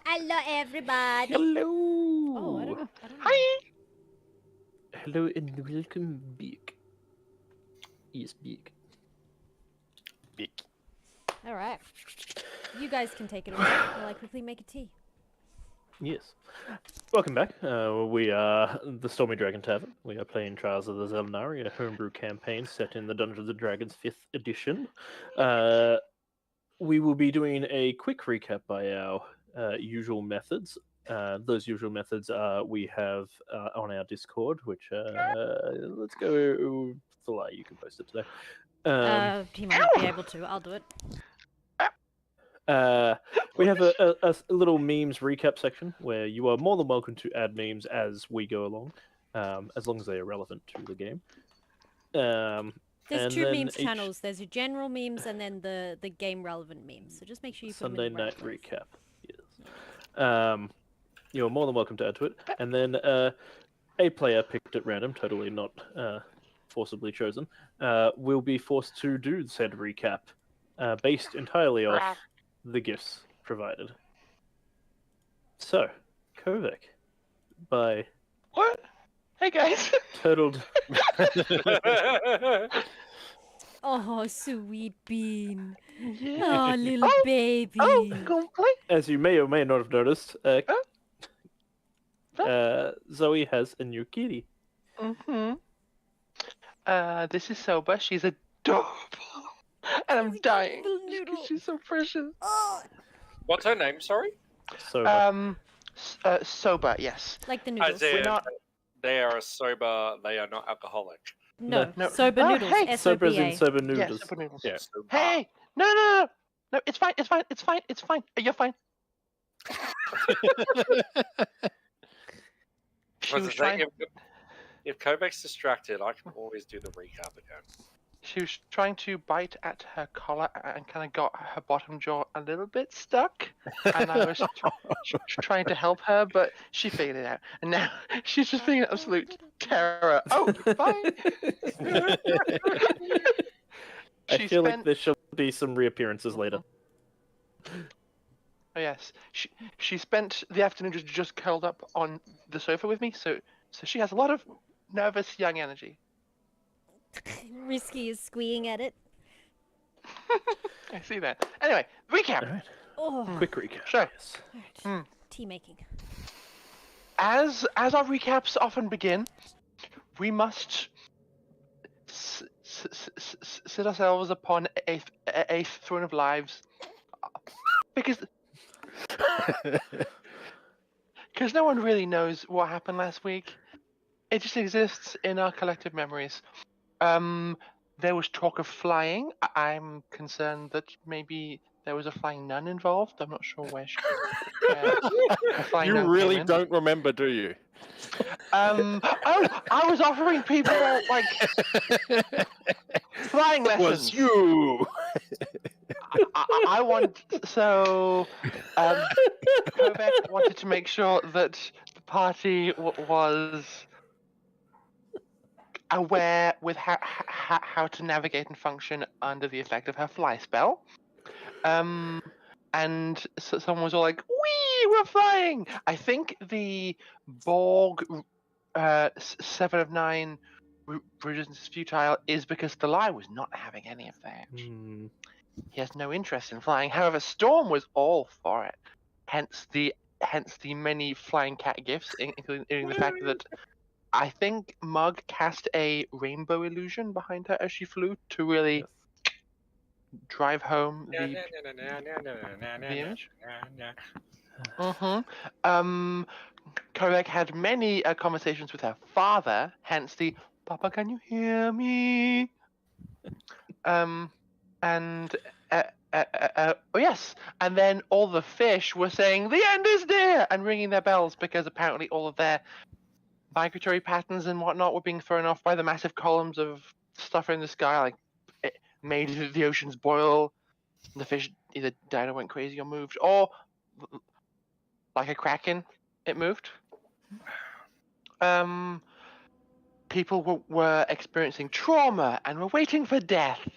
Hello, everybody. Hello. Oh, I don't know. Hi. Hello and welcome back. Yes, big. Big. All right. You guys can take it away while I quickly make a tea. Yes. Welcome back. We are the Stormy Dragon Tavern. We are playing Trials of the Xel'nari, a homebrew campaign set in the Dungeons and Dragons 5th edition. We will be doing a quick recap by our usual methods. Those usual methods we have on our Discord, which let's go. Thalia, you can post it today. He might not be able to. I'll do it. We have a little memes recap section where you are more than welcome to add memes as we go along, as long as they are relevant to the game. There's and two then memes channels. There's your general memes and then the game relevant memes. So just make sure you put them Sunday in the right night place. recap. Yes. You're more than welcome to add to it. And then a player picked at random, totally not forcibly chosen, will be forced to do said recap based entirely off the gifts provided. So, Kovac, by What? Hey guys. Turtled. Oh, sweet bean. Yeah. Oh, little baby. Oh, go play. As you may or may not have noticed, Zoe has a new kitty. Mm-hmm. This is Soba. She's adorable, and I'm dying little just 'cause noodle. she's so precious. Oh, What's her name? Sorry. So Soba. Yes. like the noodles. As in, not- they are sober. They are not alcoholic. No, No. soba Oh, noodles. hey. Soba's in SOBA. sober Yeah. noodles. Soba noodles. Yeah. Sober. Hey. No. No. It's fine. It's fine. It's fine. It's fine. You're fine. She Was was it trying. if Kovac's distracted, I can always do the recap again. She was trying to bite at her collar and kind of got her bottom jaw a little bit stuck. And I was trying to help her, but she figured it out. And now she's just being an absolute terror. Oh, bye. I She feel like spent- there should be some reappearances later. Oh yes, she spent the afternoon just curled up on the sofa with me, so she has a lot of nervous young energy. Risky is squeeing at it. I see that. Anyway, recap. All right. Oh, Quick recap. Sure. Yes. alright. Tea making. As our recaps often begin, we must sit ourselves upon a throne of lives, because no one really knows what happened last week. It just exists in our collective memories. There was talk of flying. I'm concerned that maybe there was a flying nun involved. I'm not sure where a flying You nun really came in. don't remember, do you? Oh, I was offering people like flying It was lessons. you. I want so. Kovac wanted to make sure that the party was aware with how to navigate and function under the effect of her fly spell. And so someone was all like, "Wee, we're flying!" I think the Borg 7 of 9 resistance is futile is because Thalia was not having any of that. Hmm. He has no interest in flying. However, Storm was all for it. Hence the many flying cat gifts, including the fact that I think Mug cast a rainbow illusion behind her as she flew to really drive home the image. Kovac had many conversations with her father, hence the "Papa, can you hear me?" Oh yes, and then all the fish were saying the end is near and ringing their bells because apparently all of their migratory patterns and whatnot were being thrown off by the massive columns of stuff in the sky, like it made the oceans boil. The fish either died or went crazy or moved, or like a kraken, it moved. People were experiencing trauma and were waiting for death.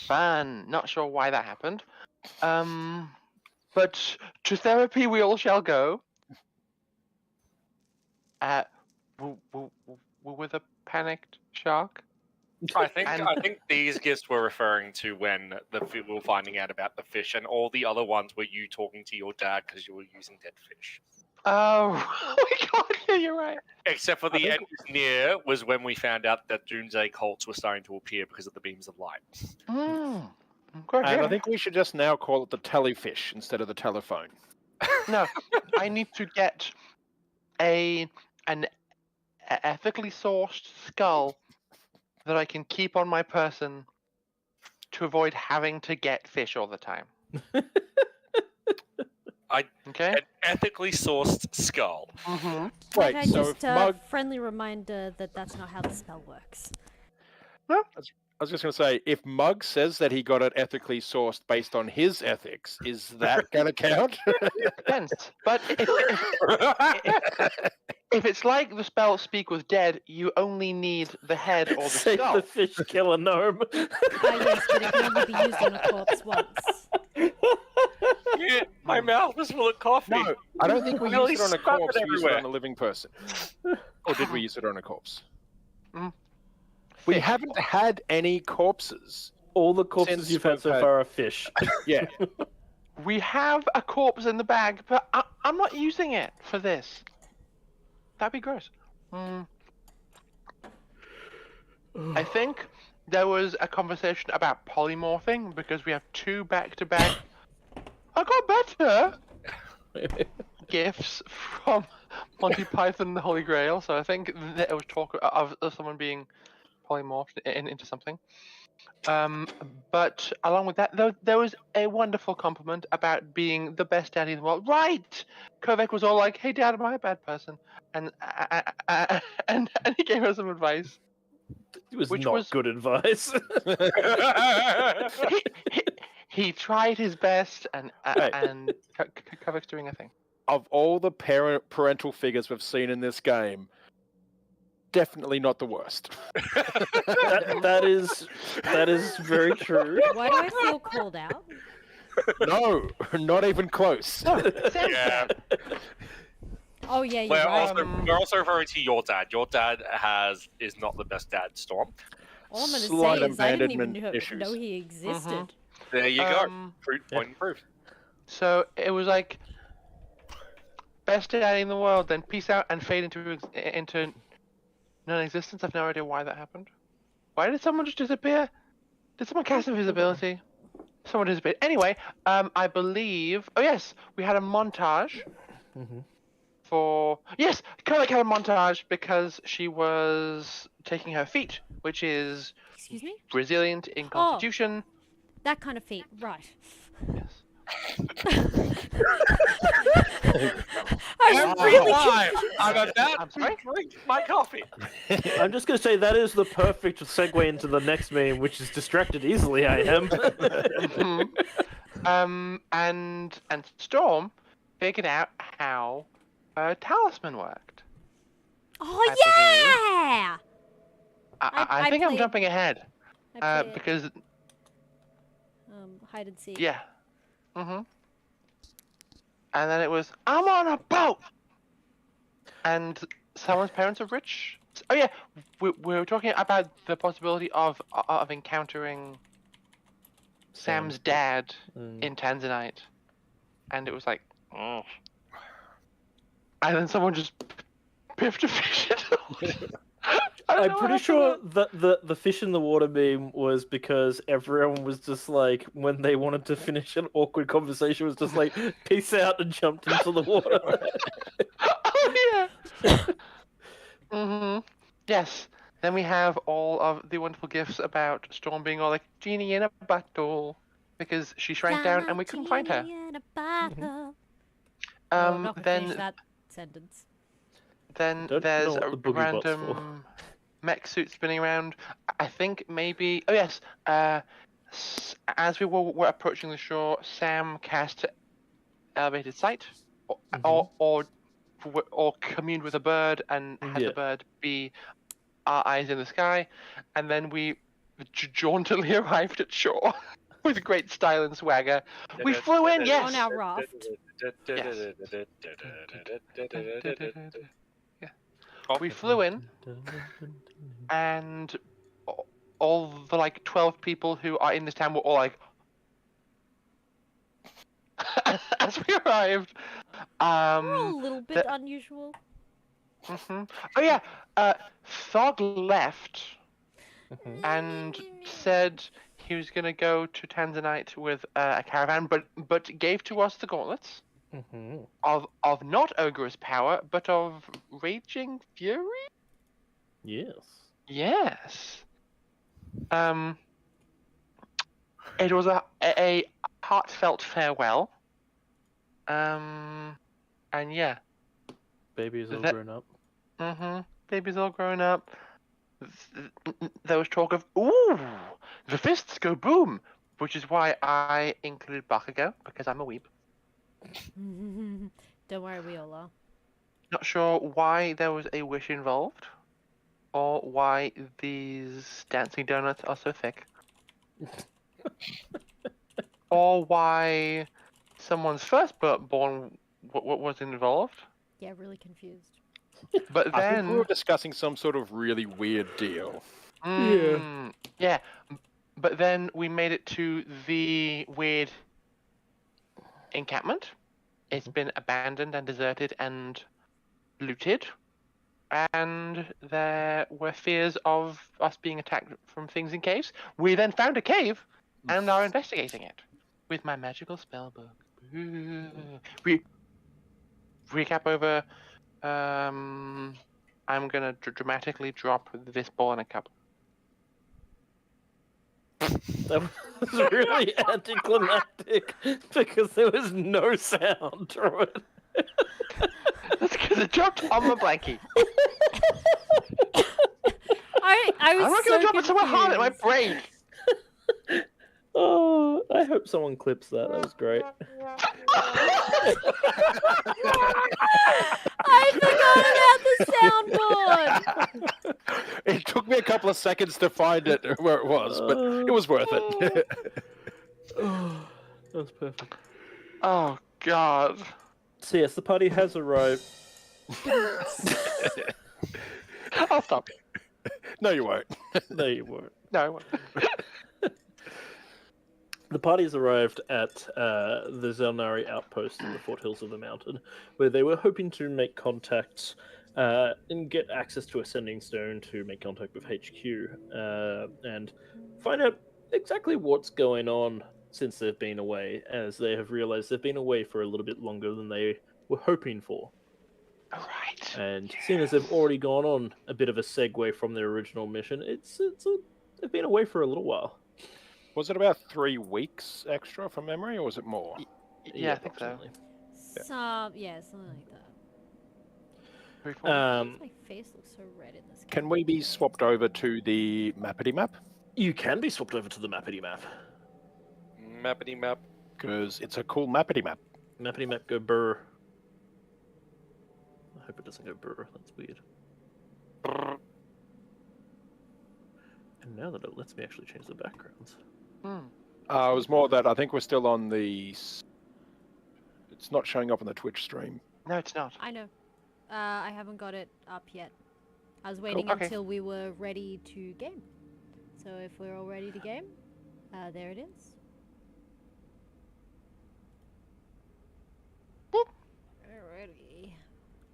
Fun. Not sure why that happened. But to therapy we all shall go. With a panicked shark. I think And- I think these gifts were referring to when we were finding out about the fish, and all the other ones were you talking to your dad because you were using dead fish. Oh my god, yeah, you're right. Except for I the think- end is near was when we found out that doomsday cults were starting to appear because of the beams of light. Good, And yeah. I think we should just now call it the telefish instead of the telephone. No, I need to get an ethically sourced skull that I can keep on my person to avoid having to get fish all the time. Okay. An ethically sourced skull. Mm-hmm. Wait, Might I so just if Mug... friendly reminder that that's not how the spell works. I was just going to say, if Mug says that he got it ethically sourced based on his ethics, is that going to count? Depends. But if it's like the spell Speak with Dead, you only need the head or the Save skull. the fish, kill a gnome. Yes, but it can only be used on a corpse once. Yeah, my mouth was full of coffee. No, I don't think we Really used it on a scrub it corpse, we used it everywhere. on a living person. Or did we use it on a corpse? Mm. We Fish. haven't had any corpses. All the corpses Since you've had we've so had- far are fish. Yeah. We have a corpse in the bag, but I'm not using it for this. That'd be gross. I think there was a conversation about polymorphing because we have 2 back-to-back. I got better gifts from Monty Python and the Holy Grail, so I think there was talk of someone being polymorphed into something. But along with that, there was a wonderful compliment about being the best daddy in the world. Right! Kovac was all like, "Hey, Dad, am I a bad person?" And he gave us some advice. It was Which not was- good advice. He tried his best, and Hey. Kovac's doing a thing. Of all the parental figures we've seen in this game, definitely not the worst. that is very true. Why do I feel called out? No, not even close. Yeah. Oh yeah, you're We're right. also referring to your dad. Your dad is not the best dad, Storm. All I'm gonna slight say is I didn't even abandonment issues. know he existed. There you go. Point and proof. So it was like best daddy in the world, then peace out and fade into non-existence. I've no idea why that happened. Why did someone just disappear? Did someone cast invisibility? Someone disappeared. Anyway, I believe. Oh yes, we had a montage. For yes, Kovac had a montage because she was taking her feat, which is Excuse me? resilient in Constitution. That kind of feat, right? Yes. I'm really I'm about I'm sorry? to drink my coffee. I'm just going to say that is the perfect segue into the next meme, which is distracted easily. I am. And Storm figured out how a talisman worked. Oh I yeah! I think I'm played- jumping ahead I played, because hide and seek. yeah. And then it was I'm on a boat, and someone's parents are rich. Oh yeah, we were talking about the possibility of encountering Sam's dad in Tanzanite, and it was like, oh. And then someone just piffed a fish into the water. I don't I'm know pretty what sure happened that the fish in the water meme was because everyone was just like, when they wanted to finish an awkward conversation, was just like, peace out, and jumped into the water. there. Oh yeah. Yes. Then we have all of the wonderful gifts about Storm being all like genie in a bottle because she shrank down and we couldn't find her. Genie in a bottle. Oh, I'm not gonna finish Then that sentence. then Don't know there's what a the boogie bot's for. random mech suit spinning around. I think maybe. Oh yes. As we were approaching the shore, Sam cast elevated sight, or communed with a bird and had Yeah. the bird be our eyes in the sky, and then we jauntily arrived at shore. with great style and swagger. We flew in, yes. On our raft. We flew in, and all the like 12 people who are in this town were all like, as we arrived. We're all a little bit unusual. Oh yeah, Thog left and said he was gonna go to Tanzanite with a caravan, but gave to us the gauntlets of not ogre's power, but of raging fury. Yes. Yes. It was a heartfelt farewell. And yeah. Baby's all That- grown up. Baby's all grown up. There was talk of, ooh, the fists go boom, which is why I included Bakugo, because I'm a weeb. Don't worry, we all are. Not sure why there was a wish involved, or why these dancing donuts are so thick, or why someone's firstborn was involved. Yeah, really confused. But I then, think we were discussing some sort of really weird deal. yeah. But then we made it to the weird encampment. It's been abandoned and deserted and looted. And there were fears of us being attacked from things in caves. We then found a cave and are investigating it with my magical spellbook. We recap over. I'm gonna dramatically drop this ball in a cup. That was really anticlimactic because there was no sound to it. That's because it dropped on my blankie. I was I'm not so gonna drop it somewhere hard. It might confused. break. Oh, I hope someone clips that. That was great. I forgot about the soundboard. It took me a couple of seconds to find it where it was, but it was worth it. Oh, that was perfect. Oh God. So yes, the party has arrived. I'll stop. No, you won't. No, you weren't. No, I won't. The party's arrived at the Xel'nari outpost in the foothills of the mountain, where they were hoping to make contact and get access to Ascending Stone to make contact with HQ and find out exactly what's going on since they've been away, as they have realized they've been away for a little bit longer than they were hoping for. All right. And seeing as they've already gone on a bit of a segue from their original mission, they've been away for a little while. Was it about 3 weeks extra from memory, or was it more? Yeah, I think so. approximately. Something like that. Very cool. My face looks so red in this. Can we be swapped over to the mappity map? You can be swapped over to the Mappity map. Mappity map. Because it's a cool mappity map. Mappity map go burr. I hope it doesn't go burr. That's weird. And now that it lets me actually change the backgrounds. It was more that I think we're still on the... It's not showing up on the Twitch stream. No, it's not. I know. I haven't got it up yet. I was waiting Okay. until we were ready to game. So if we're all ready to game, there it is. Boop. Alrighty.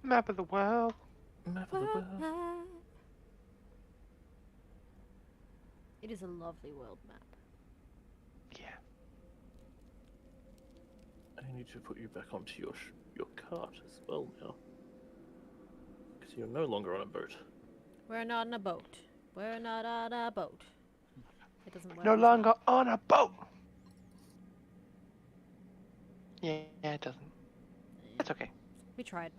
Map of the world. Map of the world. It is a lovely world map. Yeah. I need to put you back onto your cart as well now. Because you're no longer on a boat. We're not on a boat. We're not on a boat. It doesn't work. No as longer well. on a boat. Yeah, it doesn't. It's okay. We tried.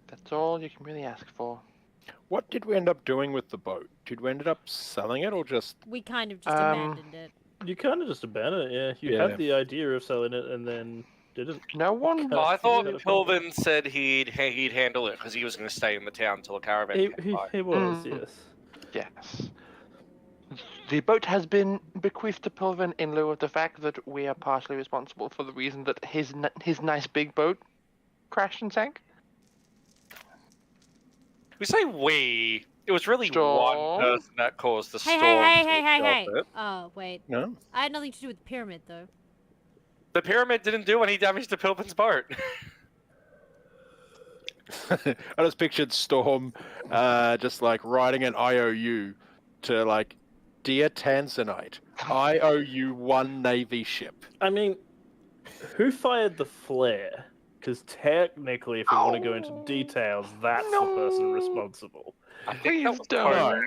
That's all you can really ask for. What did we end up doing with the boat? Did we end up selling it, or just... We kind of just Um, abandoned it. You kind of just abandoned it, yeah. You Yeah. had the idea of selling it and then didn't. No one. Oh, I thought yeah. Pilvin said he'd handle it because he was going to stay in the town until a caravan came by. He was, Mm. yes. Yes. The boat has been bequeathed to Pilvin in lieu of the fact that we are partially responsible for the reason that his nice big boat crashed and sank. We say we. It was really one Storm? person that caused the Hey, storm. hey, to hey, hey, stop hey. it. Oh, wait. No. I had nothing to do with the pyramid, though. The pyramid didn't do any damage to Pilvin's boat. I just pictured Storm just like writing an IOU to like, dear Tanzanite, I owe you one Navy ship. I mean, who fired the flare? Because technically, if we want to go into details, that's the person No. responsible. I think Please that was don't. Kovac.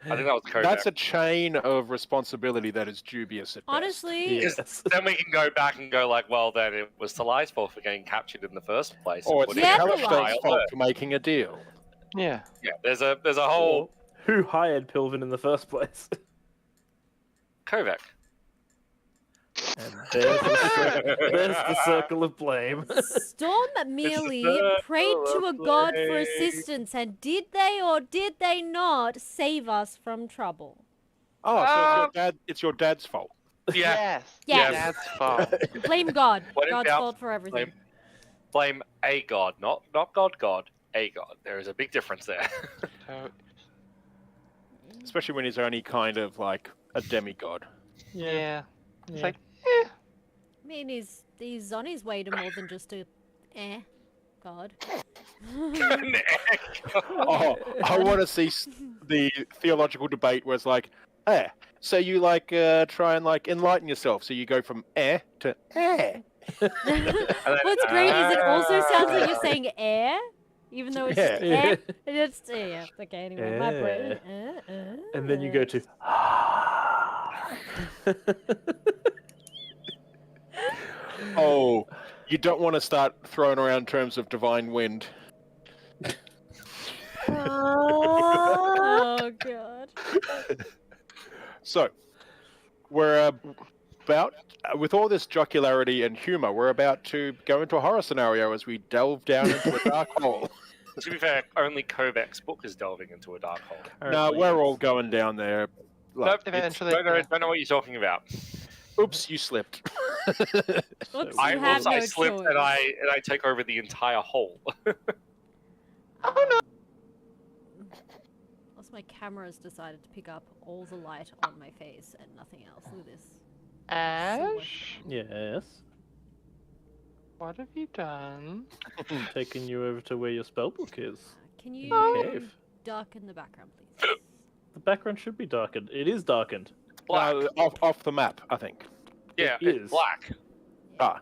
I think that was Kovac. That's a chain of responsibility that is dubious at best. Honestly, Yes. Then we can go back and go like, well, then it was Talai's fault for getting captured in the first place. Or it's and the Yeah, putting it Talai. on high Kalashnik's fault alert. for making a deal. Yeah. Yeah, there's a whole Who hired Pilvin in the first place? Kovac. And there's the circle of blame. Storm merely prayed to a god for assistance, and did they or did they not save us from trouble? Oh, so it's your dad's fault. Yeah, Yes. Yes. Dad's fault. Blame God. When in God's doubt, fault for everything. blame a god, not God, a god. There is a big difference there. So, Especially when he's only kind of like a demigod. yeah. It's Yeah. like, I mean, he's on his way to more than just a god. Oh, I want to see the theological debate where it's like, so you like try and like enlighten yourself. So you go from to What's great is it also sounds like you're saying air, even though it's just Yeah. air. It's yeah. Okay, anyway, my brain. And then you go to. Oh, you don't want to start throwing around terms of divine wind. Oh god. So, we're about, with all this jocularity and humor, we're about to go into a horror scenario as we delve down into a dark hole. To be fair, only Kovac's book is delving into a dark hole. No, we're all going down there. Like, Nope, eventually. don't know what you're talking about. Oops, you slipped. Oops, I you have no slipped choice. and I take over the entire hole. oh no. Also, my camera has decided to pick up all the light on my face and nothing else. Look at this. Ash, Yes. what have you done? I'm taking you over to where your spellbook is. Can you Cave. darken the background, please? The background should be darkened. It is darkened. Black. Off the map, I think. Yeah, It it's is. black. Ah,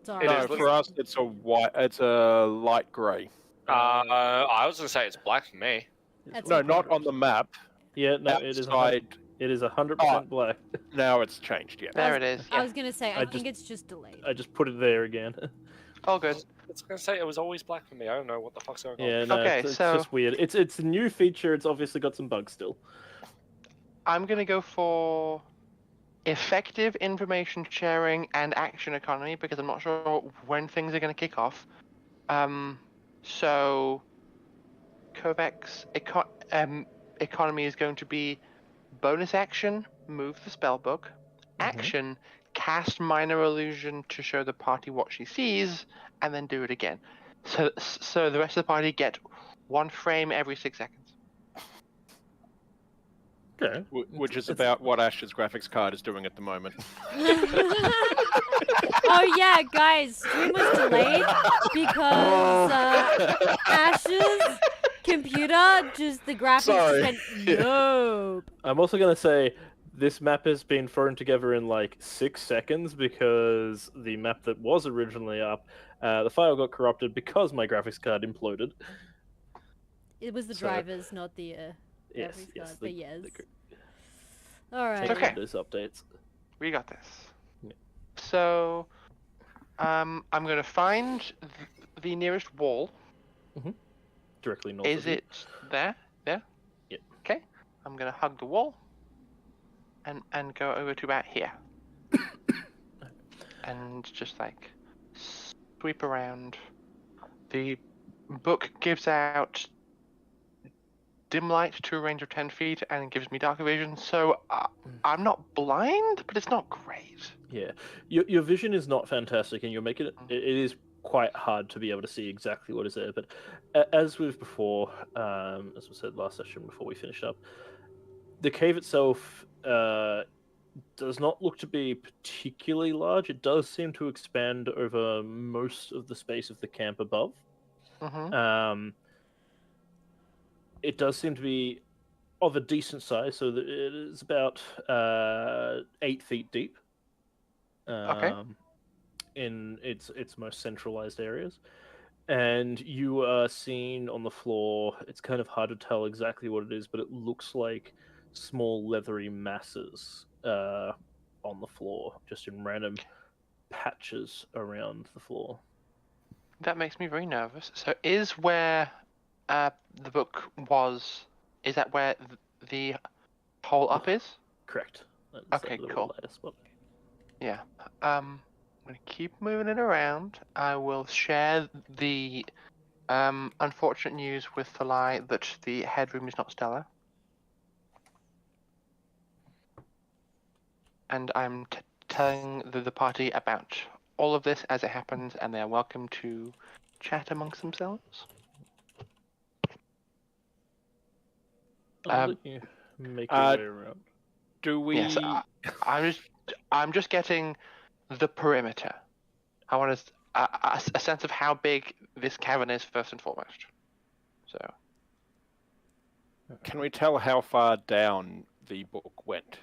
Sorry. It no, is. for us it's a white. It's a light grey. I was gonna say it's black for me. That's No, okay. not on the map. Yeah, no, it is. Outside. It is 100% Oh. black. Now it's changed. Yeah. There it is. I Yeah. was gonna say, I I just- think it's just delayed. I just put it there again. All good. I was gonna say it was always black for me. I don't know what the fuck's going on. Yeah, no, Okay, it's so- just weird. It's a new feature. It's obviously got some bugs still. I'm gonna go for effective information sharing and action economy because I'm not sure when things are gonna kick off. So Kovac's economy is going to be bonus action, move the spellbook, action, cast minor illusion to show the party what she sees, and then do it again. So the rest of the party get one frame every 6 seconds. Okay. Which is about what Ash's graphics card is doing at the moment. Oh yeah, guys, stream was delayed because Ash's computer just the graphics Sorry. went nope. I'm also gonna say this map has been thrown together in like 6 seconds because the map that was originally up, the file got corrupted because my graphics card imploded. It was the So- drivers, not the Yes, graphics yes. card, but yes. the All right. Okay. Windows updates. We got this. Yeah. So, I'm gonna find the nearest wall. Directly north. Is of you. it there? There? Yep. Okay. I'm gonna hug the wall. And go over to about here. And just like sweep around. The book gives out dim light to a range of 10 feet and gives me darker vision, so I'm not blind, but it's not great. Yeah, your vision is not fantastic, and you're making it is quite hard to be able to see exactly what is there. But as we've before, as we said last session before we finished up, the cave itself does not look to be particularly large. It does seem to expand over most of the space of the camp above. Mm-hmm. It does seem to be of a decent size, so that it is about 8 feet deep. Okay. In its most centralized areas, and you are seeing on the floor. It's kind of hard to tell exactly what it is, but it looks like small leathery masses on the floor, just in random patches around the floor. That makes me very nervous. So is where the book was, is that where the hole up is? Correct. That's Okay, the cool. lighter spot. Yeah. I'm gonna keep moving it around. I will share the unfortunate news with the lie that the headroom is not stellar. And I'm telling the party about all of this as it happens, and they are welcome to chat amongst themselves. I'll let you make your way around. Do we? Yes, I'm just getting the perimeter. I want a sense of how big this cavern is first and foremost. So Can we tell how far down the book went?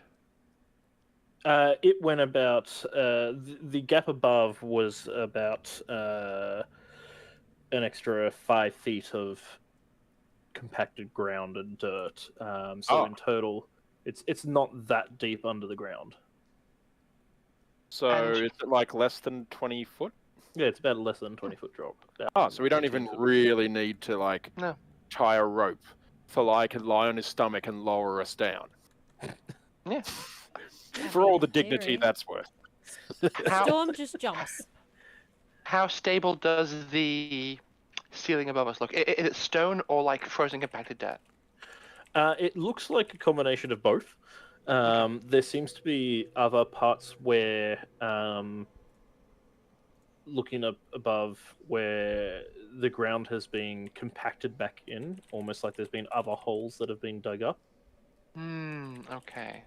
It went about the gap above was about an extra 5 feet of compacted ground and dirt. So in total, it's not that deep under the ground. So And- is it like less than 20 foot? Yeah, it's about less than 20-foot drop. So we don't even really need to like No. tie a rope for like lie on his stomach and lower us down. Yeah. For all the Theory. dignity that's worth. Storm just jumps. How stable does the ceiling above us look? Is it stone or like frozen compacted dirt? It looks like a combination of both. There seems to be other parts where, looking up above, where the ground has been compacted back in, almost like there's been other holes that have been dug up. Okay.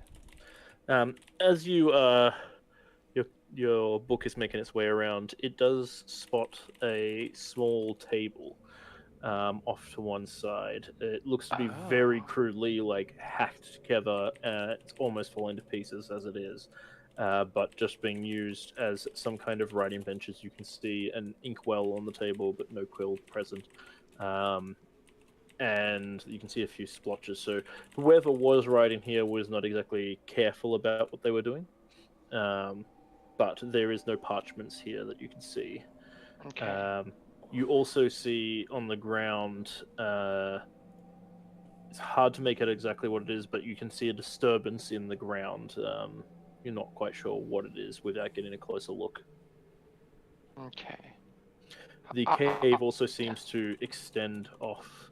As your book is making its way around, it does spot a small table off to one side. It looks to be very crudely like hacked together. It's almost falling to pieces as it is, but just being used as some kind of writing bench. As you can see, an inkwell on the table, but no quill present. And you can see a few splotches. So whoever was writing here was not exactly careful about what they were doing. But there is no parchments here that you can see. Okay. You also see on the ground, it's hard to make out exactly what it is, but you can see a disturbance in the ground. You're not quite sure what it is without getting a closer look. Okay. The cave also seems to extend off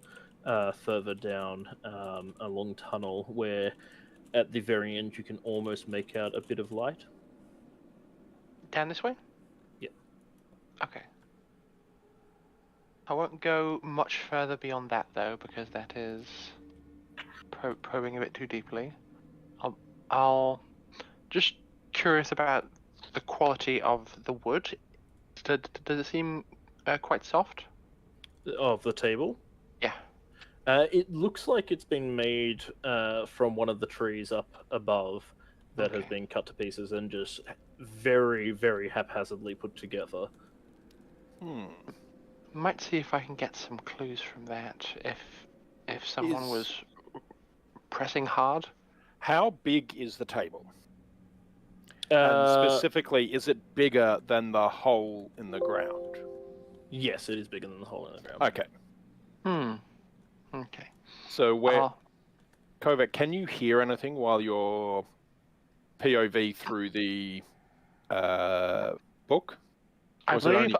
further down a long tunnel where at the very end you can almost make out a bit of light. Down this way? Yeah. Okay. I won't go much further beyond that though, because that is probing a bit too deeply. I'll just curious about the quality of the wood. Does it seem quite soft? Of the table? Yeah. It looks like it's been made from one of the trees up above that has been cut to pieces and just very, very haphazardly put together. Might see if I can get some clues from that. If someone was pressing hard. How big is the table? And specifically, is it bigger than the hole in the ground? Yes, it is bigger than the hole in the ground. Okay. Okay. So Kovac, can you hear anything while you're POV through the book? I believe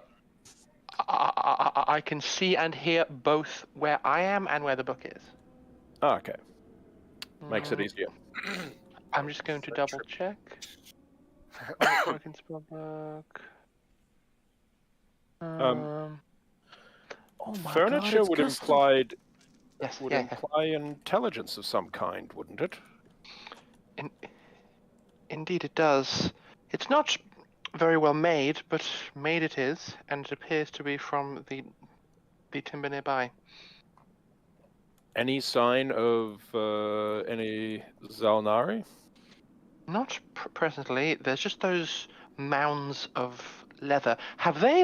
I can see and hear both where I am and where the book is. Okay. Makes it Mm, easier. I'm just going to Road double trip. check. Work in spellbook. Oh my god, Furniture it's would custom. Yes, would yeah. imply intelligence of some kind, wouldn't it? In, indeed, it does. It's not very well made, but made it is, and it appears to be from the timber nearby. Any sign of any Xel'nari? Not presently. There's just those mounds of leather. Have they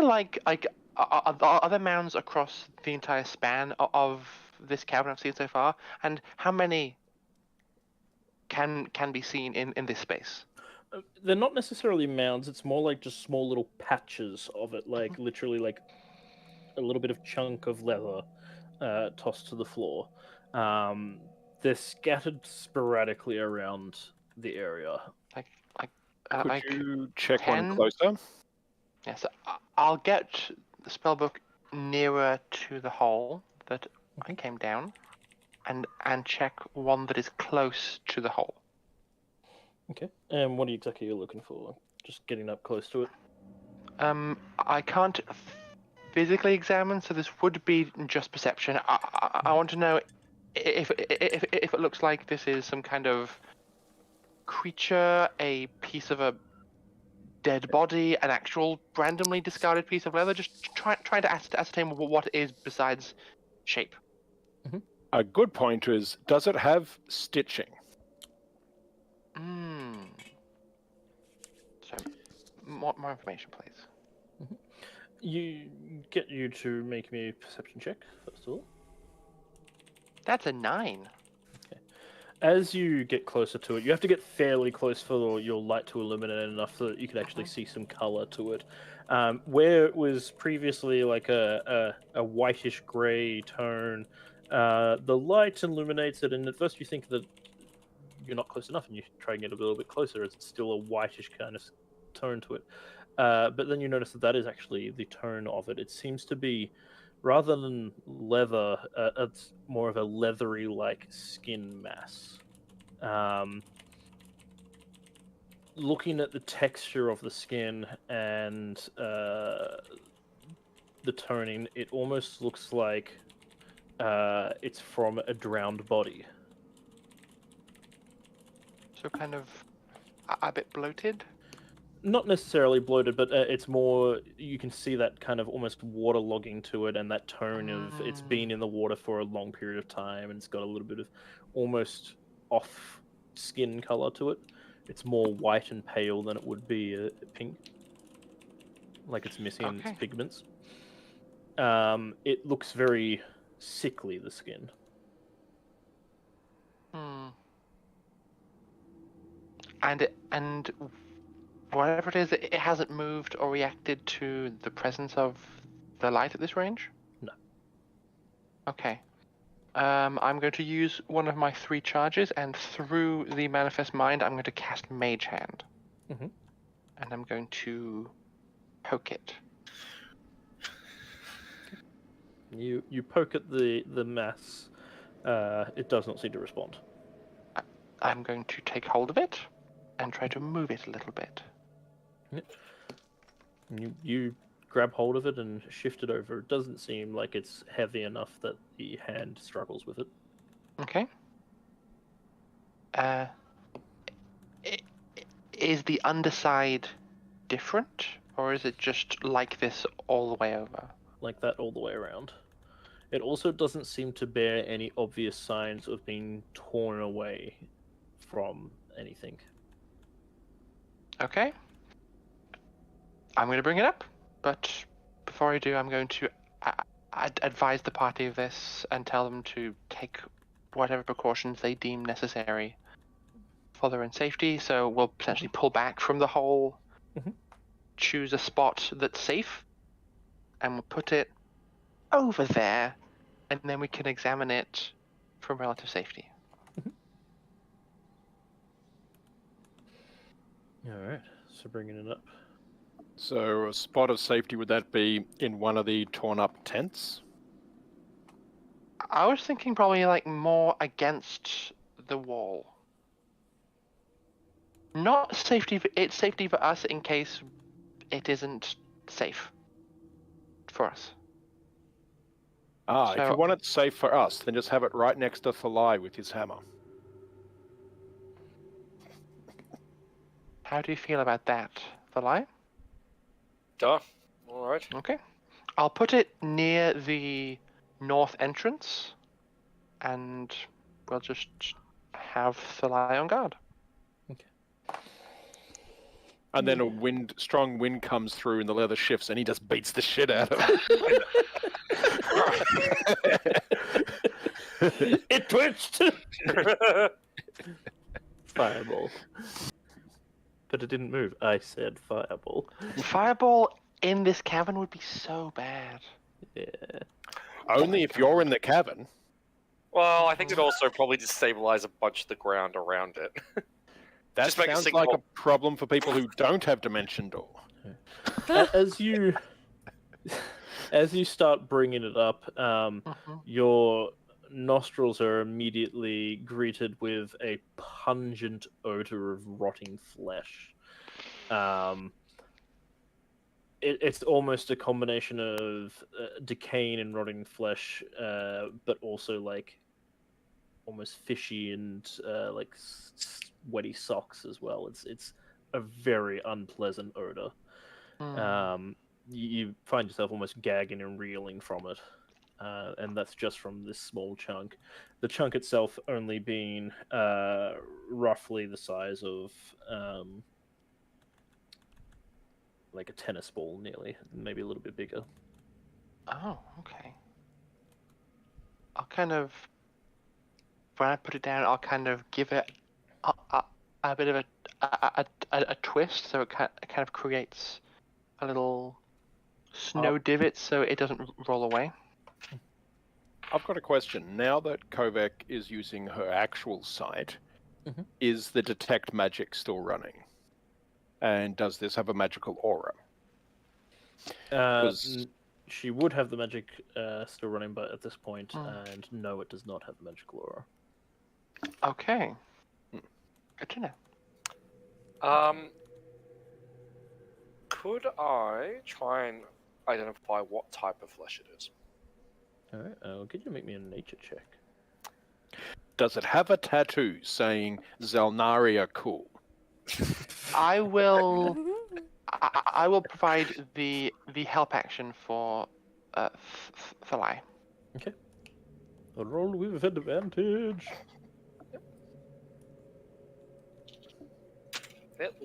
are there mounds across the entire span of this cavern I've seen so far? And how many can be seen in this space? They're not necessarily mounds. It's more like just small little patches of it, like literally like a little bit of chunk of leather tossed to the floor. They're scattered sporadically around the area. Could Like you check one 10? closer? Yes, I'll get the spellbook nearer to the hole that I came down, and check one that is close to the hole. Okay. And what exactly are you looking for? Just getting up close to it. I can't physically examine, so this would be just perception. I want to know if it looks like this is some kind of creature, a piece of a dead body, an actual randomly discarded piece of leather. Just trying to ascertain what it is besides shape. A good point is, does it have stitching? So, more information, please. You get you to make me a perception check first of all. That's a 9. As you get closer to it, you have to get fairly close for your light to illuminate enough so that you could actually see some color to it. Where it was previously like a whitish gray tone, the light illuminates it, and at first you think that you're not close enough, and you try and get a little bit closer. It's still a whitish kind of tone to it. But then you notice that is actually the tone of it. It seems to be, rather than leather, it's more of a leathery like skin mass. Looking at the texture of the skin and the toning, it almost looks like it's from a drowned body. So kind of a bit bloated. Not necessarily bloated, but it's more, you can see that kind of almost waterlogging to it, and that tone of it's been in the water for a long period of time, and it's got a little bit of almost off skin color to it. It's more white and pale than it would be pink, like it's missing its pigments. It looks very sickly, the skin. And whatever it is, it hasn't moved or reacted to the presence of the light at this range? No. Okay. I'm going to use one of my 3 charges, and through the Manifest Mind, I'm going to cast Mage Hand. Mm-hmm. And I'm going to poke it. You poke at the mass. It does not seem to respond. I'm going to take hold of it and try to move it a little bit. You grab hold of it and shift it over. It doesn't seem like it's heavy enough that the hand struggles with it. Okay. Is the underside different, or is it just like this all the way over? Like that all the way around. It also doesn't seem to bear any obvious signs of being torn away from anything. Okay. I'm going to bring it up, but before I do, I'm going to advise the party of this and tell them to take whatever precautions they deem necessary for their own safety. So we'll potentially pull back from the hole, choose a spot that's safe, and we'll put it over there, and then we can examine it for relative safety. Alright, so bringing it up. So a spot of safety, would that be in one of the torn up tents? I was thinking probably like more against the wall. Not safety. It's safety for us in case it isn't safe for us. If you So- want it safe for us, then just have it right next to Thalai with his hammer. How do you feel about that, Thalai? Duh. All right. Okay. I'll put it near the north entrance, and we'll just have Thalai on guard. And then strong wind comes through and the leather shifts and he just beats the shit out of it. It twitched! Fireball. But it didn't move. I said fireball. Fireball in this cavern would be so bad. Yeah. Only if you're in the cavern. Well, I think it also probably destabilize a bunch of the ground around it. That Just make a sounds signal. like a problem for people who don't have Dimension Door. As you start bringing it up, your nostrils are immediately greeted with a pungent odor of rotting flesh. It's almost a combination of decaying and rotting flesh, but also like almost fishy and like sweaty socks as well. It's a very unpleasant odor. You find yourself almost gagging and reeling from it, and that's just from this small chunk. The chunk itself only being roughly the size of like a tennis ball, nearly, maybe a little bit bigger. Oh, okay. I'll kind of, when I put it down, I'll kind of give it a bit of a twist, so it kind of creates a little snow divot, so it doesn't roll away. I've got a question. Now that Kovac is using her actual sight, is the detect magic still running? And does this have a magical aura? She would have the magic still running, but at this point, and no, it does not have the magical aura. Okay. Good to know. Could I try and identify what type of flesh it is? Alright, could you make me a nature check? Does it have a tattoo saying Xel'nari are cool? I will provide the help action for Thalai. Okay. Roll with advantage. Yep.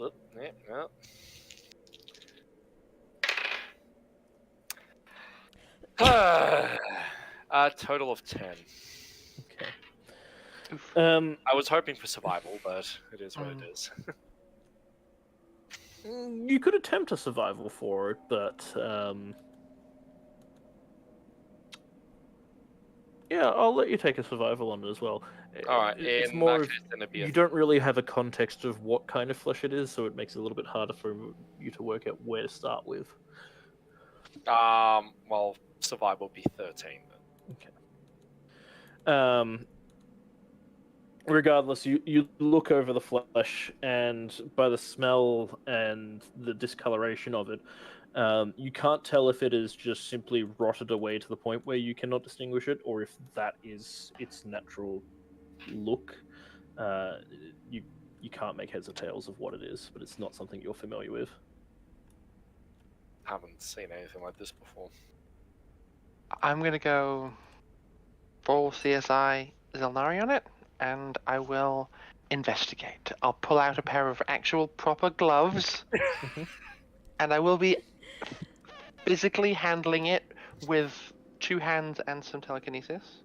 A total of 10. Okay. I was hoping for survival, but it is what it is. You could attempt a survival for it, but yeah, I'll let you take a survival on it as well. All right, It's in more that of, case, then it'd be you don't really have a context of what kind of flesh it is, so it makes it a little bit harder for you to work out where to start with. well, survival would be 13. Okay. Regardless, you look over the flesh, and by the smell and the discoloration of it, you can't tell if it is just simply rotted away to the point where you cannot distinguish it, or if that is its natural look. You can't make heads or tails of what it is, but it's not something you're familiar with. Haven't seen anything like this before. I'm gonna go full CSI Xel'nari on it, and I will investigate. I'll pull out a pair of actual proper gloves, and I will be physically handling it with 2 hands and some telekinesis.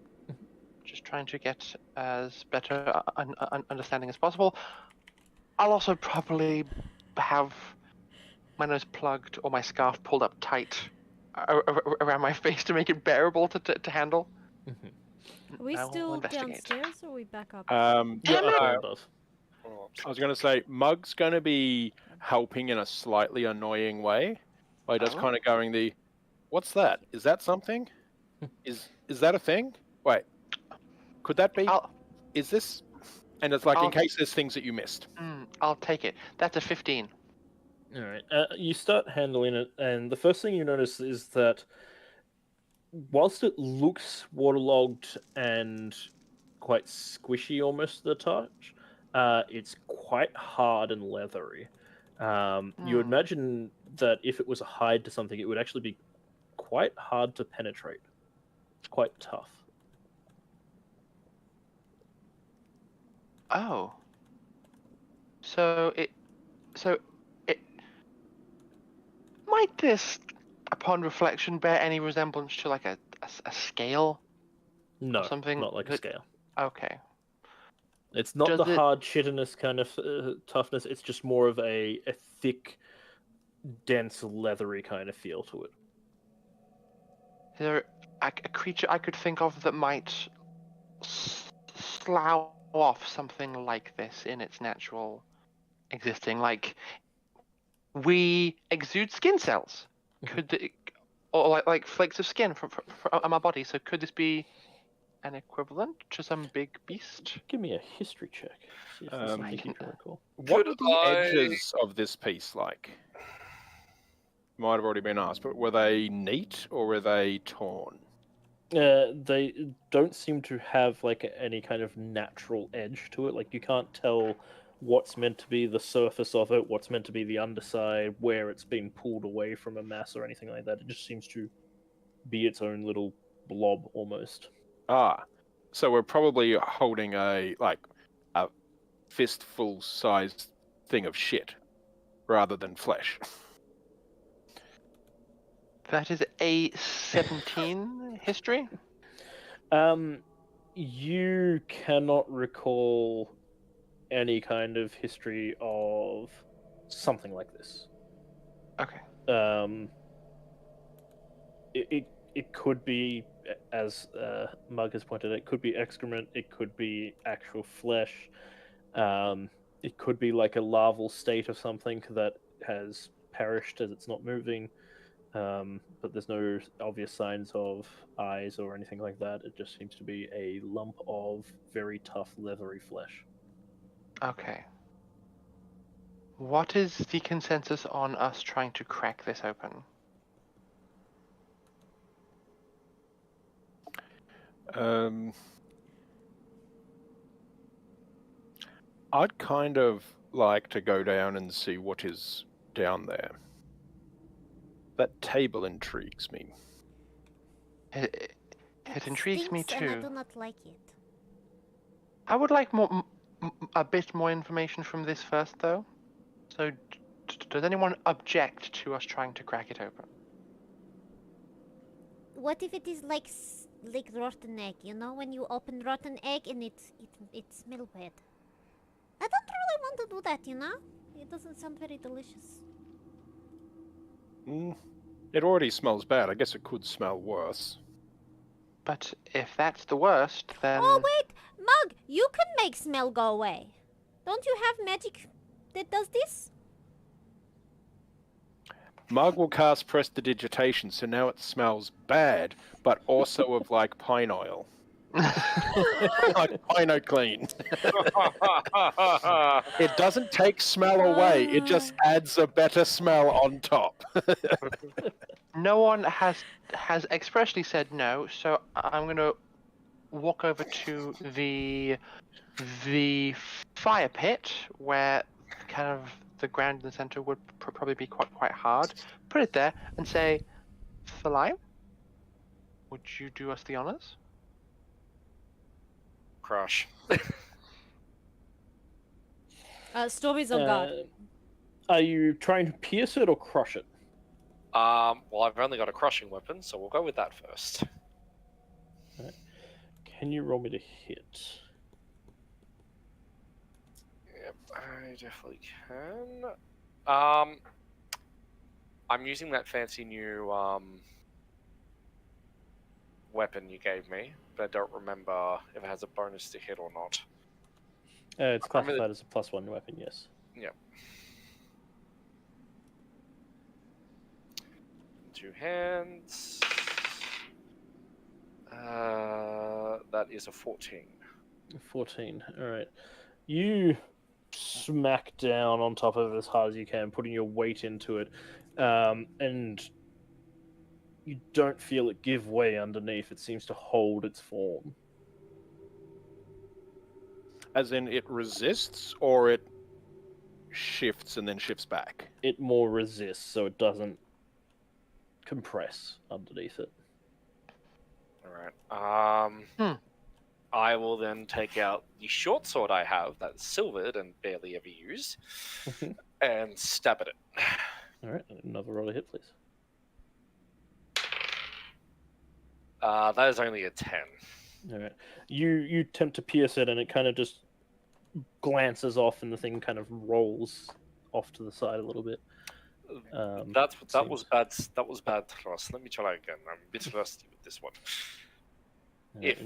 Just trying to get as better understanding as possible. I'll also probably have my nose plugged or my scarf pulled up tight around my face to make it bearable to handle. Are we I will still investigate. downstairs or are we back up? Yeah, up and above. I was going to say, Mug's going to be helping in a slightly annoying way by just kind of going what's that? Is that something? Is that a thing? Wait, Could that be? I'll Is this? And it's like in I'll- case there's things that you missed. I'll take it. That's a 15. All right. You start handling it, and the first thing you notice is that whilst it looks waterlogged and quite squishy almost to the touch, it's quite hard and leathery. You would imagine that if it was a hide to something, it would actually be quite hard to penetrate. It's quite tough. Oh. So it might this, upon reflection, bear any resemblance to like a scale? No, something not like a that- scale. Okay. It's not Does the it- hard shittiness kind of toughness. It's just more of a thick, dense, leathery kind of feel to it. Is there a creature I could think of that might slough off something like this in its natural existing? Like, we exude skin cells. Or like flakes of skin from my body. So could this be an equivalent to some big beast? Give me a history check. See if there's something you can recall. What Could are the I- edges of this piece like? Might have already been asked, but were they neat or were they torn? They don't seem to have like any kind of natural edge to it. Like you can't tell what's meant to be the surface of it, what's meant to be the underside, where it's been pulled away from a mass or anything like that. It just seems to be its own little blob almost. Ah, so we're probably holding a fistful sized thing of shit rather than flesh. That is a 17 history. You cannot recall any kind of history of something like this. Okay. It could be, as Mug has pointed out, it could be excrement, it could be actual flesh, it could be like a larval state of something that has perished as it's not moving, but there's no obvious signs of eyes or anything like that. It just seems to be a lump of very tough, leathery flesh. Okay. What is the consensus on us trying to crack this open? I'd kind of like to go down and see what is down there. That table intrigues me. It intrigues me stinks and I too. do not like it. I would like a bit more information from this first, though. So, does anyone object to us trying to crack it open? What if it is like rotten egg? You know, when you open rotten egg and it smells bad. I don't really want to do that. You know, it doesn't sound very delicious. It already smells bad. I guess it could smell worse. But if that's the worst, then... Oh wait, Mug, you can make smell go away. Don't you have magic that does this? Mug will cast prestidigitation, so now it smells bad, but also of like pine oil. Like Pino Clean. It doesn't take smell away, it just adds a better smell on top. No one has expressly said no, so I'm gonna walk over to the fire pit where kind of the ground in the center would probably be quite hard. Put it there and say, Thalai, would you do us the honors? Crush. Stories on guard. Are you trying to pierce it or crush it? Well, I've only got a crushing weapon, so we'll go with that first. Right. Can you roll me to hit? Yep, I definitely can. I'm using that fancy new weapon you gave me, but I don't remember if it has a bonus to hit or not. It's classified as a +1 weapon, yes. Yep. 2 hands. That is a 14. 14. All right. You smack down on top of it as hard as you can, putting your weight into it, and you don't feel it give way underneath. It seems to hold its form. As in, it resists, or it shifts and then shifts back? It more resists, so it doesn't compress underneath it. Alright. I will then take out the short sword I have that's silvered and barely ever used and stab at it. All right, another roll to hit, please. That is only a 10. All right, you attempt to pierce it, and it kind of just glances off, and the thing kind of rolls off to the side a little bit. That was bad. That was bad thrust. Let me try again. I'm a bit rusty with this one. If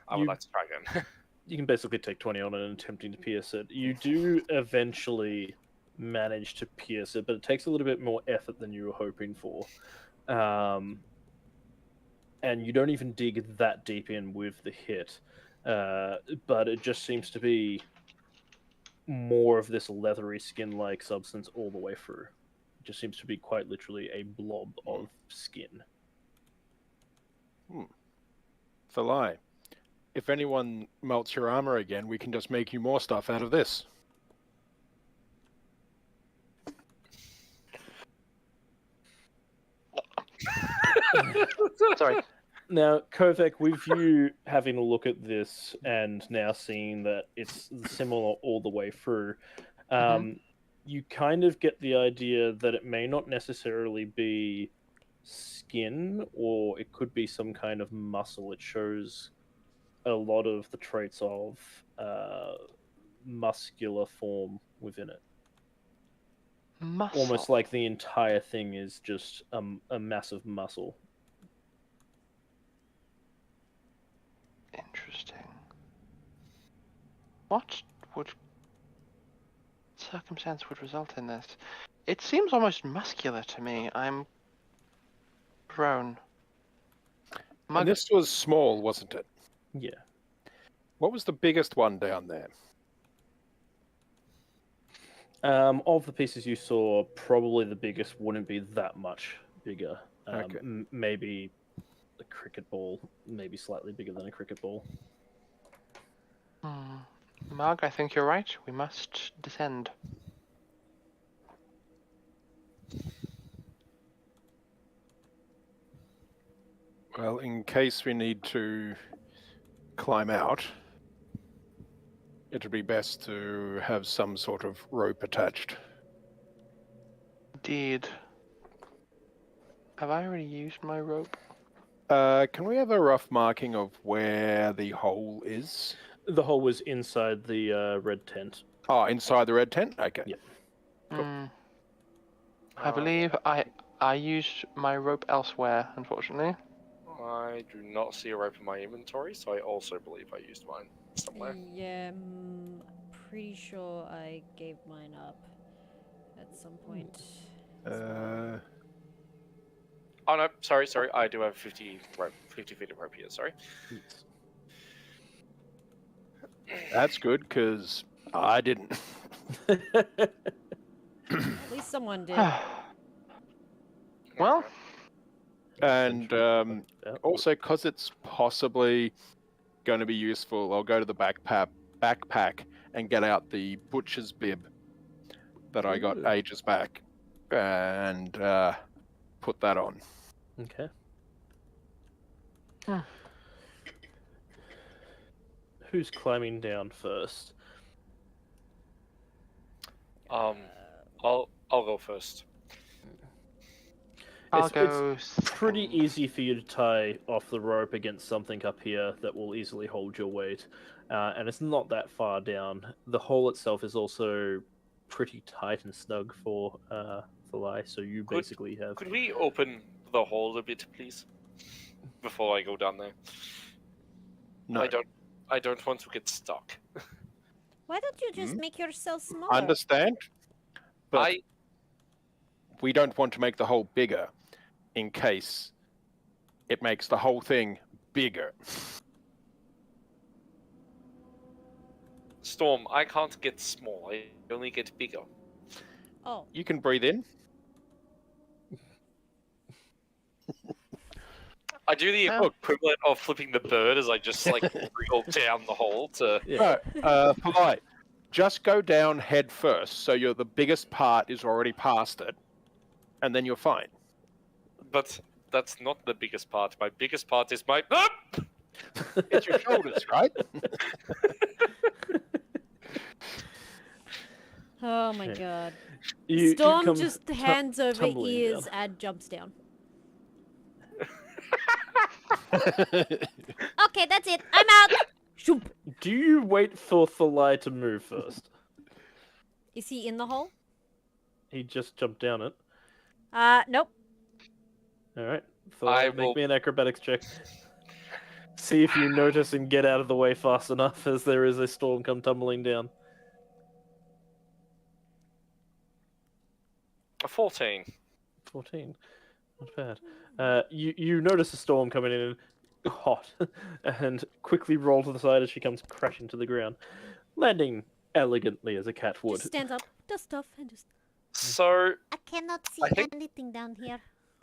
I would like to try again. You can basically take 20 on it and attempting to pierce it. You do eventually manage to pierce it, but it takes a little bit more effort than you were hoping for. And you don't even dig that deep in with the hit. But it just seems to be more of this leathery skin-like substance all the way through. It just seems to be quite literally a blob of skin. Thalai, if anyone melts your armor again, we can just make you more stuff out of this. Sorry. Now, Kovac, with you having a look at this and now seeing that it's similar all the way through, you kind of get the idea that it may not necessarily be skin, or it could be some kind of muscle. It shows a lot of the traits of muscular form within it. Muscle. Almost like the entire thing is just a massive muscle. Interesting. What circumstance would result in this? It seems almost muscular to me. I'm prone. And this was small, wasn't it? Yeah. What was the biggest one down there? Of the pieces you saw, probably the biggest wouldn't be that much bigger. Okay. Maybe a cricket ball, maybe slightly bigger than a cricket ball. Mug, I think you're right. We must descend. Well, in case we need to climb out, it would be best to have some sort of rope attached. Indeed. Have I already used my rope? Can we have a rough marking of where the hole is? The hole was inside the red tent. Oh, inside the red tent? Okay. Yep. Cool. I believe I used my rope elsewhere, unfortunately. I do not see a rope in my inventory, so I also believe I used mine somewhere. Yeah, I'm pretty sure I gave mine up at some point. Oh no, sorry. I do have 50 feet of rope here. Sorry. That's good, because I didn't. At least someone did. Well, And also, because it's possibly going to be useful, I'll go to the backpack and get out the butcher's bib that I got ages back and put that on. Okay. Who's climbing down first? I'll go first. I'll go. It's pretty easy for you to tie off the rope against something up here that will easily hold your weight, and it's not that far down. The hole itself is also pretty tight and snug for Thalai, so you basically have. Could we open the hole a bit, please, before I go down there? No. I don't want to get stuck. Why don't you just make yourself smaller? Understand? But we don't want to make the hole bigger in case it makes the whole thing bigger. Storm, I can't get small. I only get bigger. Oh. You can breathe in. I do the Oh. equivalent of flipping the bird as I just like wriggle down the hole to. Yeah. No, polite. Just go down head first, so the biggest part is already past it, and then you're fine. But that's not the biggest part. My biggest part is my. It's your shoulders, right? Oh my Okay. god. You Storm come just hands over tumbling ears down. and jumps down. Okay, that's it. I'm out. Shoop. Do you wait for Thalai to move first? Is he in the hole? He just jumped down it. Nope. All right. I Thalai, will- make me an acrobatics check. See if you notice and get out of the way fast enough as there is a storm come tumbling down. A 14. 14. Not bad. You notice a storm coming in hot and quickly roll to the side as she comes crashing to the ground, landing elegantly as a cat would. Just stands up, does stuff, and just. So I cannot see I think- anything down here.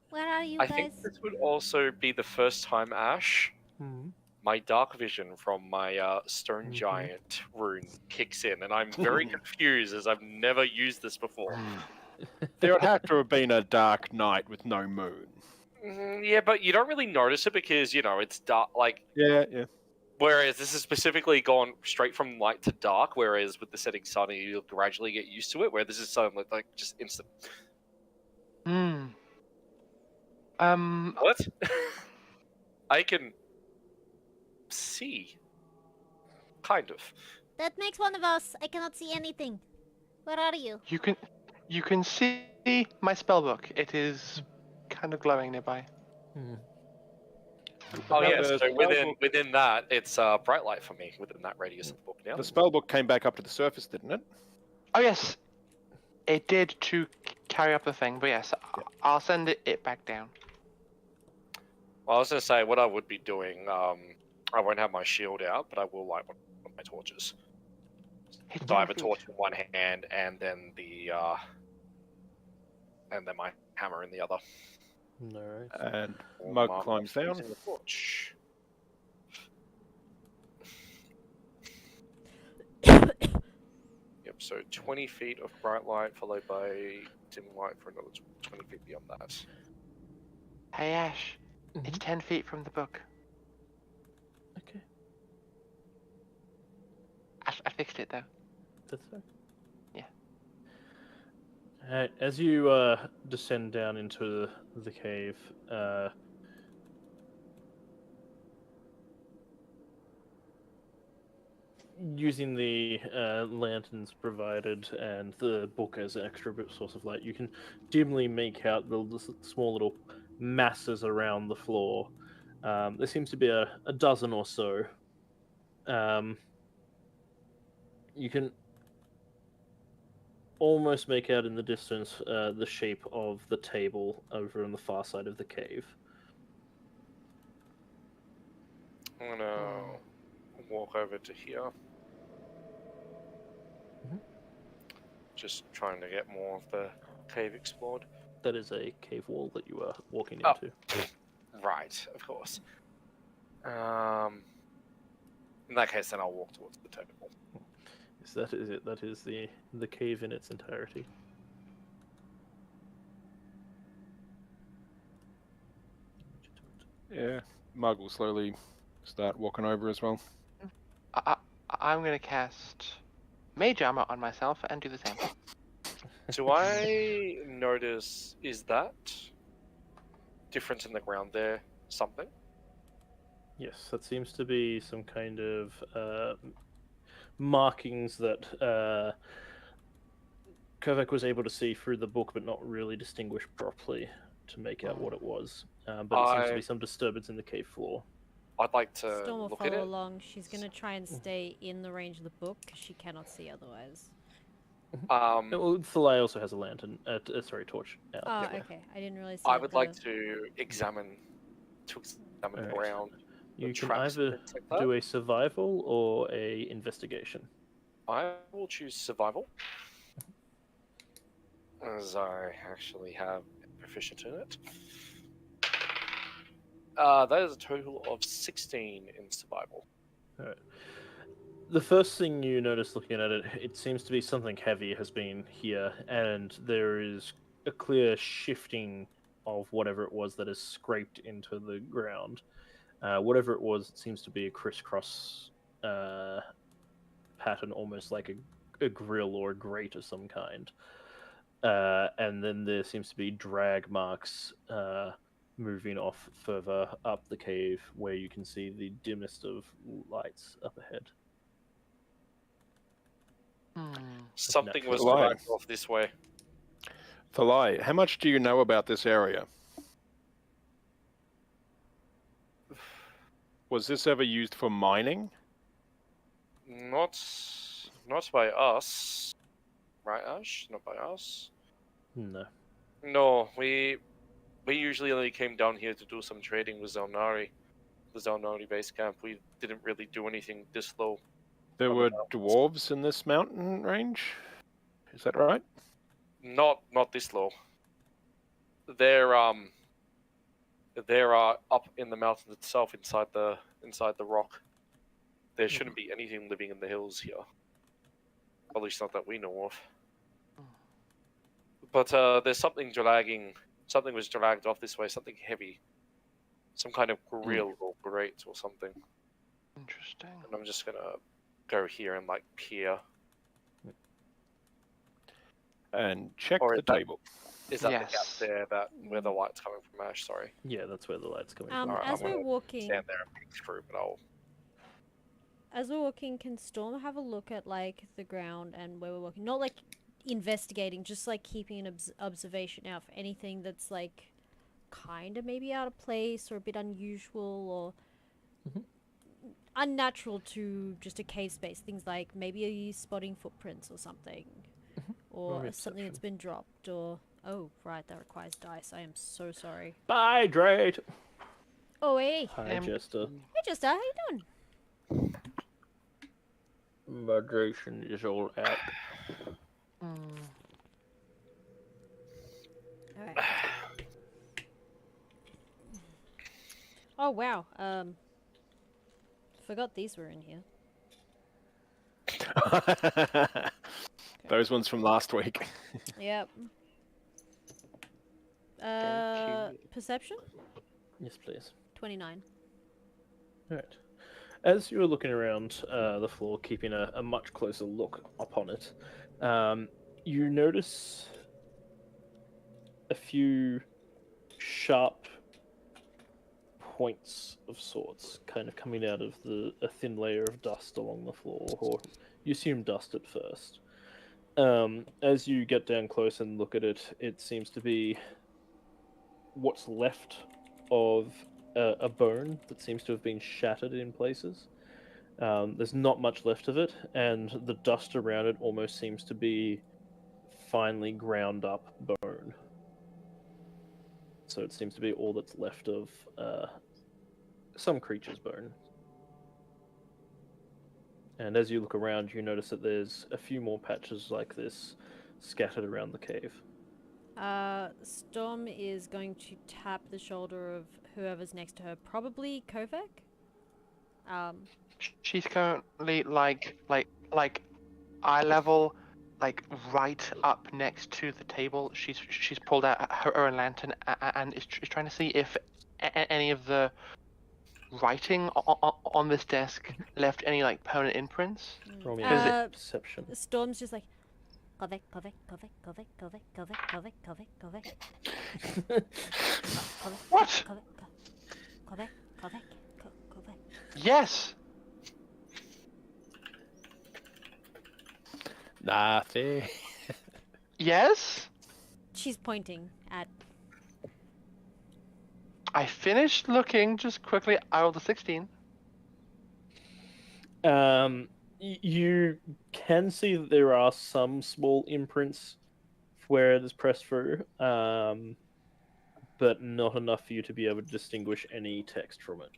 Where are you I guys? think this would also be the first time, Ash, Mhm. my dark vision from my stone Mhm. giant rune kicks in, and I'm very confused as I've never used this before. There would have to have been a dark night with no moon. Yeah, but you don't really notice it because it's dark. Like, Yeah. whereas this is specifically gone straight from light to dark. Whereas with the setting sun, you'll gradually get used to it. Where this is suddenly like just instant. Hmm. What? I can see. Kind of. That makes one of us. I cannot see anything. Where are you? You can see my spellbook. It is kind of glowing nearby. Oh yeah, The so within that, it's bright light for me within that radius of the book now. The spellbook came back up to the surface, didn't it? Oh yes, it did to carry up the thing. But yes, I'll send it back down. Well, I was gonna say what I would be doing. I won't have my shield out, but I will light one of my torches. So I have a torch in one hand, and then my hammer in the other. Alright. And Or Mug my- climbs down. using the torch. Yep. So 20 feet of bright light, followed by dim light for another 20 feet beyond that. Hey Ash, it's 10 feet from the book. Okay, I fixed it though. that's fine. Yeah. Alright, as you descend down into the cave, using the lanterns provided and the book as an extra source of light, you can dimly make out the small little masses around the floor. There seems to be a dozen or so. You can almost make out in the distance the shape of the table over on the far side of the cave. I'm gonna walk over to here. Just trying to get more of the cave explored. That is a cave wall that you are walking Oh. into. Right, of course. In that case, then I'll walk towards the table. Yes, that is it. That is the cave in its entirety. Yeah. Mug will slowly start walking over as well. I'm gonna cast Mage Armor on myself and do the same. Do I notice, is that difference in the ground there something? Yes, that seems to be some kind of markings that Kovac was able to see through the book, but not really distinguish properly to make out what it was. But it seems to be some disturbance in the cave floor. I'd like to Storm will look at follow it. along. She's gonna try and stay in the range of the book because she cannot see otherwise. Well, Thalai also has a lantern. Torch. Out. Oh, Yeah. okay. I didn't realize. I would like to examine the Alright. ground. You the can traps either and things like that. do a survival or a investigation. I will choose survival, as I actually have proficient in it. That is a total of 16 in survival. Alright. The first thing you notice looking at it, it seems to be something heavy has been here, and there is a clear shifting of whatever it was that has scraped into the ground. Whatever it was, it seems to be a crisscross pattern, almost like a grill or a grate of some kind. And then there seems to be drag marks moving off further up the cave, where you can see the dimmest of lights up ahead. Something was Natural light. dragged off this way. Thalai, how much do you know about this area? Was this ever used for mining? Not by us, right, Ash? Not by us. No. No, we usually only came down here to do some trading with Xel'nari, the Xel'nari base camp. We didn't really do anything this low. There On the were mountains. dwarves in this mountain range? Is that right? Not this low. They're up in the mountain itself, inside the rock. There shouldn't be anything living in the hills here. At least not that we know of. But there's something dragging. Something was dragged off this way. Something heavy. Some kind of grill or grate or something. Interesting. And I'm just gonna go here and like peer. And check Or the is that- table. Is that the gap Yes. there? That where the light's coming from, Ash? Sorry. Yeah, that's where the light's coming from. Alright, As I'm we're gonna walking, Stand there and peek through, but I'll. can Storm have a look at like the ground and where we're walking? Not like investigating, just like keeping an observation out for anything that's like kind of maybe out of place or a bit unusual or unnatural to just a cave space. Things like maybe are you spotting footprints or something, or Roll something that's been dropped, or oh right, that requires dice. I am so sorry. Hydrate! Oh hey, Hi, Jester. hey Jester, how you doing? Hydration is all out. Alright. Oh wow. Forgot these were in here. Those ones from last week. Yep. Perception? Yes, please. 29. Alright. As you are looking around the floor, keeping a much closer look upon it, you notice a few sharp points of sorts kind of coming out of a thin layer of dust along the floor, or you assume dust at first. As you get down close and look at it, it seems to be what's left of a bone that seems to have been shattered in places. There's not much left of it, and the dust around it almost seems to be finely ground up bone. So it seems to be all that's left of some creature's bone. And as you look around, you notice that there's a few more patches like this scattered around the cave. Storm is going to tap the shoulder of whoever's next to her, probably Kovac. She's currently like eye level, like right up next to the table. She's pulled out her own lantern and is trying to see if any of the writing on this desk left any like permanent imprints. Roll me Uh, a perception. Storm's just like, Kovac, Kovac, Kovac, Kovac, Kovac, Kovac, Kovac, Kovac, Kovac. What? Kovac, Kovac, Kovac. Yes. Nothing. Yes. She's pointing at. I finished looking just quickly. I rolled a 16. You can see that there are some small imprints where it is pressed through, but not enough for you to be able to distinguish any text from it.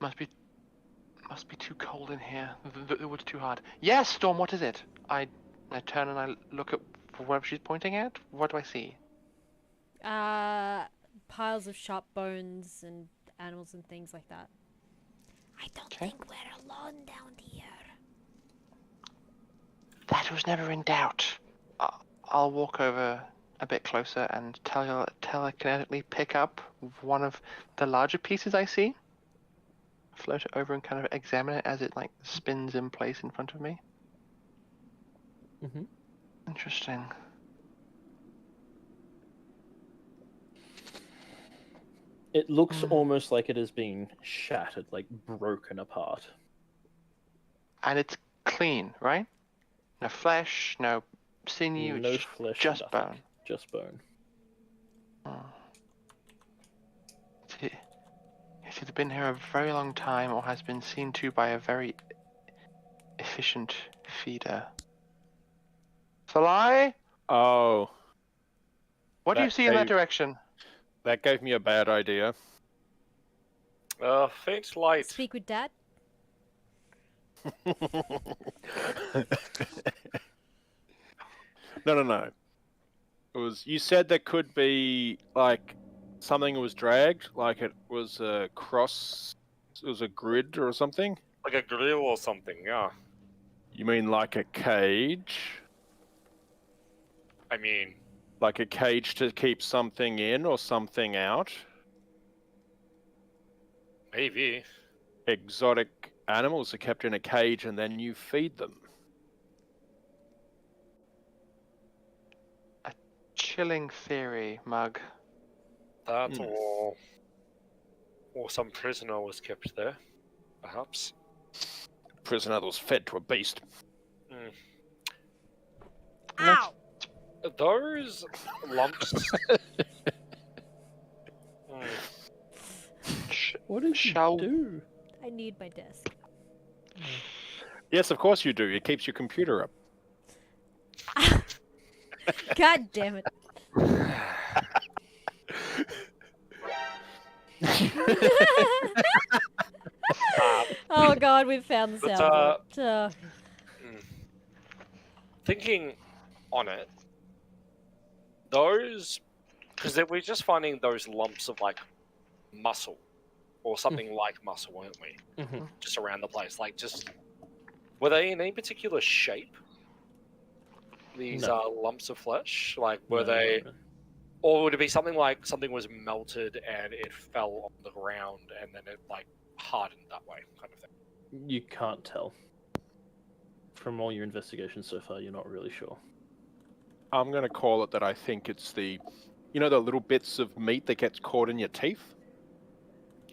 Must be Must be too cold in here. The wood's too hard. Yes, Storm, what is it? I turn and I look at wherever she's pointing at. What do I see? Piles of sharp bones and animals and things like that. I don't Okay. think we're alone down here. That was never in doubt. I'll walk over a bit closer and telekinetically pick up one of the larger pieces I see. Float it over and kind of examine it as it like spins in place in front of me. Mm-hmm. Interesting. It looks almost like it has been shattered, like broken apart. And it's clean, right? No flesh, no sinew, No it's flesh, just nothing. bone. Just bone. It's either been here a very long time or has been seen to by a very efficient feeder. Salai, Oh, what do you That see in that gave- direction? that gave me a bad idea. Faint light. Speak with Dad. No. It was. You said there could be like something was dragged, like it was a cross. It was a grid or something. Like a grill or something, yeah. You mean like a cage? I mean, Like a cage to keep something in or something out? maybe. Exotic animals are kept in a cage and then you feed them. Chilling theory, Mug. That or some prisoner was kept there, perhaps. Prisoner was fed to a beast. Ow! Those lumps. What did Shall- you do? I need my desk. Yes, of course you do. It keeps your computer up. God damn it. Oh god, we've found the But, soundboard. Thinking on it, those, because we're just finding those lumps of like muscle or something like muscle, weren't we? Mhm. Just around the place, like just were they in any particular shape? These No. lumps of flesh, like were No, they, no. or would it be something like something was melted and it fell on the ground and then it like hardened that way, kind of thing? You can't tell. From all your investigations so far, you're not really sure. I'm going to call it that I think it's the, you know, the little bits of meat that gets caught in your teeth?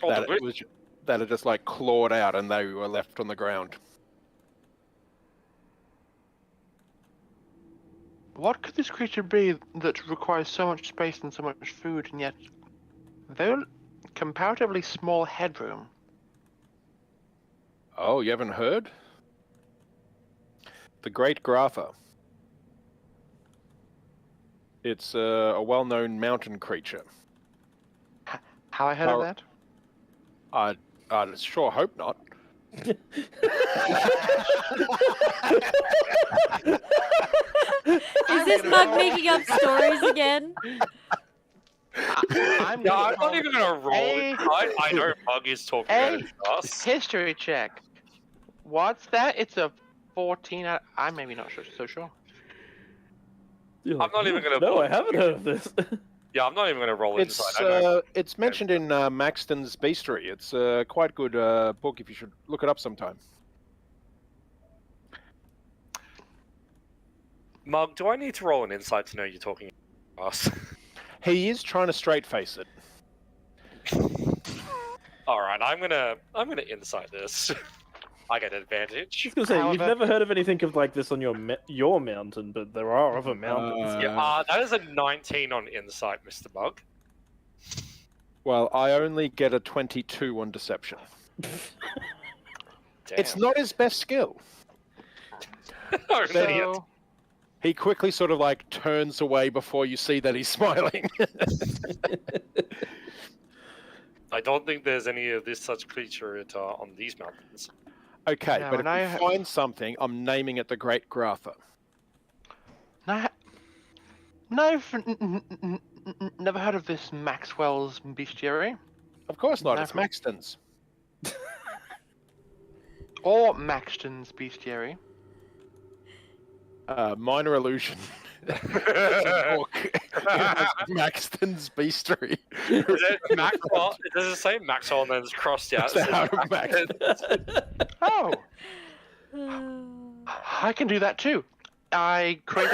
Oh, That it was, that are just like clawed out and they were left on the ground. What could this creature be that requires so much space and so much food, and yet very comparatively small headroom? Oh, you haven't heard? The Great Grapha. It's a well-known mountain creature. How I heard of that? I'd sure hope not. Is this Mug making up stories again? I'm Yeah, I'm gonna not call even gonna roll Hey. it. I know Mug is talking about it to us. history check. What's that? It's a 14 out. I'm maybe not so sure. You're I'm not even gonna No, bother I haven't heard of this. Yeah, I'm not even gonna roll it It's inside. I know. it's mentioned in Maxton's Beastery. It's a quite good book if you should look it up sometime. Mug, do I need to roll an insight to know you're talking to us? He is trying to straight face it. All right, I'm gonna insight this. I get advantage. I was gonna say, you've However- never heard of anything of like this on your mountain, but there are other mountains. Yeah, that is a 19 on insight, Mr. Mug. Well, I only get a 22 on deception. Damn. It's not his best skill. Oh, idiot. So, He quickly sort of like turns away before you see that he's smiling. I don't think there's any of this such creature on these mountains. Okay, Yeah, but when if we find something, I'm naming it the Great Grapha. No, I've never heard of this Maxwell's bestiary. Of course not. No, It's Maxton's. Or Maxton's bestiary. Minor illusion. Maxton's bestiary. Is it Maxwell? Does it say Maxwell and then it's crossed out? It's out of Maxton. Oh, I can do that too. I create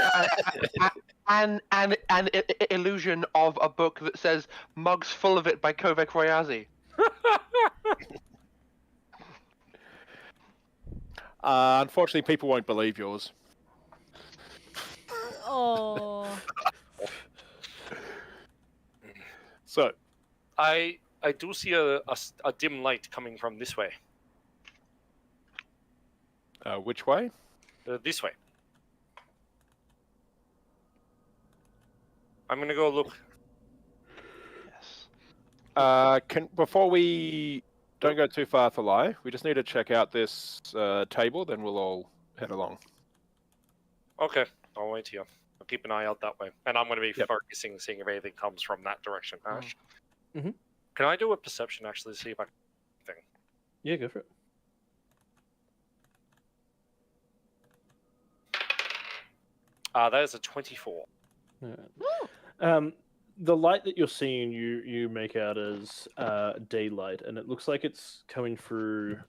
an illusion of a book that says "Mugs Full of It" by Kovek Royazi. Unfortunately, people won't believe yours. Oh. So, I do see a dim light coming from this way. which way? This way. I'm gonna go look. Yes. Before we don't go too far for lie, we just need to check out this table. Then we'll all head along. Okay, I'll wait here. I'll keep an eye out that way, and I'm gonna be Yep. focusing, seeing if anything comes from that direction. Ash. Mhm. Can I do a perception actually? See if I can. Yeah, go for it. That is a 24. Alright. The light that you're seeing, you make out as daylight, and it looks like it's coming through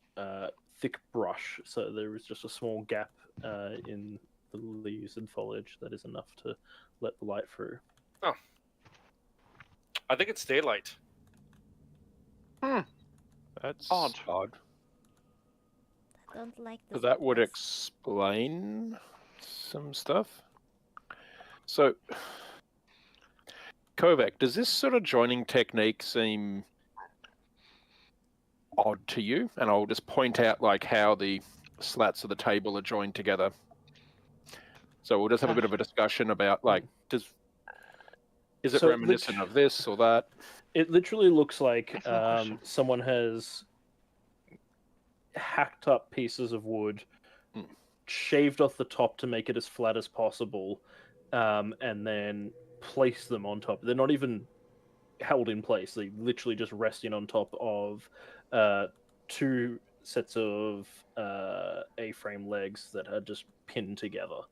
thick brush. So there is just a small gap in the leaves and foliage that is enough to let the light through. I think it's daylight. That's Odd. I don't like So this. that would explain some stuff. So, Kovak, does this sort of joining technique seem odd to you? And I'll just point out like how the slats of the table are joined together. So we'll just have a bit of a discussion about like, is it So reminiscent of this or that? It literally looks like Excellent question. someone has hacked up pieces of wood, shaved off the top to make it as flat as possible, and then placed them on top. They're not even held in place. They literally just resting on top of two sets of A-frame legs that are just pinned together.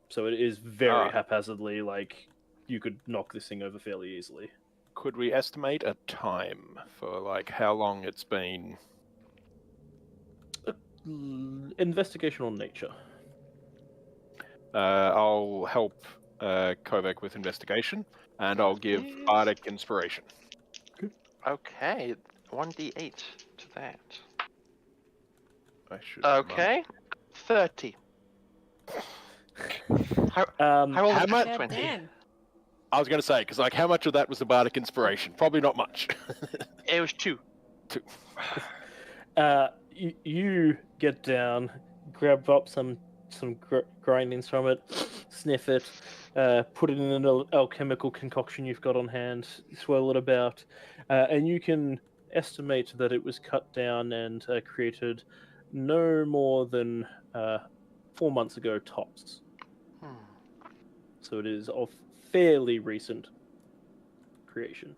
So it is very haphazardly, like you could knock this thing over fairly easily. Could we estimate a time for like how long it's been? Investigational nature. I'll help Kovak with investigation, and I'll give Yes. Bardic inspiration. Okay, 1d8 to that. I should. Okay, 30. How old How is much- it? God 20. damn. I was going to say, because like, how much of that was the Bardic inspiration? Probably not much. It was 2. You get down, grab up some grindings from it, sniff it, put it in an alchemical concoction you've got on hand, swirl it about, and you can estimate that it was cut down and created no more than 4 months ago tops. So it is of fairly recent creation.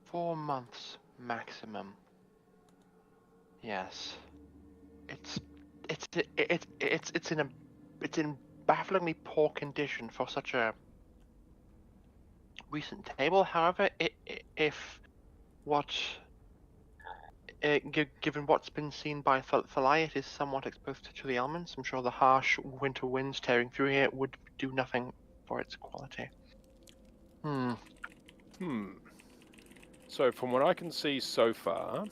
4 months maximum. Yes. It's in bafflingly poor condition for such a recent table. However, given what's been seen by Thalai, it is somewhat exposed to the elements. I'm sure the harsh winter winds tearing through here would do nothing for its quality. So from what I can see so far,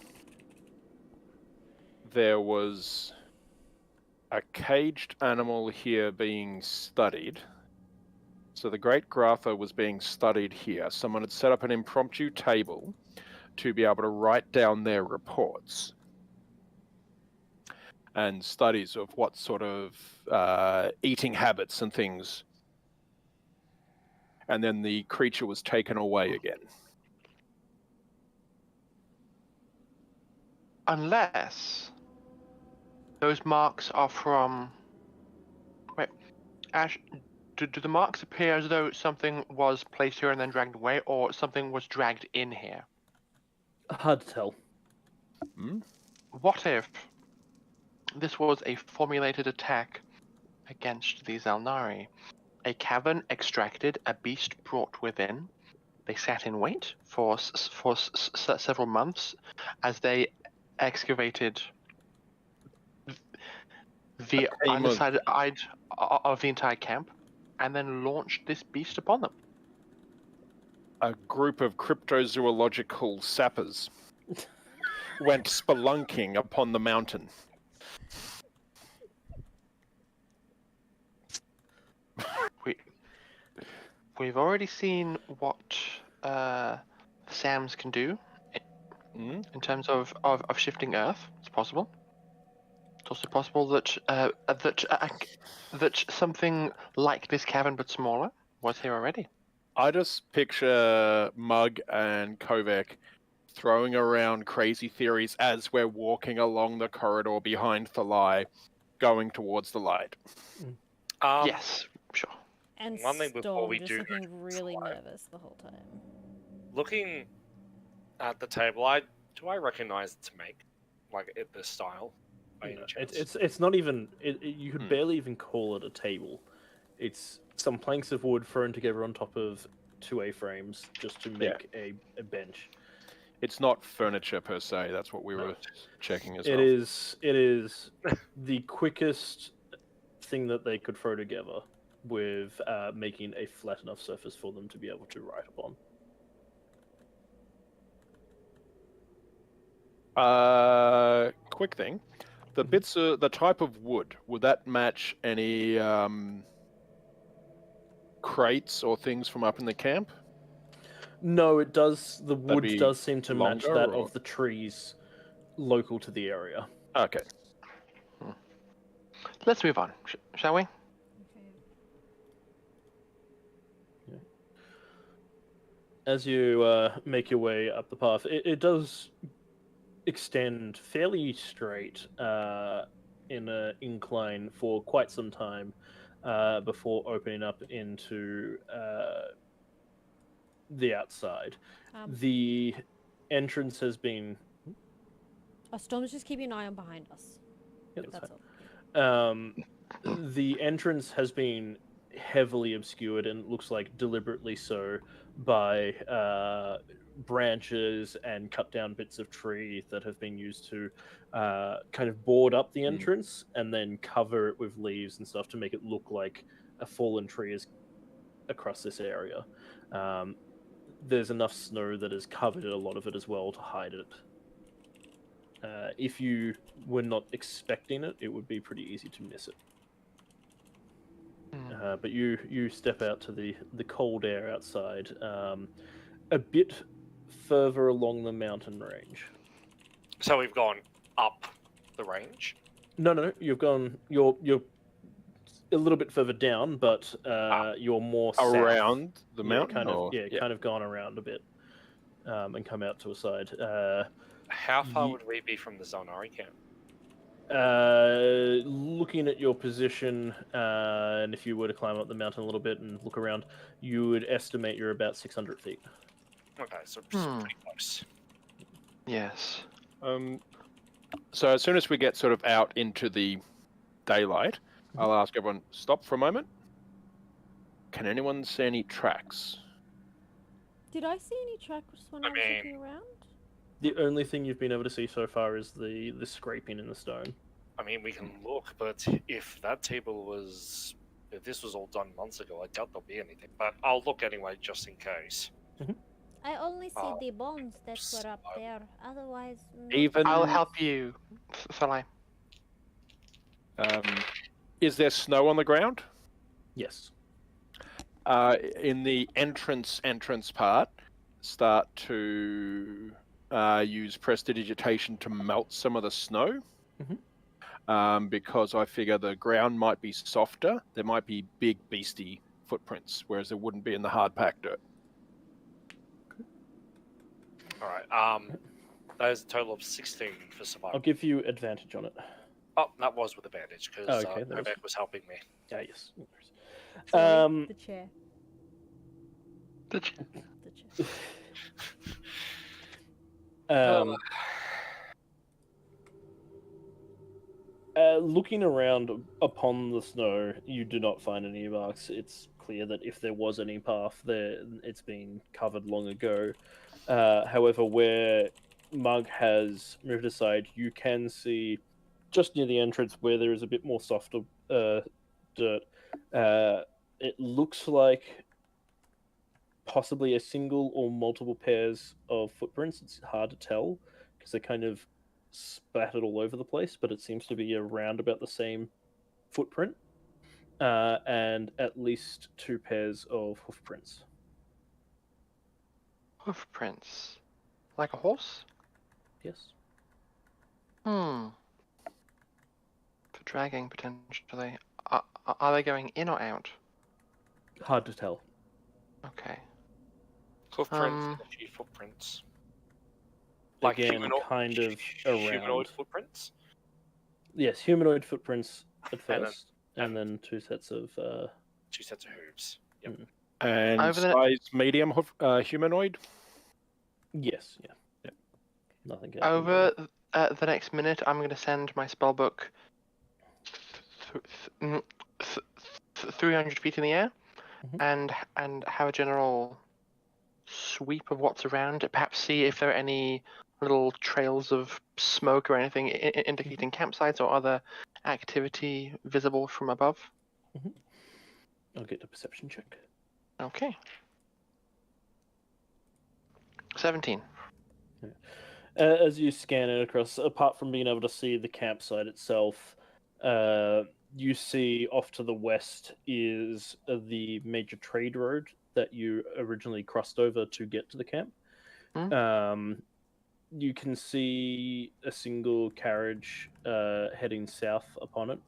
there was a caged animal here being studied. So the Great Grapha was being studied here. Someone had set up an impromptu table to be able to write down their reports and studies of what sort of eating habits and things. And then the creature was taken away again. Unless those marks are from. Wait, Ash, do the marks appear as though something was placed here and then dragged away, or something was dragged in here? Hard to tell. What if this was a formulated attack against the Xel'nari? A cavern extracted, a beast brought within. They sat in wait for several months as they excavated the team of- underside of the entire camp, and then launched this beast upon them. A group of cryptozoological sappers went spelunking upon the mountain. We've already seen what SAMs can do in terms of shifting Earth. It's possible. It's also possible that that something like this cavern but smaller was here already. I just picture Mug and Kovac throwing around crazy theories as we're walking along the corridor behind Thalai, going towards the light. Yes, sure. And One thing before Storm we just do looking really slide. nervous the whole time. Looking at the table, do I recognize its make, like the style? By any chance? It's not even. You could barely even call it a table. It's some planks of wood thrown together on top of two A-frames just to make a bench. It's not furniture per se. That's what we were checking as well. It is the quickest thing that they could throw together with making a flat enough surface for them to be able to write upon. Quick thing. The bits, the type of wood, would that match any crates or things from up in the camp? No, it does. The wood be does seem to match longer, that or- of the trees local to the area. Okay. Let's move on, shall we? Okay. As you make your way up the path, it does extend fairly straight in an incline for quite some time before opening up into the outside. The entrance has been... Storm's just keeping an eye on behind us. Yeah, That's fine. all. The entrance has been heavily obscured and looks like deliberately so by branches and cut down bits of tree that have been used to kind of board up the entrance and then cover it with leaves and stuff to make it look like a fallen tree is across this area. There's enough snow that has covered a lot of it as well to hide it. If you were not expecting it, it would be pretty easy to miss it. But you step out to the cold air outside, a bit further along the mountain range. So we've gone up the range. No, you've gone. You're a little bit further down, but you're more Around south. the mountain? Kind of, or- kind of gone around a bit, and come out to a side. How far would we be from the Xel'nari camp? Looking at your position, and if you were to climb up the mountain a little bit and look around, you would estimate you're about 600 feet. Okay, so pretty close. Yes. So as soon as we get sort of out into the daylight, I'll ask everyone, stop for a moment. Can anyone see any tracks? Did I see any tracks when I was looking around? The only thing you've been able to see so far is the scraping in the stone. I mean, we can look, but if this was all done months ago, I doubt there'll be anything. But I'll look anyway, just in case. I only see the bones that were up there. Otherwise, no. Even I'll help you, Thalai. Is there snow on the ground? Yes. In the entrance part, start to use prestidigitation to melt some of the snow. Because I figure the ground might be softer. There might be big beastie footprints, whereas there wouldn't be in the hard packed dirt. All right. That is a total of 16 for I'll survival. give you advantage on it. Oh, that was with advantage because Oh, okay, that was- Novak was helping me. Ah, yes. No worries. Sorry, the chair. The ch- The chair. Looking around upon the snow, you do not find any marks. It's clear that if there was any path there, it's been covered long ago. However, where Mug has moved aside, you can see just near the entrance where there is a bit more softer dirt. It looks like possibly a single or multiple pairs of footprints. It's hard to tell because they're kind of splattered all over the place, but it seems to be around about the same footprint, and at least 2 pairs of hoof prints. hoof prints. Like a horse? Yes. For dragging, potentially. Are they going in or out? Hard to tell. Okay. Footprints, energy footprints. Like Again, humanoid, kind of humanoid around. footprints. Yes, humanoid footprints at And then- first, and then 2 sets of. 2 sets of hooves. Yep. And Over the- size medium humanoid. Yes, yeah. Nothing. Over the next minute, I'm going to send my spellbook 300 feet in the air, and have a general sweep of what's around. Perhaps see if there are any little trails of smoke or anything indicating campsites or other activity visible from above. I'll get a perception check. Okay. 17. As you scan it across, apart from being able to see the campsite itself, you see off to the west is the major trade road that you originally crossed over to get to the camp. You can see a single carriage heading south upon it,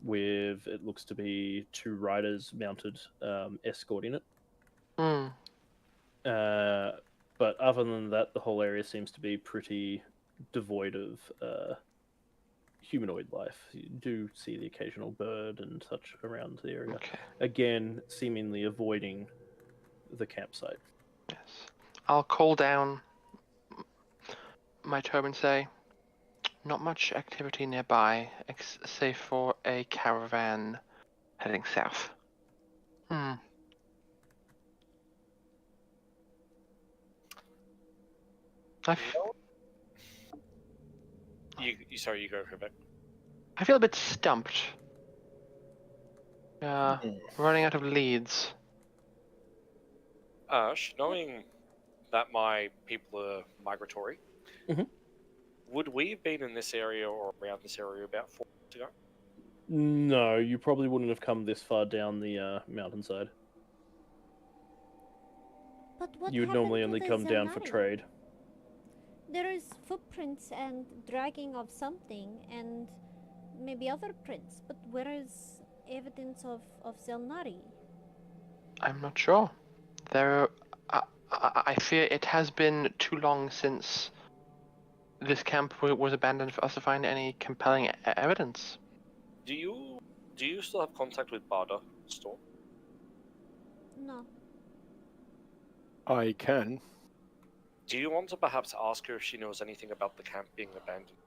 with it looks to be 2 riders mounted escorting it. But other than that, the whole area seems to be pretty devoid of humanoid life. You do see the occasional bird and such around the area. Okay. Again, seemingly avoiding the campsite. Yes. I'll call down my tome and say, not much activity nearby, save for a caravan heading south. Sorry, you go, Quebec. I feel a bit stumped. Running out of leads. Ash, knowing that my people are migratory, would we have been in this area or around this area about 4 months ago? No, you probably wouldn't have come this far down the mountainside. But what You would happened normally to only the come down for Xel'nari? trade. There is footprints and dragging of something and maybe other prints, but where is evidence of Xel'nari? I'm not sure. I fear it has been too long since this camp was abandoned for us to find any compelling evidence. Do you still have contact with Barda Storm? No. I can. Do you want to perhaps ask her if she knows anything about the camp being abandoned?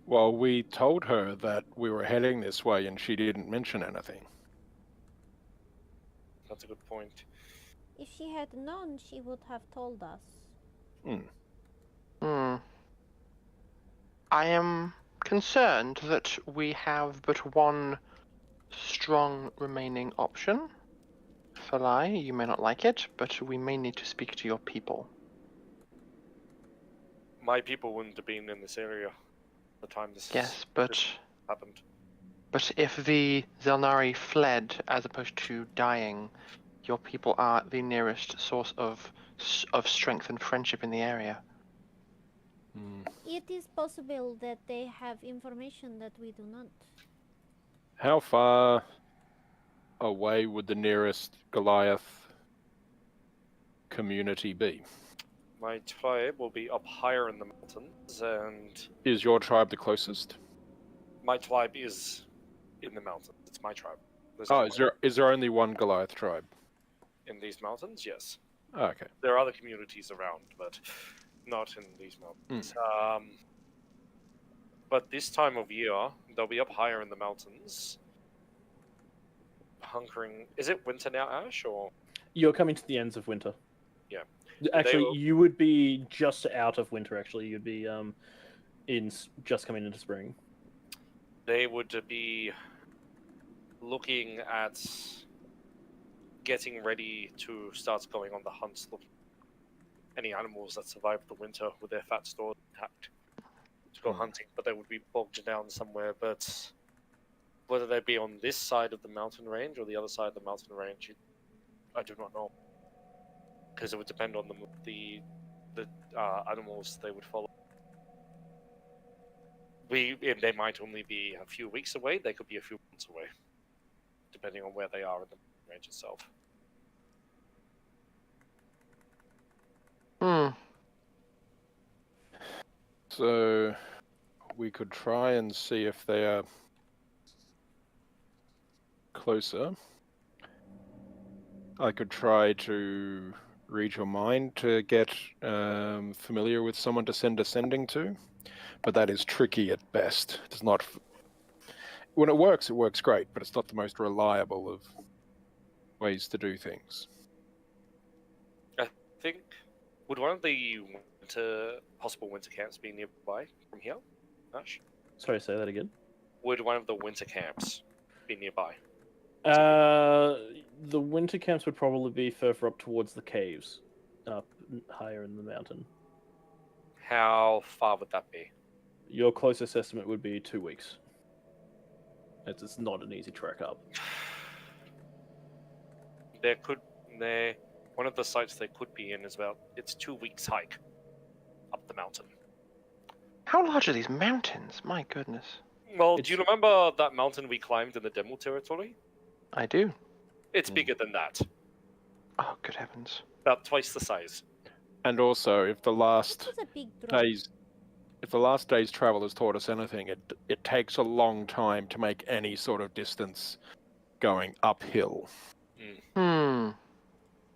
Well, we told her that we were heading this way and she didn't mention anything. That's a good point. If she had known, she would have told us. I am concerned that we have but one strong remaining option. Falai, you may not like it, but we may need to speak to your people. My people wouldn't have been in this area at the time this happened. But if the Xel'nari fled as opposed to dying, your people are the nearest source of strength and friendship in the area. It is possible that they have information that we do not. How far away would the nearest Goliath community be? My tribe will be up higher in the mountains, and Is your tribe the closest? my tribe is in the mountains. It's my tribe. There's Oh, only is there only one Goliath tribe? in these mountains? Yes. Oh, okay. There are other communities around, but not in these mountains. But this time of year, they'll be up higher in the mountains, hunkering. Is it winter now, Ash, or? You're coming to the ends of winter. Yeah. Actually, will- you would be just out of winter. Actually, you'd be just coming into spring. They would be looking at getting ready to start going on the hunts, looking at any animals that survived the winter with their fat stores intact to go hunting, but they would be bogged down somewhere. But whether they be on this side of the mountain range or the other side of the mountain range, I do not know, because it would depend on the animals they would follow. They might only be a few weeks away. They could be a few months away, depending on where they are in the range itself. So we could try and see if they are closer. I could try to read your mind to get familiar with someone to send ascending to, but that is tricky at best. It's not. When it works great, but it's not the most reliable of ways to do things. I think would one of the possible winter camps be nearby from here, Ash? Sorry, say that again. Would one of the winter camps be nearby? The winter camps would probably be further up towards the caves, up higher in the mountain. How far would that be? Your closest estimate would be 2 weeks. It's not an easy trek up. One of the sites they could be in is it's 2 weeks hike up the mountain. How large are these mountains? My goodness. Well, do you remember that mountain we climbed in the demo territory? I do. It's bigger than that. Oh, good heavens. About twice the size. And also, if the last This is a big drop. day's travel has taught us anything, it takes a long time to make any sort of distance going uphill.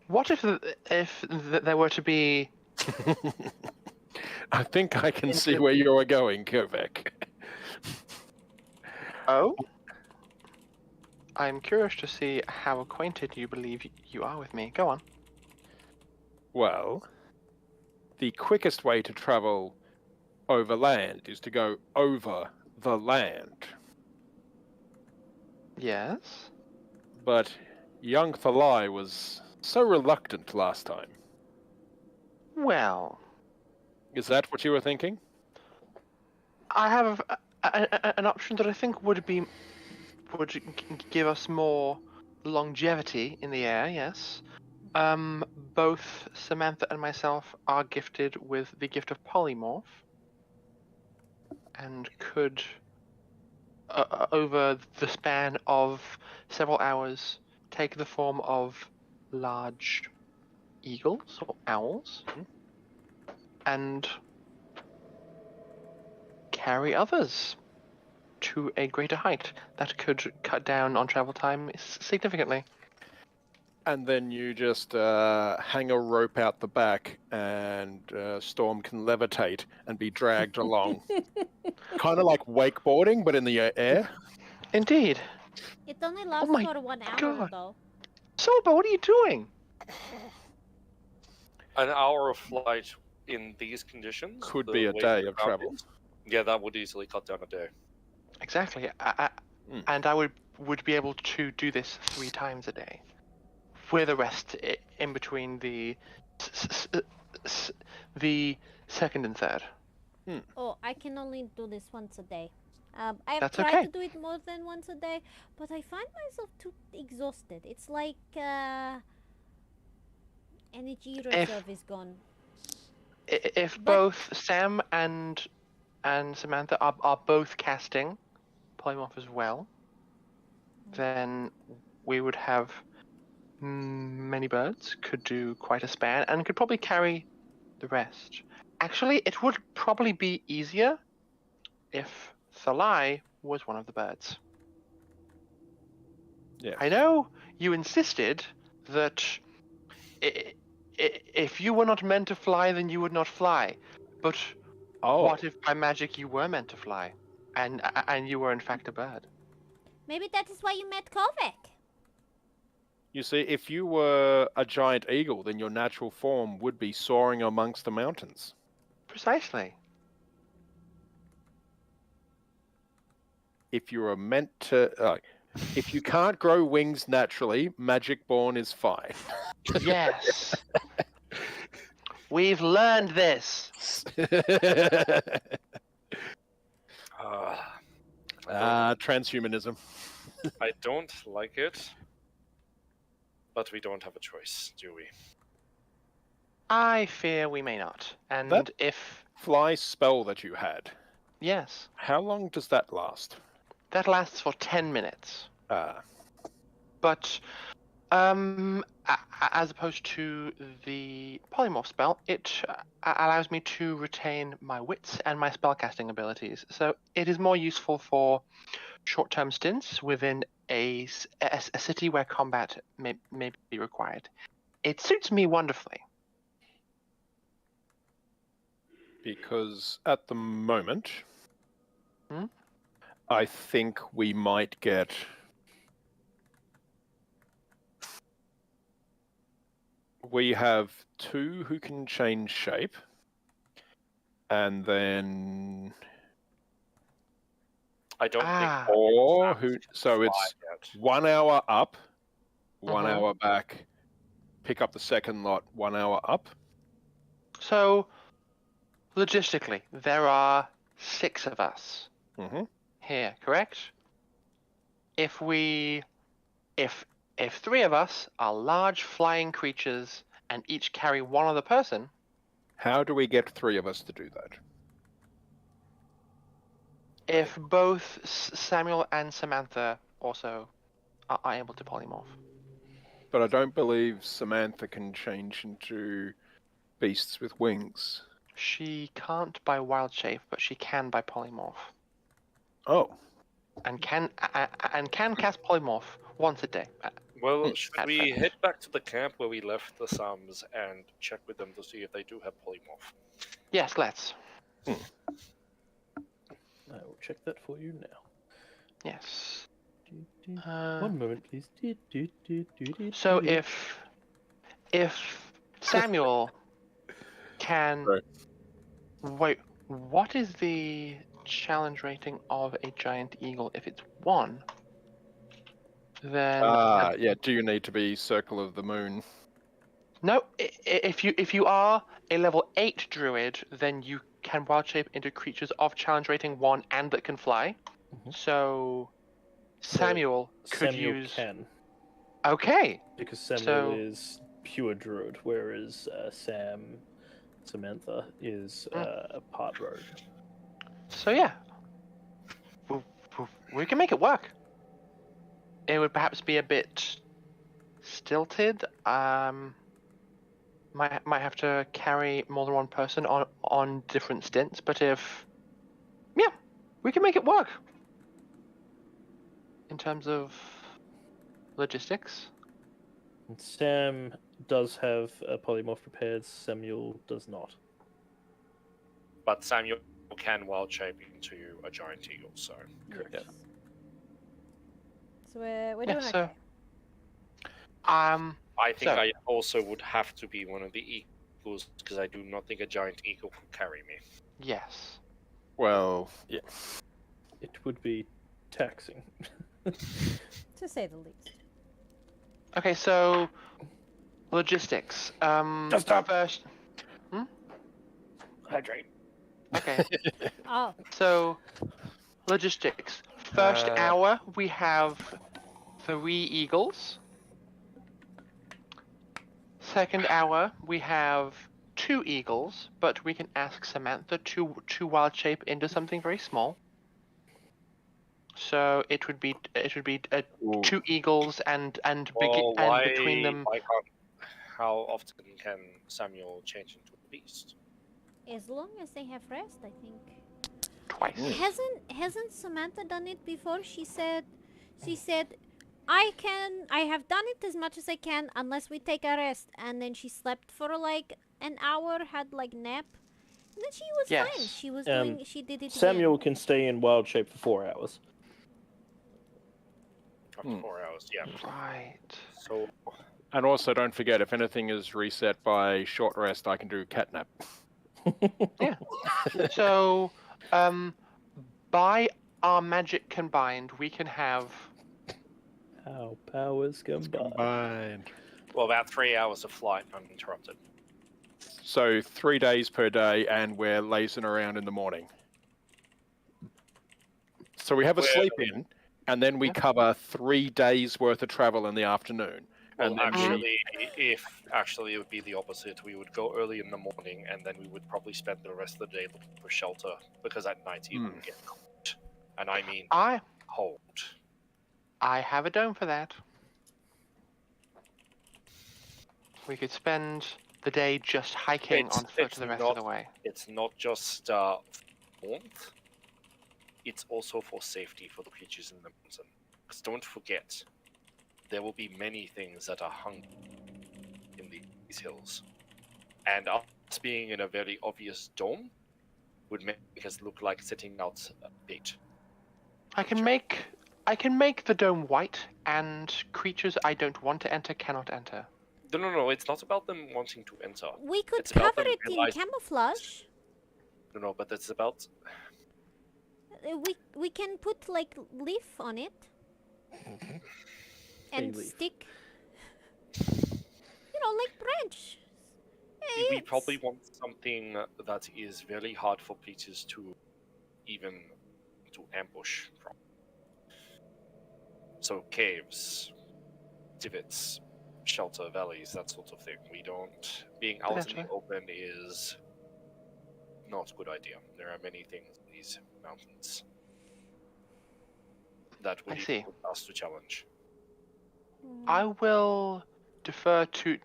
What if there were to be? I think I can see where you are going, Kovac. Oh? I'm curious to see how acquainted you believe you are with me. Go on. Well, the quickest way to travel over land is to go over the land. Yes? But young Thalai was so reluctant last time. Well, Is that what you were thinking? I have an option that I think would give us more longevity in the air, yes. Both Samantha and myself are gifted with the gift of polymorph, and could, over the span of several hours, take the form of large eagles or owls, and carry others to a greater height that could cut down on travel time significantly. And then you just hang a rope out the back, and Storm can levitate and be dragged along. Kind of like wakeboarding, but in the air. Indeed. It only lasts my for 1 hour, God. though. Soba, what are you doing? An hour of flight in these conditions Could the be a way day the of ground travel. is, yeah, that would easily cut down a day. Exactly. And I would be able to do this 3 times a day, with a rest in between the second and third. Oh, I can only do this once a day. I have That's tried okay. to do it more than once a day, but I find myself too exhausted. It's like energy reserve is gone. If But- both Sam and Samantha are both casting polymorph as well, then we would have many birds, could do quite a span, and could probably carry the rest. Actually, it would probably be easier if Thalai was one of the birds. Yes. I know you insisted that if you were not meant to fly, then you would not fly. But Oh, what if by magic you were meant to fly, and you were in fact a bird? Maybe that is why you met Kovac. you see, if you were a giant eagle, then your natural form would be soaring amongst the mountains. Precisely. If you were meant to, if you can't grow wings naturally, magic born is fine. Yes. We've learned this. Transhumanism. I don't like it, but we don't have a choice, do we? I fear we may not. And That- if Fly spell that you had. yes, How long does that last? that lasts for 10 minutes. But as opposed to the polymorph spell, it allows me to retain my wits and my spellcasting abilities. So it is more useful for short-term stints within a city where combat may be required. It suits me wonderfully. Because at the moment, Hmm? I think we might get. We have 2 who can change shape, and then I don't Ah. think. or who. So fly it's yet. 1 hour up, 1 Mhm. hour back. Pick up the second lot, 1 hour up. So, logistically, there are 6 of us Mm-hmm. here, correct? If 3 of us are large flying creatures and each carry one other person, How do we get 3 of us to do that? if both Samuel and Samantha also are able to polymorph. But I don't believe Samantha can change into beasts with wings. She can't by wild shape, but she can by polymorph, Oh, and can cast polymorph once a day. Well, should At we first. head back to the camp where we left the Sams and check with them to see if they do have polymorph? Yes, let's. I will check that for you now. Yes. One moment, please. So if Samuel can Right. wait, what is the challenge rating of a giant eagle? If it's 1, then yeah. Do you need to be Circle of the Moon? no. If you are a level 8 druid, then you can wild shape into creatures of challenge rating 1 and that can fly. Mhm. So So Samuel could Samuel use. can, Okay. because Samuel So- is pure druid, whereas Samantha is part rogue. So yeah, we can make it work. It would perhaps be a bit stilted. Might have to carry more than one person on different stints, but we can make it work. In terms of logistics, And Sam does have a polymorph prepared. Samuel does not. But Samuel can wild shape into a giant eagle, so. Correct. Yes. So we're Yeah, doing so- okay. I think So- I also would have to be one of the eagles because I do not think a giant eagle could carry me. yes. Well, yeah. It would be taxing. To say the least. Okay, so logistics. Just stop. First. Hydrate. Okay. Oh, So, logistics. First Uh, hour, we have 3 eagles. Second hour, we have 2 eagles, but we can ask Samantha to wild shape into something very small. So it would be Ooh. 2 eagles and Well, and between them. why can't? How often can Samuel change into a beast? As long as they have rest, I think. Twice. Hasn't Samantha done it before? She said, I have done it as much as I can unless we take a rest. And then she slept for like an hour, had like nap, and then she was fine. Yes. She was Um, she did it Samuel again. can stay in wild shape for 4 hours. Up to 4 hours, yeah. Right. So And also, don't forget, if anything is reset by short rest, I can do catnap. Yeah. So, by our magic combined, we can have. Our powers combined. Combined. well, about 3 hours of flight uninterrupted. So 3 days per day, and we're lazing around in the morning. So we have a Well- sleep in, and then we Yeah. cover 3 days worth of travel in the afternoon. Well, And then actually, it would be the opposite. We would go early in the morning, and then we would probably spend the rest of the day looking for shelter, because at night it would get cold. And I mean I cold. have a dome for that. We could spend the day just hiking on foot it's the rest not- of the way. It's not just warmth, it's also for safety for the creatures in the mountain. Because don't forget, there will be many things that are hungry in these hills. And us being in a very obvious dome would make us look like setting out a bait. I can make the dome white, and creatures I don't want to enter cannot enter. No, it's not about them wanting to enter. We could It's about cover them it in realizing- camouflage. No, but it's about We can put like leaf on it and leaf. stick. Like branch. we probably want something that is very hard for creatures to even to ambush from. So caves, divots, shelter, valleys, that sort of thing. We don't being out in the Potentially. open is not a good idea. There are many things in these mountains that would I see. put us to challenge. I will defer to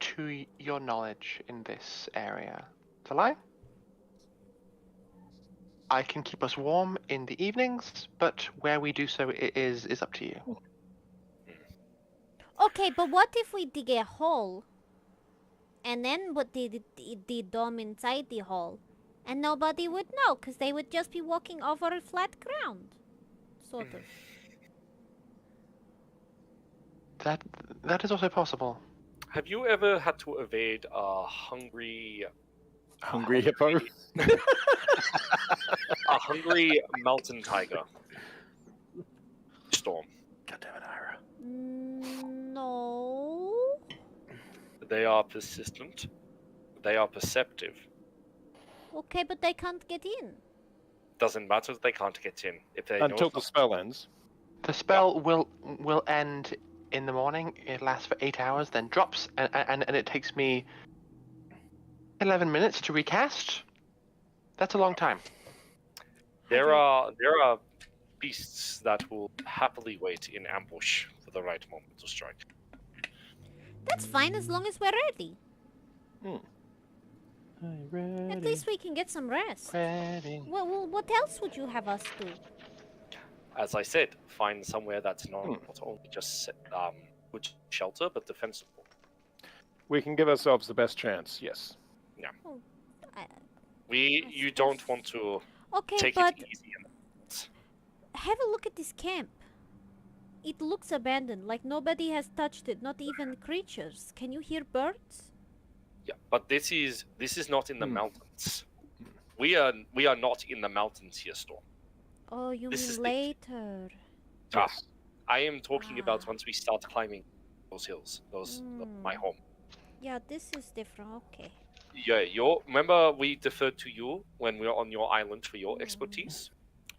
your knowledge in this area. Talai? I can keep us warm in the evenings, but where we do so is up to you. Okay, but what if we dig a hole and then put the dome inside the hole, and nobody would know because they would just be walking over a flat ground, sort of. That is also possible. Have you ever had to evade a hungry hippo. a hungry mountain tiger storm? God damn it, Ira. No. They are persistent. They are perceptive. Okay, but they can't get in. Doesn't matter if they can't get in. If they know Until the spell ends. The spell will end in the morning. It lasts for 8 hours, then drops, and it takes me 11 minutes to recast. That's a long time. there are beasts that will happily wait in ambush for the right moment to strike. That's fine as long as we're ready. Ready. At least we can get some rest. Ready. What else would you have us do? As I said, find somewhere that's not only just good shelter but defensible. We can give ourselves the best chance, yes. You don't want to Okay, take but it easy. have a look at this camp. It looks abandoned, like nobody has touched it, not even creatures. Can you hear birds? Yeah, but this is not in the mountains. We are not in the mountains here, Storm. Oh, you This mean is the- later? Yes. I am talking about once we start climbing those hills, my home. Yeah, this is different. Okay. Yeah, remember we deferred to you when we were on your island for your expertise?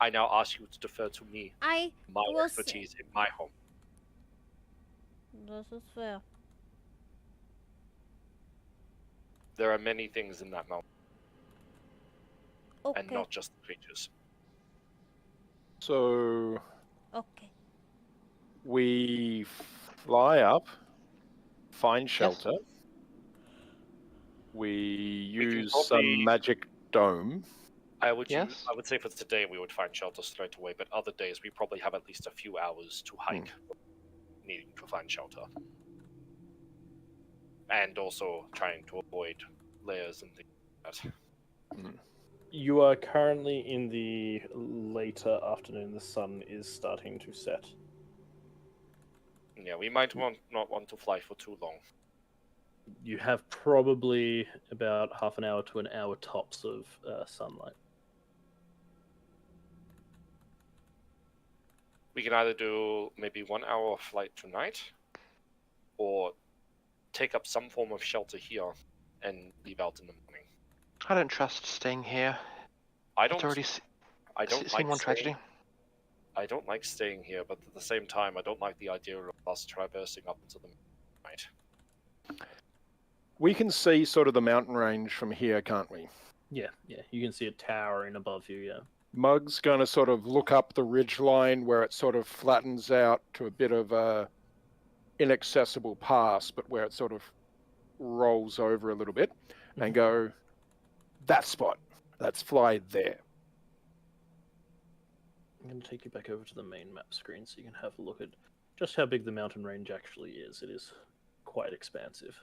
I now ask you to defer to me, I my will expertise in my home. This is fair. There are many things in that mountain, Okay. and not just the creatures. So, Okay. We fly up, find shelter. We use probably- some magic dome. I would Yes. I would say for today we would find shelter straight away, but other days we probably have at least a few hours to hike, needing to find shelter, and also trying to avoid layers and things like that. You are currently in the later afternoon. The sun is starting to set. Yeah, we might not want to fly for too long. You have probably about half an hour to an hour tops of sunlight. We can either do maybe 1 hour of flight tonight, or take up some form of shelter here and leave out in the morning. I don't trust staying here. I It's don't. already I don't seen like one staying. tragedy. I don't like staying here, but at the same time, I don't like the idea of us traversing up into the night. We can see sort of the mountain range from here, can't we? Yeah, you can see it towering above you. Yeah. Mug's going to sort of look up the ridge line where it sort of flattens out to a bit of a inaccessible pass, but where it sort of rolls over a little bit, and go, that spot. Let's fly there. I'm going to take you back over to the main map screen so you can have a look at just how big the mountain range actually is. It is quite expansive.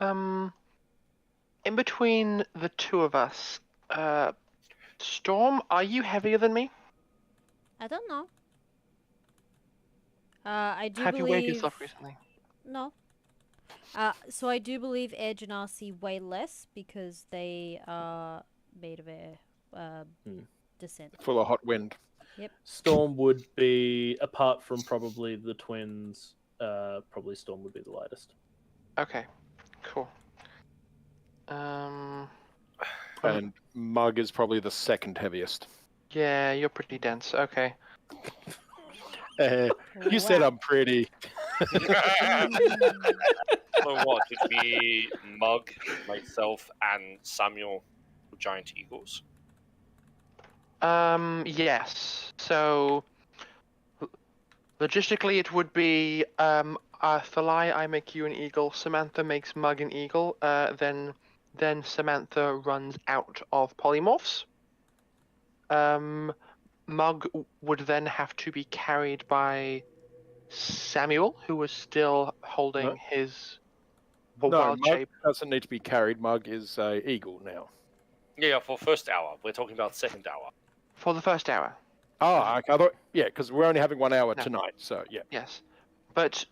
In between the two of us, Storm, are you heavier than me? I don't know. I do Have you believe... weighed yourself recently? No. So I do believe Air Genasi weigh less because they are made of air descent. Full of hot wind. Storm would be, apart from probably the twins, probably Storm would be the lightest. Okay, cool. And Mug is probably the second heaviest. Yeah, you're pretty dense. Okay. You said Wow. I'm pretty. So what? It'd be Mug, myself, and Samuel, giant eagles. Yes. So, logistically, it would be Thalai, I make you an eagle. Samantha makes Mug an eagle. Then Samantha runs out of polymorphs. Mug would then have to be carried by Samuel, who was still holding his No, wild Mug shape. doesn't need to be carried. Mug is a eagle now. Yeah, for first hour. We're talking about second hour. For the first hour. Oh, I thought, yeah, because we're only having 1 hour No. tonight, so yeah. Yes, but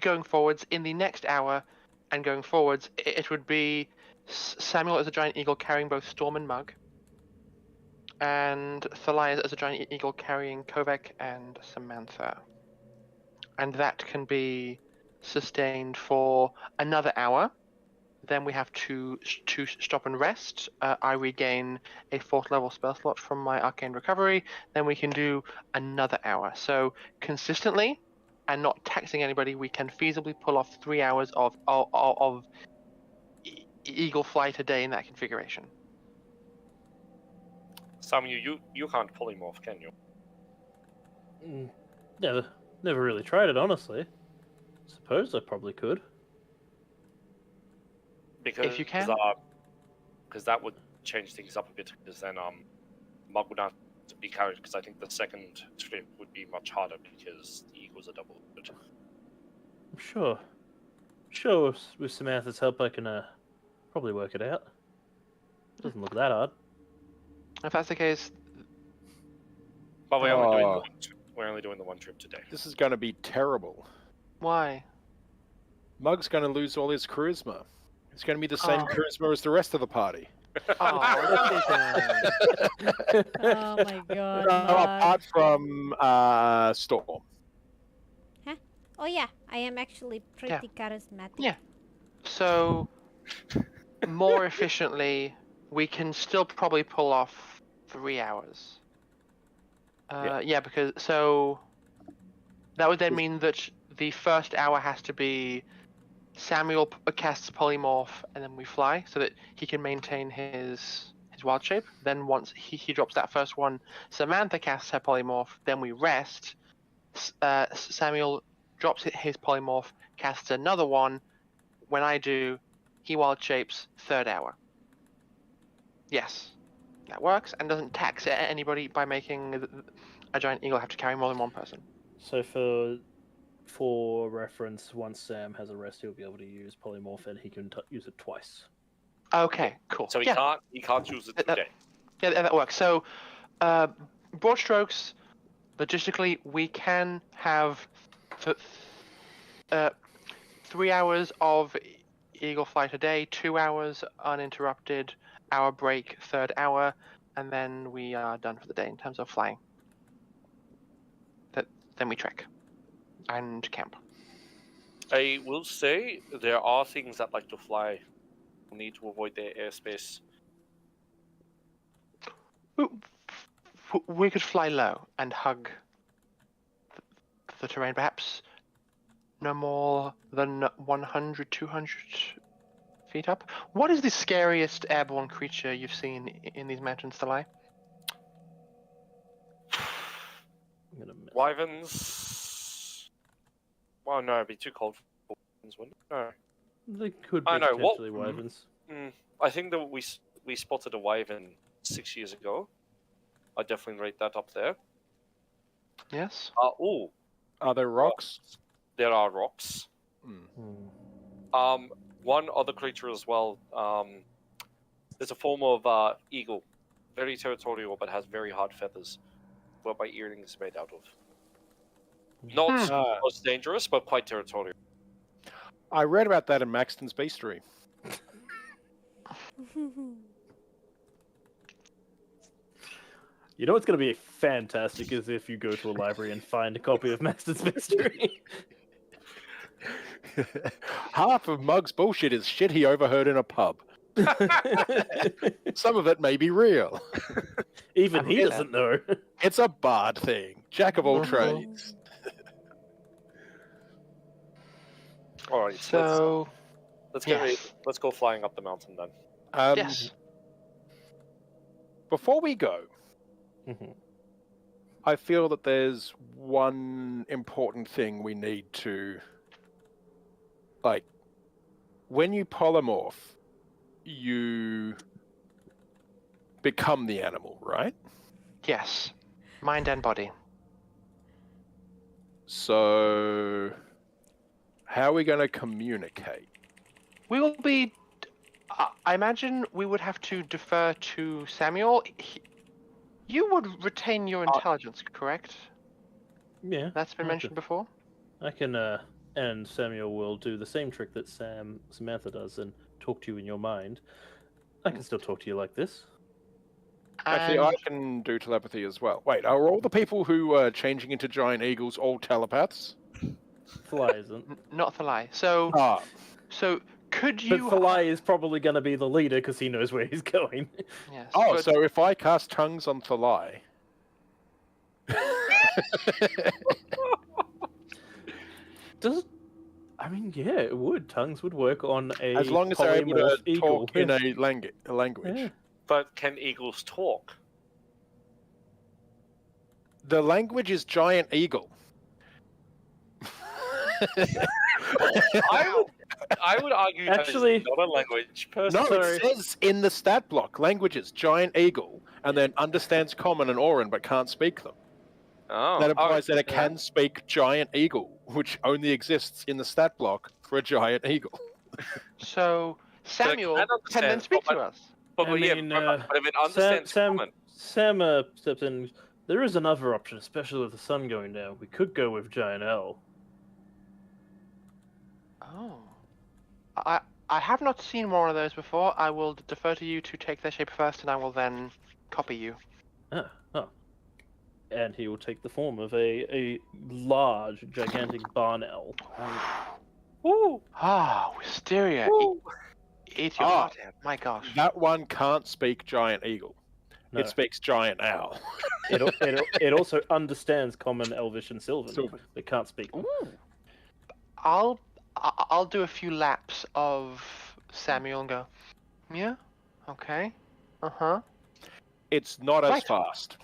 going forwards, in the next hour, and going forwards, it would be Samuel as a giant eagle carrying both Storm and Mug, and Thalai as a giant eagle carrying Kovac and Samantha, and that can be sustained for another hour. Then we have to stop and rest. I regain a 4th level spell slot from my Arcane Recovery. Then we can do another hour. So consistently, and not taxing anybody, we can feasibly pull off 3 hours of eagle flight a day in that configuration. Samuel, you can't polymorph, can you? Never really tried it, honestly. Suppose I probably could. Because If you can. because that would change things up a bit. Because then Mug would have to be carried. Because I think the second trip would be much harder because the eagles are double. I'm sure with Samantha's help I can probably work it out. Doesn't look that hard. If that's the case, But we're only doing Oh. the one trip. We're only doing the one trip today. This is going to be terrible. why? Mug's going to lose all his charisma. It's going to be the same Oh. charisma as the rest of the party. Oh, that's okay. Oh my god. No, Mug. apart from Storm. Oh yeah, I am actually pretty charismatic. Yeah. So, more efficiently, we can still probably pull off 3 hours. Yeah, because so that would then mean that the first hour has to be Samuel casts polymorph, and then we fly, so that he can maintain his his wild shape. Then once he drops that first one, Samantha casts her polymorph. Then we rest. Samuel drops his polymorph, casts another one. When I do, he wild shapes 3rd hour. Yes, that works and doesn't tax anybody by making a giant eagle have to carry more than one person. So for reference, once Sam has a rest, he'll be able to use polymorph, and he can use it twice. Okay, cool. So he can't use it today. Yeah, that works. So, broad strokes, logistically, we can have 3 hours of eagle flight a day, 2 hours uninterrupted, hour break, 3rd hour, and then we are done for the day in terms of flying. Then we trek and camp. I will say there are things that like to fly who need to avoid their airspace. We could fly low and hug the terrain, perhaps no more than 100, 200 feet up. What is the scariest airborne creature you've seen in these mountains, Thalai? I'm gonna miss. Wyverns. Well, no, it'd be too cold for wyverns, wouldn't it? No. They could be I know, what- potentially wyverns. I think that we spotted a wyvern 6 years ago. I definitely rate that up there. Yes. Are there rocks? There are rocks. One other creature as well. There's a form of eagle, very territorial, but has very hard feathers. What my earring is made out of. Not most dangerous, but quite territorial. I read about that in Maxton's Beastery. You know what's going to be fantastic is if you go to a library and find a copy of Master's Mystery. Half of Mug's bullshit is shit he overheard in a pub. Some of it may be real. Even he doesn't know. It's a bard thing. Jack of all trades. All right, So, let's yes. let's go flying up the mountain then. Yes. Before we go, Mhm. I feel that there's one important thing we need to, like, when you polymorph, you become the animal, right? Yes. Mind and body. So, how are we going to communicate? We will be. I imagine we would have to defer to Samuel. You would retain your intelligence, correct? Yeah. That's been Okay. mentioned before. I can, and Samuel will do the same trick that Samantha does and talk to you in your mind. I can still talk to you like this. Actually, And I can do telepathy as well. Wait, are all the people who are changing into giant eagles all telepaths? Thalai isn't. not Thalai. So, Ah, could But you? Thalai is probably going to be the leader because he knows where he's going. Yes. oh, but- so if I cast tongues on Thalai. Does I mean, yeah, it would. Tongues would work on a As long as they're able to polymorph eagle. talk in Yeah. a language. Yeah. But can eagles talk? The language is giant eagle. I would argue that Actually- it's not a language. No, Personally, it says in the stat block, languages, giant eagle, and then understands common and Auran but can't speak them. That implies that it can speak giant eagle, which only exists in the stat block for a giant eagle. So Samuel can can then understand, speak to but- us. But, I yeah, mean, but if it understands common, Sam steps in. There is another option, especially with the sun going down. We could go with Giant L. Oh. I have not seen one of those before. I will defer to you to take their shape first, and I will then copy you. And he will take the form of a large, gigantic barn owl. woo, Ah, Wisteria. woo. Eat your Ah. heart out. My gosh. That one can't speak giant eagle. No. It speaks giant owl. It also understands Common, Elvish, and Sylvan. Sylvan. It can't speak. I'll do a few laps of Samuel and go, yeah, okay. Uh-huh. It's not as Right. fast,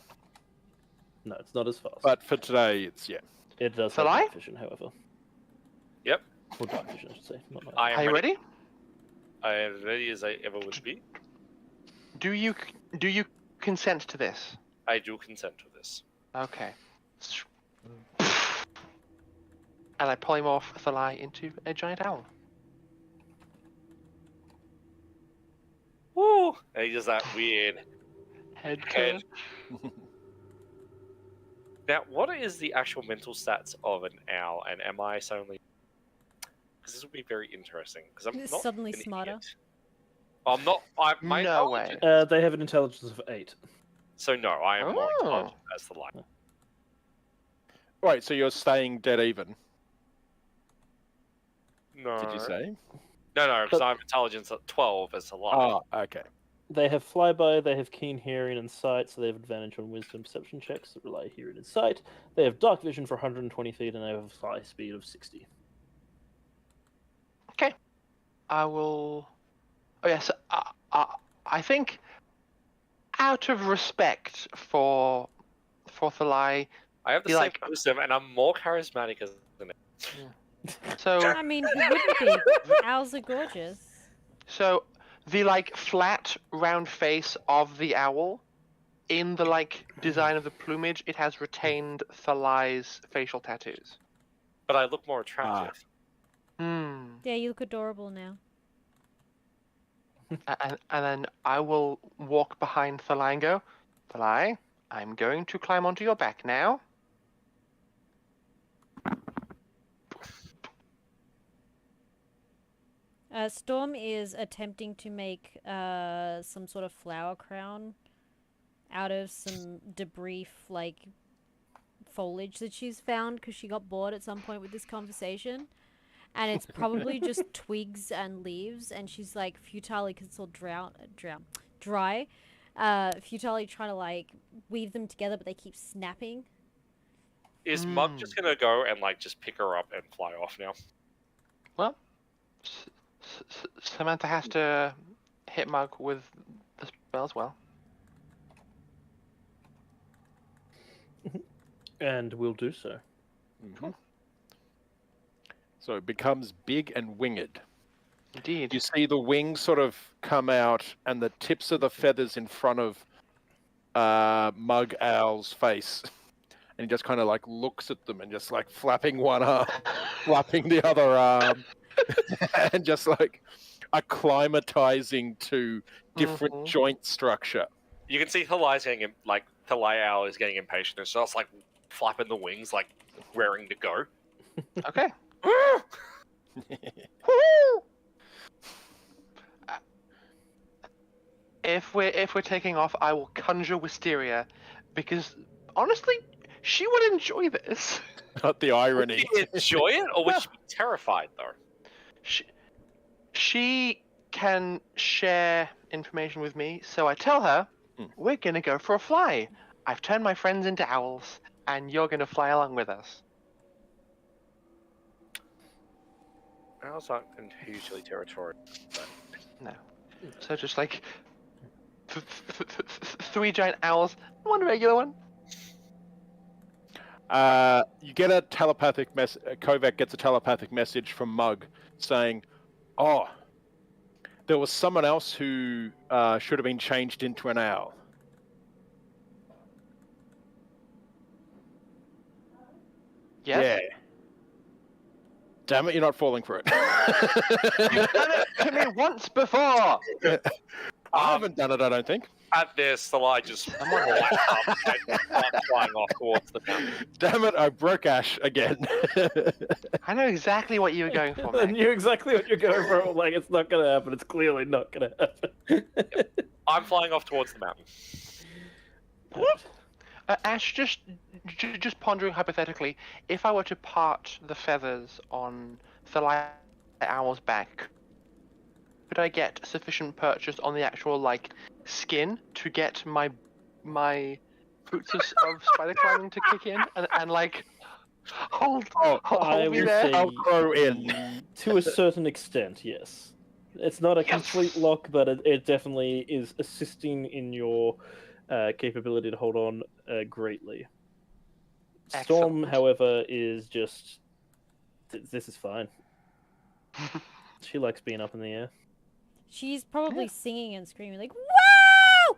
No, it's not as fast. but for today, it's it does Shall have I? night vision, however. Yep. Or dark vision, I should say. Not night I vision. am Are you ready? I am ready as I ever would be. Do you consent to this? I do consent to this. Okay. And I polymorph Thalai into a giant owl. Woo! And he does that weird Head head. turn. Now, what is the actual mental stats of an owl, and am I suddenly? Because this would be very interesting. Because I'm not Suddenly an smarter. idiot. I'm not. My No way. intelligence- They have an intelligence of 8. So no, I am more Oh. intelligent as the light. Wait, so you're staying dead even? No. Did you say? No, because But- I'm intelligence at 12 as the light. Oh, okay. They have flyby, they have keen hearing and sight, so they have advantage on wisdom perception checks that rely hearing and sight. They have dark vision for 120 feet, and they have a fly speed of 60. I will. Oh yes. I think, out of respect for Thalai, I have the you same like- wisdom, and I'm more charismatic as an so I mean, who wouldn't be? Owls are gorgeous. so the like flat round face of the owl, in the like design of the plumage, it has retained Thalai's facial tattoos. But I look more attractive. Hmm. Yeah, you look adorable now. And then I will walk behind Thalai and go, Thalai, I'm going to climb onto your back now. Storm is attempting to make some sort of flower crown out of some debris, like foliage that she's found because she got bored at some point with this conversation. And it's probably just twigs and leaves, and she's like futilely, because it's all dry, futilely trying to like weave them together, but they keep snapping. Is Mug just gonna go and like just pick her up and fly off now? Well, Samantha has to hit Mug with the spell as well. And we'll do so. Mm-hmm. So it becomes big and winged. Indeed. You see the wings sort of come out, and the tips of the feathers in front of Mug Owl's face. And he just kind of like looks at them and just like flapping one arm, flapping the other arm, and just like acclimatizing to different Mhm. joint structure. You can see Thalai's getting like Thalai Owl is getting impatient and starts like flapping the wings, like raring to go. Okay. If we're taking off, I will conjure Wisteria, because honestly, she would enjoy this. Not the Would irony. she enjoy it, or would she be terrified though? She can share information with me, so I tell her, we're gonna go for a fly. I've turned my friends into owls, and you're gonna fly along with us. Owls aren't hugely territorial. No. So just like 3 giant owls, one regular one. You get a telepathic message. Kovac gets a telepathic message from Mug saying, "Oh, there was someone else who should have been changed into an owl." Yes. Yeah. Damn it, you're not falling for it. You've done it to me once before. I haven't done it, I don't think. At this, Thalai just lights up and starts flying off towards the mountain. Damn it, I broke Ash again. I know exactly what you were going for, I Meg. knew exactly what you're going for. Like, it's not going to happen. It's clearly not going to happen. I'm flying off towards the mountain. Ash, just pondering hypothetically, if I were to part the feathers on Thalai Owl's back, could I get sufficient purchase on the actual like skin to get my boots of spider climbing to kick in and like hold I me will there? say I'll grow in. to a certain extent, yes. It's not a Yes! complete lock, but it definitely is assisting in your capability to hold on greatly. Storm, Excellent. however, is just this is fine. She likes being up in the air. She's probably Yeah. singing and screaming like, "Wow!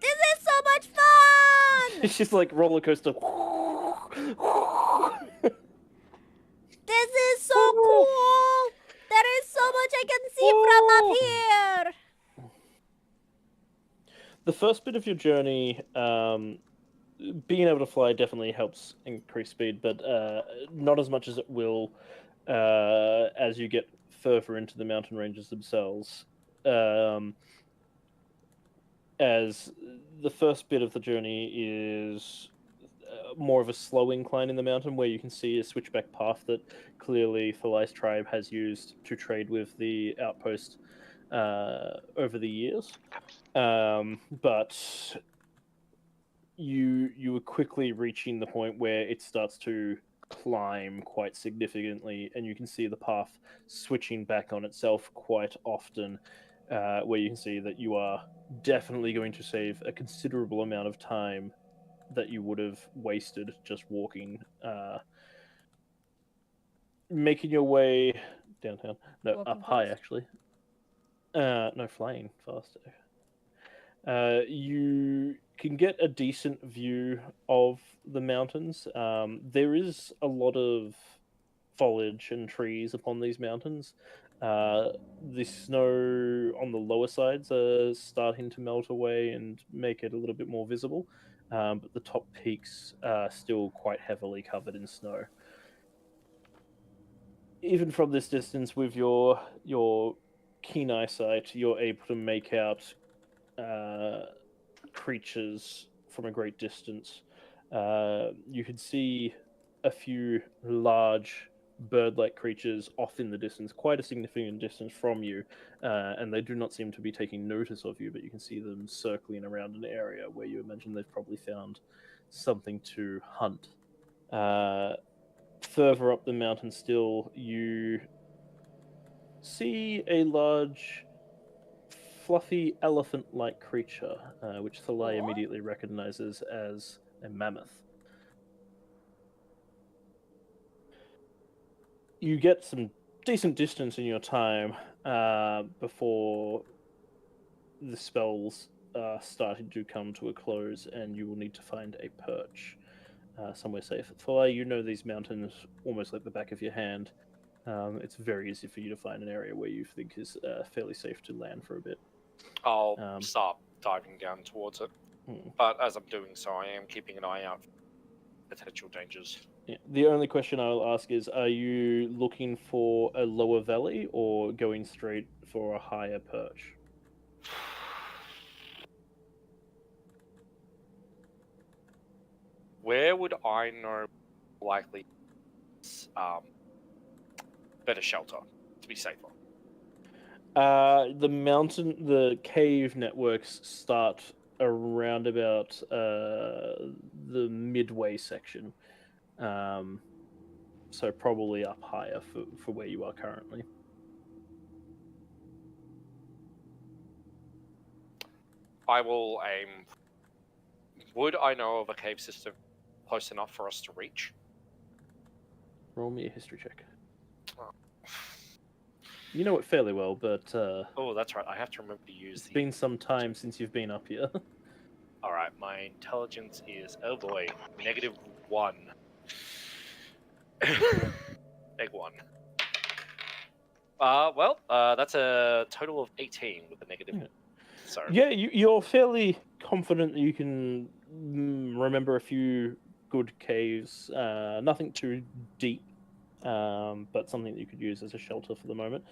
This is so much fun! She's like roller coaster. This is so cool! There is so much I can see from up here!" The first bit of your journey, being able to fly definitely helps increase speed, but not as much as it will as you get further into the mountain ranges themselves. As the first bit of the journey is more of a slow incline in the mountain where you can see a switchback path that clearly Thali's tribe has used to trade with the outpost over the years. But you were quickly reaching the point where it starts to climb quite significantly, and you can see the path switching back on itself quite often, where you can see that you are definitely going to save a considerable amount of time that you would have wasted just walking, making your way downtown. No, Walking up high fast? actually. No, flying faster. You can get a decent view of the mountains. There is a lot of foliage and trees upon these mountains. The snow on the lower sides are starting to melt away and make it a little bit more visible, but the top peaks are still quite heavily covered in snow. Even from this distance, with your keen eyesight, you're able to make out creatures from a great distance. You can see a few large bird-like creatures off in the distance, quite a significant distance from you, and they do not seem to be taking notice of you, but you can see them circling around an area where you imagine they've probably found something to hunt. Further up the mountain still, you see a large fluffy elephant-like creature, which Thalai immediately recognizes as a mammoth. You get some decent distance in your time before the spells are starting to come to a close, and you will need to find a perch somewhere safe. Thalai, you know these mountains almost like the back of your hand. It's very easy for you to find an area where you think is fairly safe to land for a bit. I'll start diving down towards it. Hmm. But as I'm doing so, I am keeping an eye out for potential dangers. Yeah. The only question I will ask is, are you looking for a lower valley or going straight for a higher perch? Where would I know likely better shelter to be safer? The cave networks start around about the midway section. So probably up higher for where you are currently. I will aim. Would I know of a cave system close enough for us to reach? Roll me a history check. Oh. You know it fairly well, but Oh, that's right. I have to remember to use it's been some time since you've been up here. All right, my intelligence is, oh boy, -1. -1. That's a total of 18 with a negative. Yeah. So Yeah, you're fairly confident that you can remember a few good caves. Nothing too deep, but something that you could use as a shelter for the moment.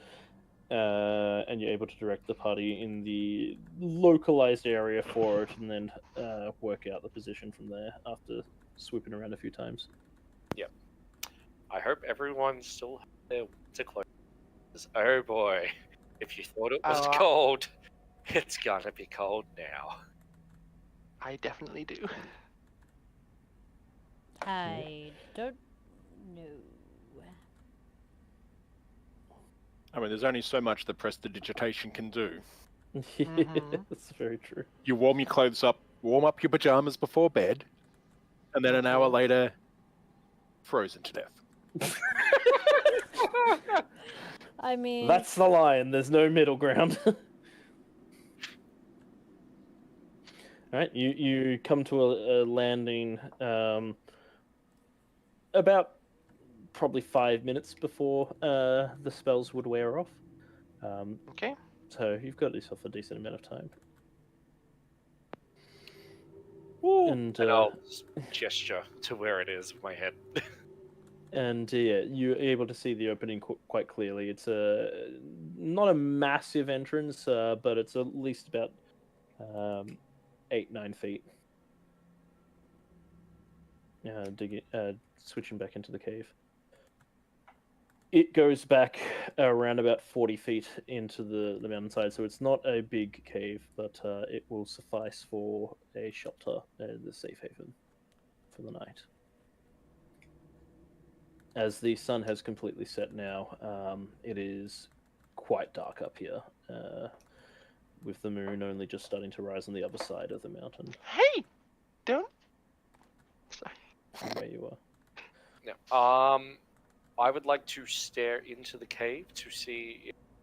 And you're able to direct the party in the localized area for it, and then work out the position from there after swooping around a few times. I hope everyone still has their winter clothes. Oh boy, if you thought it was Oh, cold, it's gonna be cold now. I definitely do. I don't know. I mean, there's only so much that prestidigitation can do. That's very true. You warm your clothes up, warm up your pajamas before bed, and then an hour later, frozen to death. I mean, That's the line. There's no middle ground. Alright, you come to a landing about probably 5 minutes before the spells would wear off. Okay. So you've got yourself a decent amount of time. And I'll gesture to where it is with my head. And yeah, you're able to see the opening quite clearly. It's not a massive entrance, but it's at least about 8-9 feet. Switching back into the cave. It goes back around about 40 feet into the mountainside, so it's not a big cave, but it will suffice for a shelter and a safe haven for the night. As the sun has completely set now, it is quite dark up here, with the moon only just starting to rise on the other side of the mountain Hey, don't. Sorry. from where you are. Yeah. I would like to stare into the cave to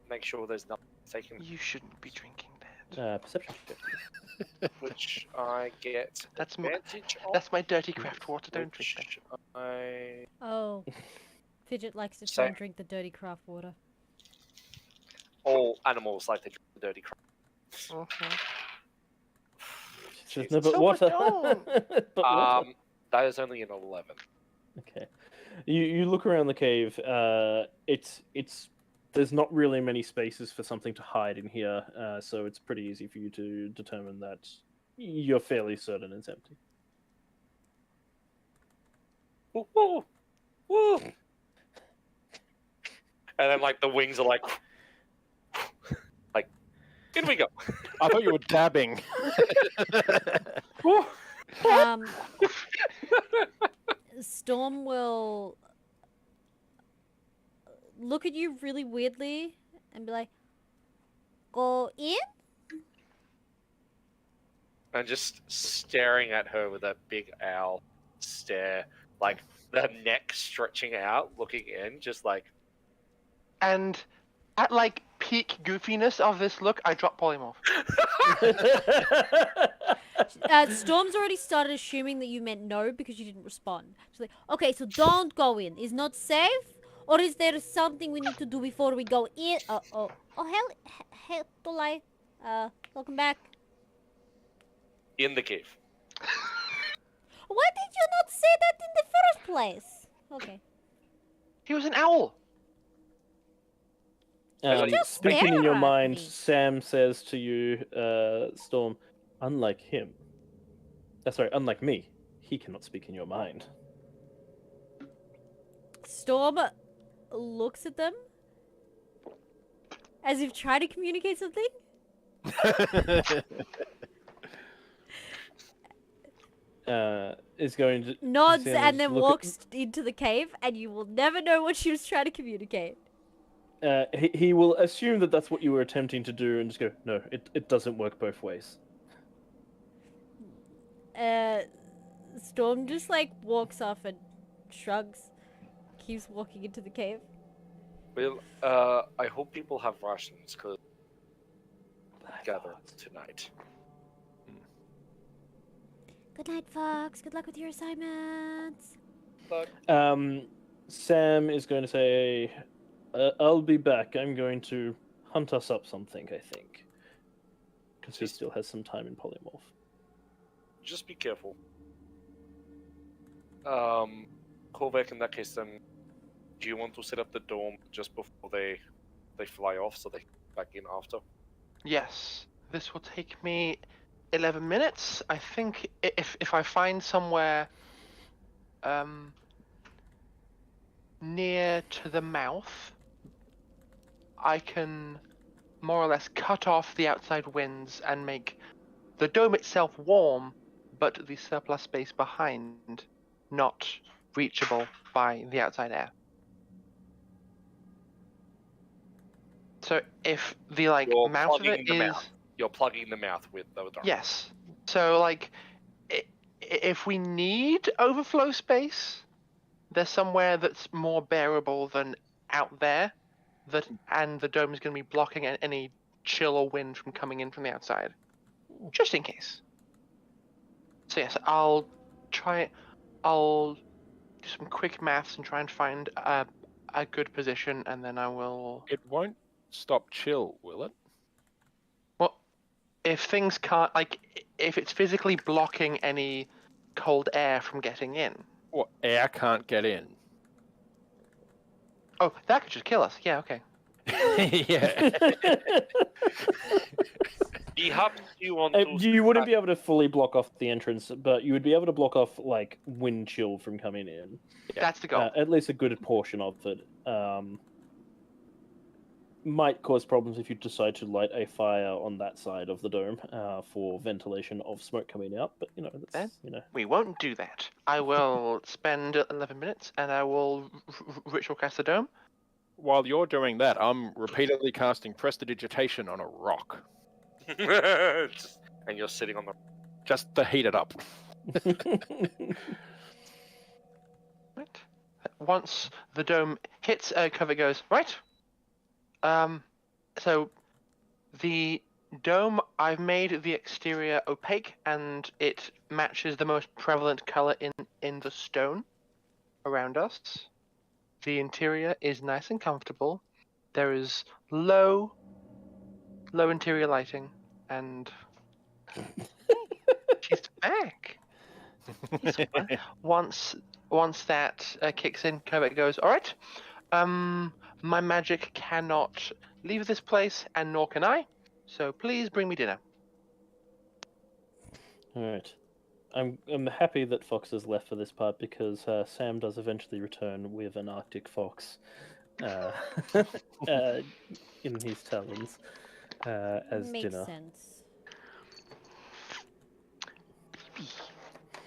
make sure there's nothing taken, You shouldn't be drinking that. Perception check. which I get That's my advantage of. that's my dirty craft water. Don't drink that. which I oh, Fidget likes to Say- try and drink the dirty craft water. all animals like to drink the dirty crap. Mhm. Just Jesus. no, but So water. don't. But water. That is only an 11. Okay. You look around the cave. It's there's not really many spaces for something to hide in here, so it's pretty easy for you to determine that you're fairly certain it's empty. Woo, woo, woo. And then like the wings are like in we go. I thought you were dabbing. Woo. Storm will look at you really weirdly and be like, "Go in?" And just staring at her with that big owl stare, like the neck stretching out, looking in, just like And at like peak goofiness of this look, I drop polymorph. Storm's already started assuming that you meant no because you didn't respond. She's like, "Okay, so don't go in. Is not safe, or is there something we need to do before we go in?" Oh, hell, Tolai. Welcome back. in the cave. Why did you not say that in the first place? Okay. He was an owl. Just Speaking in stare your at mind, me. Sam says to you, Storm, unlike him. Sorry, unlike me, he cannot speak in your mind. Storm looks at them as if trying to communicate something. Is going to Nods Sam and is then walks into the cave, and you will never know what she was trying to communicate. he will assume that that's what you were attempting to do, and just go, no, it doesn't work both ways. Storm just like walks off and shrugs, keeps walking into the cave. Well, I hope people have rations because gather tonight. Good night, Fox. Good luck with your assignments. Sam is going to say, I'll be back. I'm going to hunt us up something, I think. Because he still has some time in polymorph. Just be careful. Korvac, in that case, then, do you want to set up the dome just before they fly off so they get back in after? Yes, this will take me 11 minutes. I think if I find somewhere near to the mouth, I can more or less cut off the outside winds and make the dome itself warm, but the surplus space behind not reachable by the outside air. So if the You're mouth of plugging it the is mouth. You're plugging the mouth with the dome. yes. So if we need overflow space, there's somewhere that's more bearable than out there. And the dome is going to be blocking any chill or wind from coming in from the outside, just in case. So yes, I'll do some quick maths and try and find a good position, and then I will. It won't stop chill, will it? Well, if things can't if it's physically blocking any cold air from getting in. What, air can't get in? Oh, that could just kill us. Yeah, okay. Yeah. Perhaps you want You wouldn't be able to fully block off the entrance, but you would be able to block off wind chill from coming in. That's the goal. At least a good portion of it. Might cause problems if you decide to light a fire on that side of the dome for ventilation of smoke coming out. But that's We won't do that. I will spend 11 minutes, and I will ritual cast the dome. While you're doing that, I'm repeatedly casting prestidigitation on a rock. and you're sitting on the. Just to heat it up. Right. Once the dome hits, cover goes right. So the dome, I've made the exterior opaque, and it matches the most prevalent color in the stone around us. The interior is nice and comfortable. There is low interior lighting, and she's back. Once that kicks in, Kovac goes, all right. My magic cannot leave this place, and nor can I. So please bring me dinner. All right. I'm happy that Fox has left for this part because Sam does eventually return with an Arctic fox in his talons as Makes dinner. sense.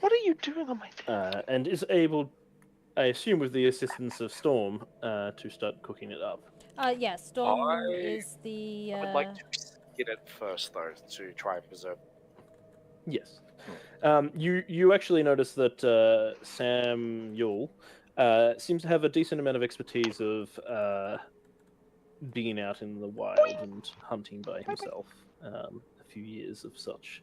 What are you doing on my table? And is able, I assume, with the assistance of Storm, to start cooking it up. Yeah, Storm I- is the. I would like to skin it first, though, to try and preserve. Yes. You actually notice that Samuel seems to have a decent amount of expertise of being out in the wild and hunting by himself. A few years of such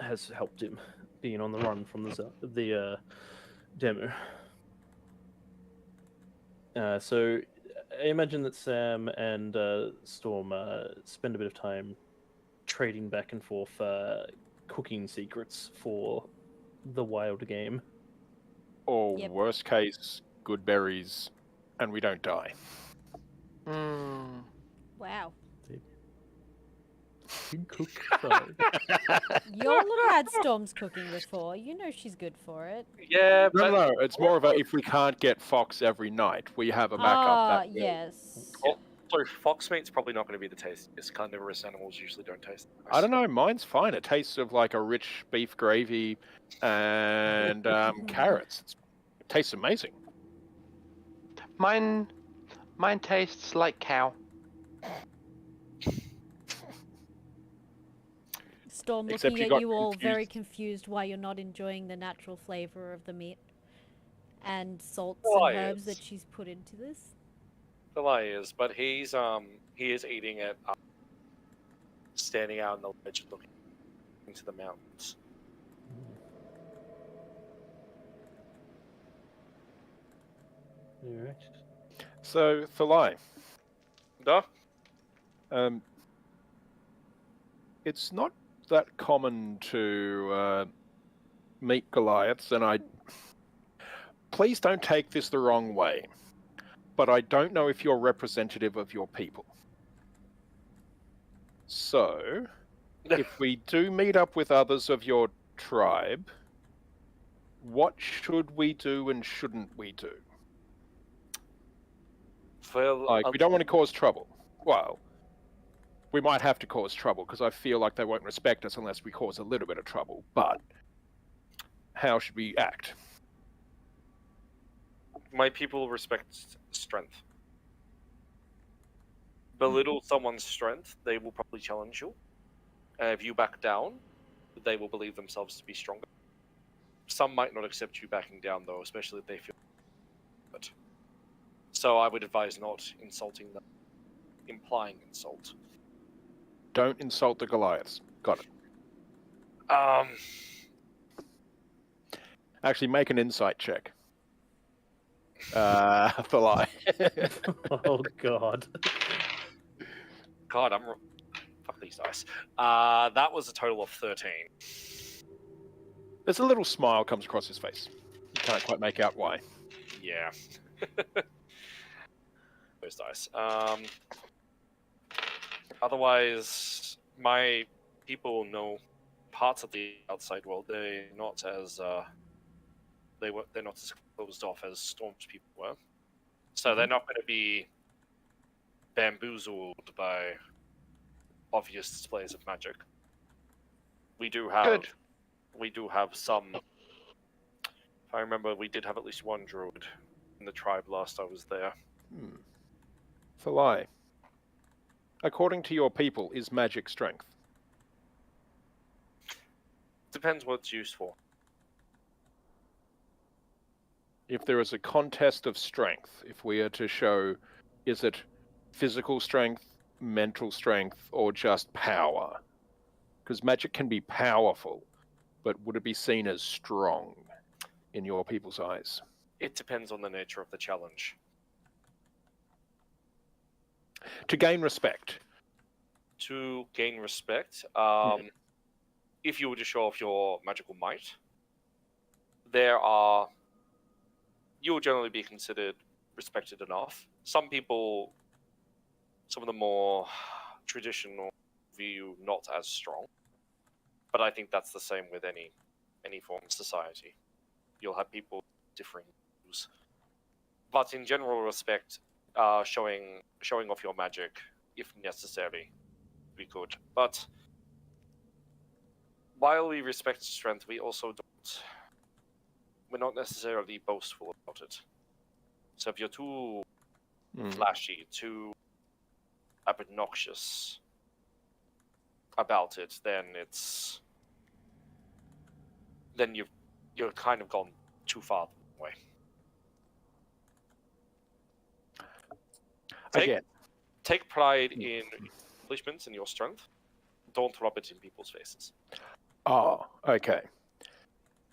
has helped him being on the run from the demo. So I imagine that Sam and Storm spend a bit of time trading back and forth cooking secrets for the wild game. Or Yep. worst case, good berries, and we don't die. Wow. Cook fine. You'll have had Storm's cooking before. You know she's good for it. Yeah, but No, it's more of a if we can't get fox every night, we have a backup that will. Yes. so fox meat's probably not going to be the tastiest. Carnivorous animals usually don't taste. Nice. I don't know, mine's fine. It tastes of like a rich beef gravy and carrots. It tastes amazing. Mine tastes like cow. Storm Except looking you at got you all very confused. confused why you're not enjoying the natural flavor of the meat and salts Why and herbs is- that she's put into this. The lie is, but he is eating it, standing out on the ledge and looking into the mountains. Alright. So, Thalai, Duh. it's not that common to meet Goliaths, and please don't take this the wrong way, but I don't know if you're representative of your people. So, if we do meet up with others of your tribe, what should we do and shouldn't we do? Well, Like, we don't want to cause trouble. Well, we might have to cause trouble because I feel like they won't respect us unless we cause a little bit of trouble. But how should we act? my people respect strength. belittle someone's strength, they will probably challenge you. If you back down, they will believe themselves to be stronger. Some might not accept you backing down, though, especially if they feel it. So I would advise not insulting them, implying insult. Don't insult the Goliaths. Got it. Actually, make an insight check. For lie. Oh god. God, fuck these dice. That was a total of 13. There's a little smile comes across his face. You can't quite make out why. Yeah. Those dice. Otherwise, my people know parts of the outside world. They're not as they're not as closed off as Storm's people were. So they're not going to be bamboozled by obvious displays of magic. We do have some. If I remember, we did have at least one druid in the tribe last I was there. For lie. According to your people, is magic strength? Depends what it's used for. If there is a contest of strength, if we are to show, is it physical strength, mental strength, or just power? Because magic can be powerful, but would it be seen as strong in your people's eyes? It depends on the nature of the challenge. To gain respect. To gain respect, if you were to show off your magical might, you will generally be considered respected enough. Some of the more traditional, view you not as strong. But I think that's the same with any form of society. You'll have people differing views. But in general respect, showing off your magic, if necessary, we could. But while we respect strength, we also don't. We're not necessarily boastful about it. So if you're too flashy, too obnoxious about it, then you're kind of gone too far away. Take pride in accomplishments and your strength. Don't rub it in people's faces. Oh, okay.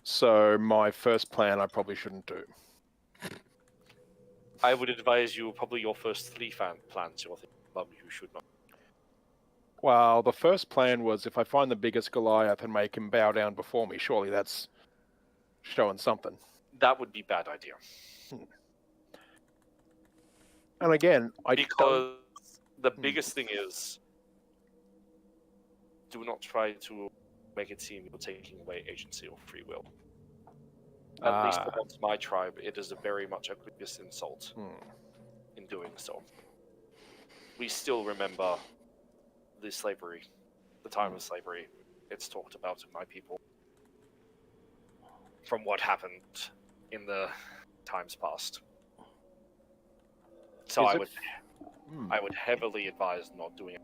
So my first plan I probably shouldn't do. I would advise you probably your first 3 plans you're thinking about you should not. Well, the first plan was if I find the biggest Goliath and make him bow down before me, surely that's showing something. That would be a bad idea. And again, because the biggest thing is, do not try to make it seem you're taking away agency or free will. At least amongst my tribe, it is very much a grievous insult in doing so. We still remember the time of slavery. It's talked about in my people from what happened in the times past. So I would heavily advise not doing it.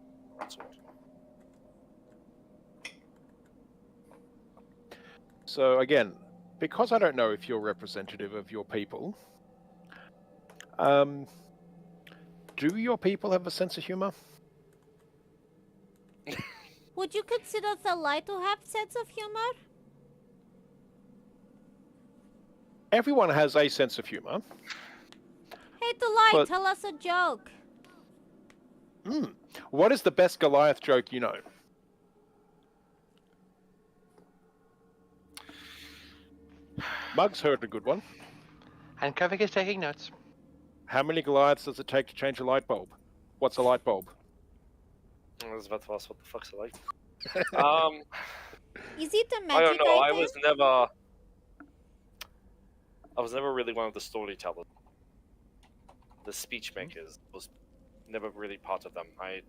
So again, because I don't know if you're representative of your people, do your people have a sense of humor? Would you consider the light to have sense of humor? Everyone has a sense of humor. Hey, Delight, But- tell us a joke. What is the best Goliath joke you know? Mug's heard a good one. And Kovic is taking notes. How many Goliaths does it take to change a light bulb? What's a light bulb? I was about to ask what the fuck's it like. Is it a I magic don't know. item? I was never really one of the storytellers. The speech makers was never really part of them. I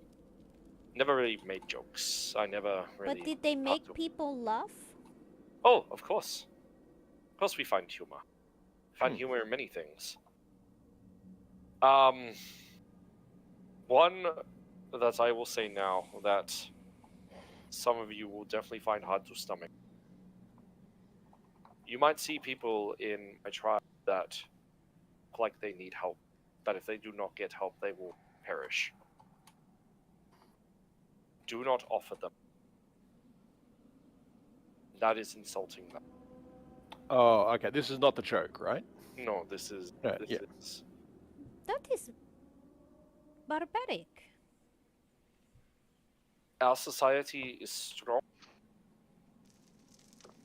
never really made jokes. I never really. But did they make people laugh? Oh, of course. Of course, we find humor. We find humor in many things. One that I will say now that some of you will definitely find hard to stomach. You might see people in my tribe that look like they need help, but if they do not get help, they will perish. Do not offer them. That is insulting them. Oh, okay. This is not the joke, right? No, this is Right, this yeah. is That is barbaric. our society is strong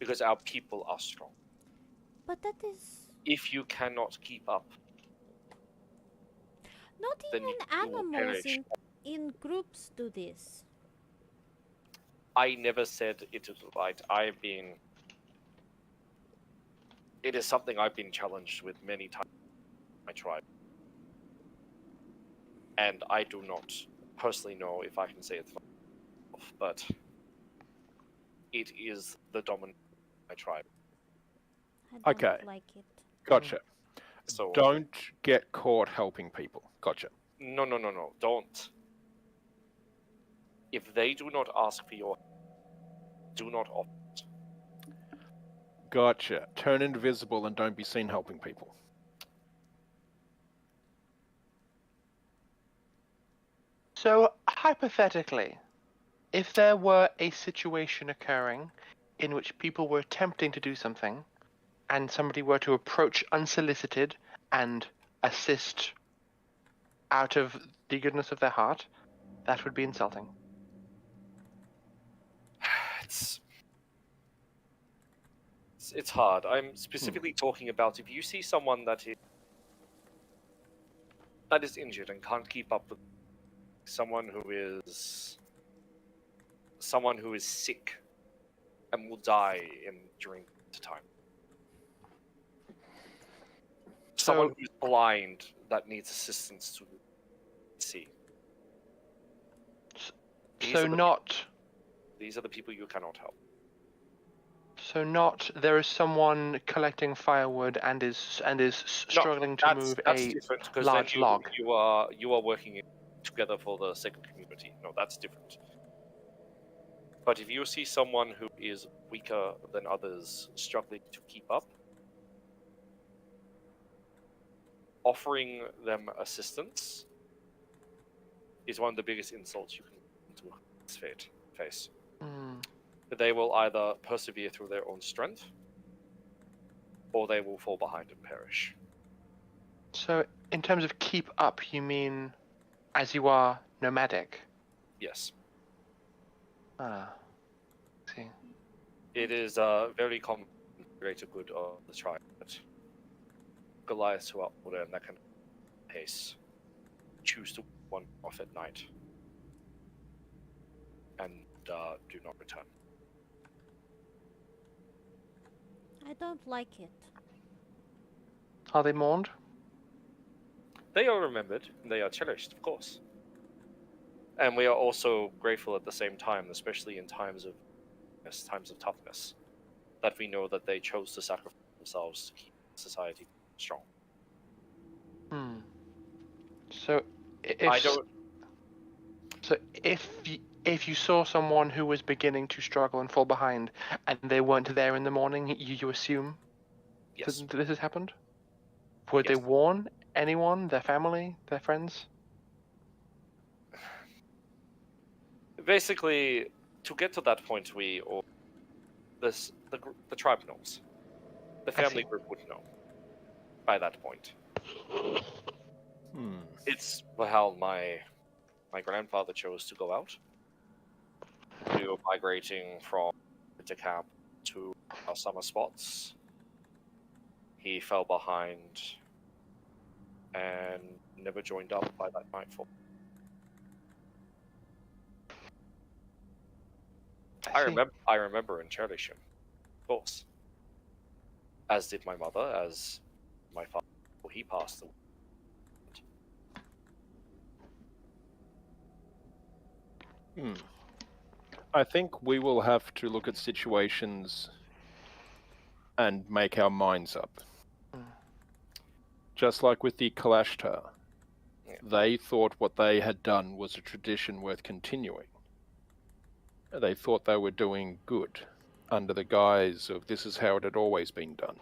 because our people are strong. But that is If you cannot keep up, not then even you will animals perish. in groups do this. I never said it is right. It is something I've been challenged with many times in my tribe. And I do not personally know if I can say it for myself, but it is the dominant of my tribe. I Okay. don't like it. Gotcha. So Don't get caught helping people. Gotcha. no, don't. If they do not ask for your help, do not offer it. Gotcha. Turn invisible and don't be seen helping people. So, hypothetically, if there were a situation occurring in which people were attempting to do something, and somebody were to approach unsolicited and assist out of the goodness of their heart, that would be insulting. It's hard. I'm specifically talking about if you see someone that is injured and can't keep up with someone who is sick and will die during the time. Someone So, who's blind that needs assistance to see. These so are the not, These are the people you cannot help. so not. There is someone collecting firewood and is struggling to move That's a different because large then log. you are working together for the sake of community. No, that's different. But if you see someone who is weaker than others, struggling to keep up, offering them assistance is one of the biggest insults you can face. Hmm. They will either persevere through their own strength, or they will fall behind and perish. So, in terms of keep up, you mean as you are nomadic? Yes, Ah, see. it is very common for the greater good of the tribe that Goliaths who are older and that kind of pace choose to wander off at night and do not return. I don't like it. Are they mourned? They are remembered, and they are cherished, of course. And we are also grateful at the same time, especially in times of toughness, that we know that they chose to sacrifice themselves to keep society strong. Hmm. So, I don't. So if you saw someone who was beginning to struggle and fall behind, and they weren't there in the morning, you assume Yes. that this has happened? Would they Yes. warn anyone, their family, their friends? Basically, to get to that point, the tribe knows. The I family see. group would know by that point. Hmm. It's how my grandfather chose to go out. We were migrating from winter camp to our summer spots. He fell behind and never joined up by that nightfall. I see. I remember and cherish him, of course. As did my mother, as my father, he passed away. Hmm. I think we will have to look at situations and make our minds up. Hmm. Just like with the Kalashtar. Yeah. they thought what they had done was a tradition worth continuing. They thought they were doing good under the guise of this is how it had always been done.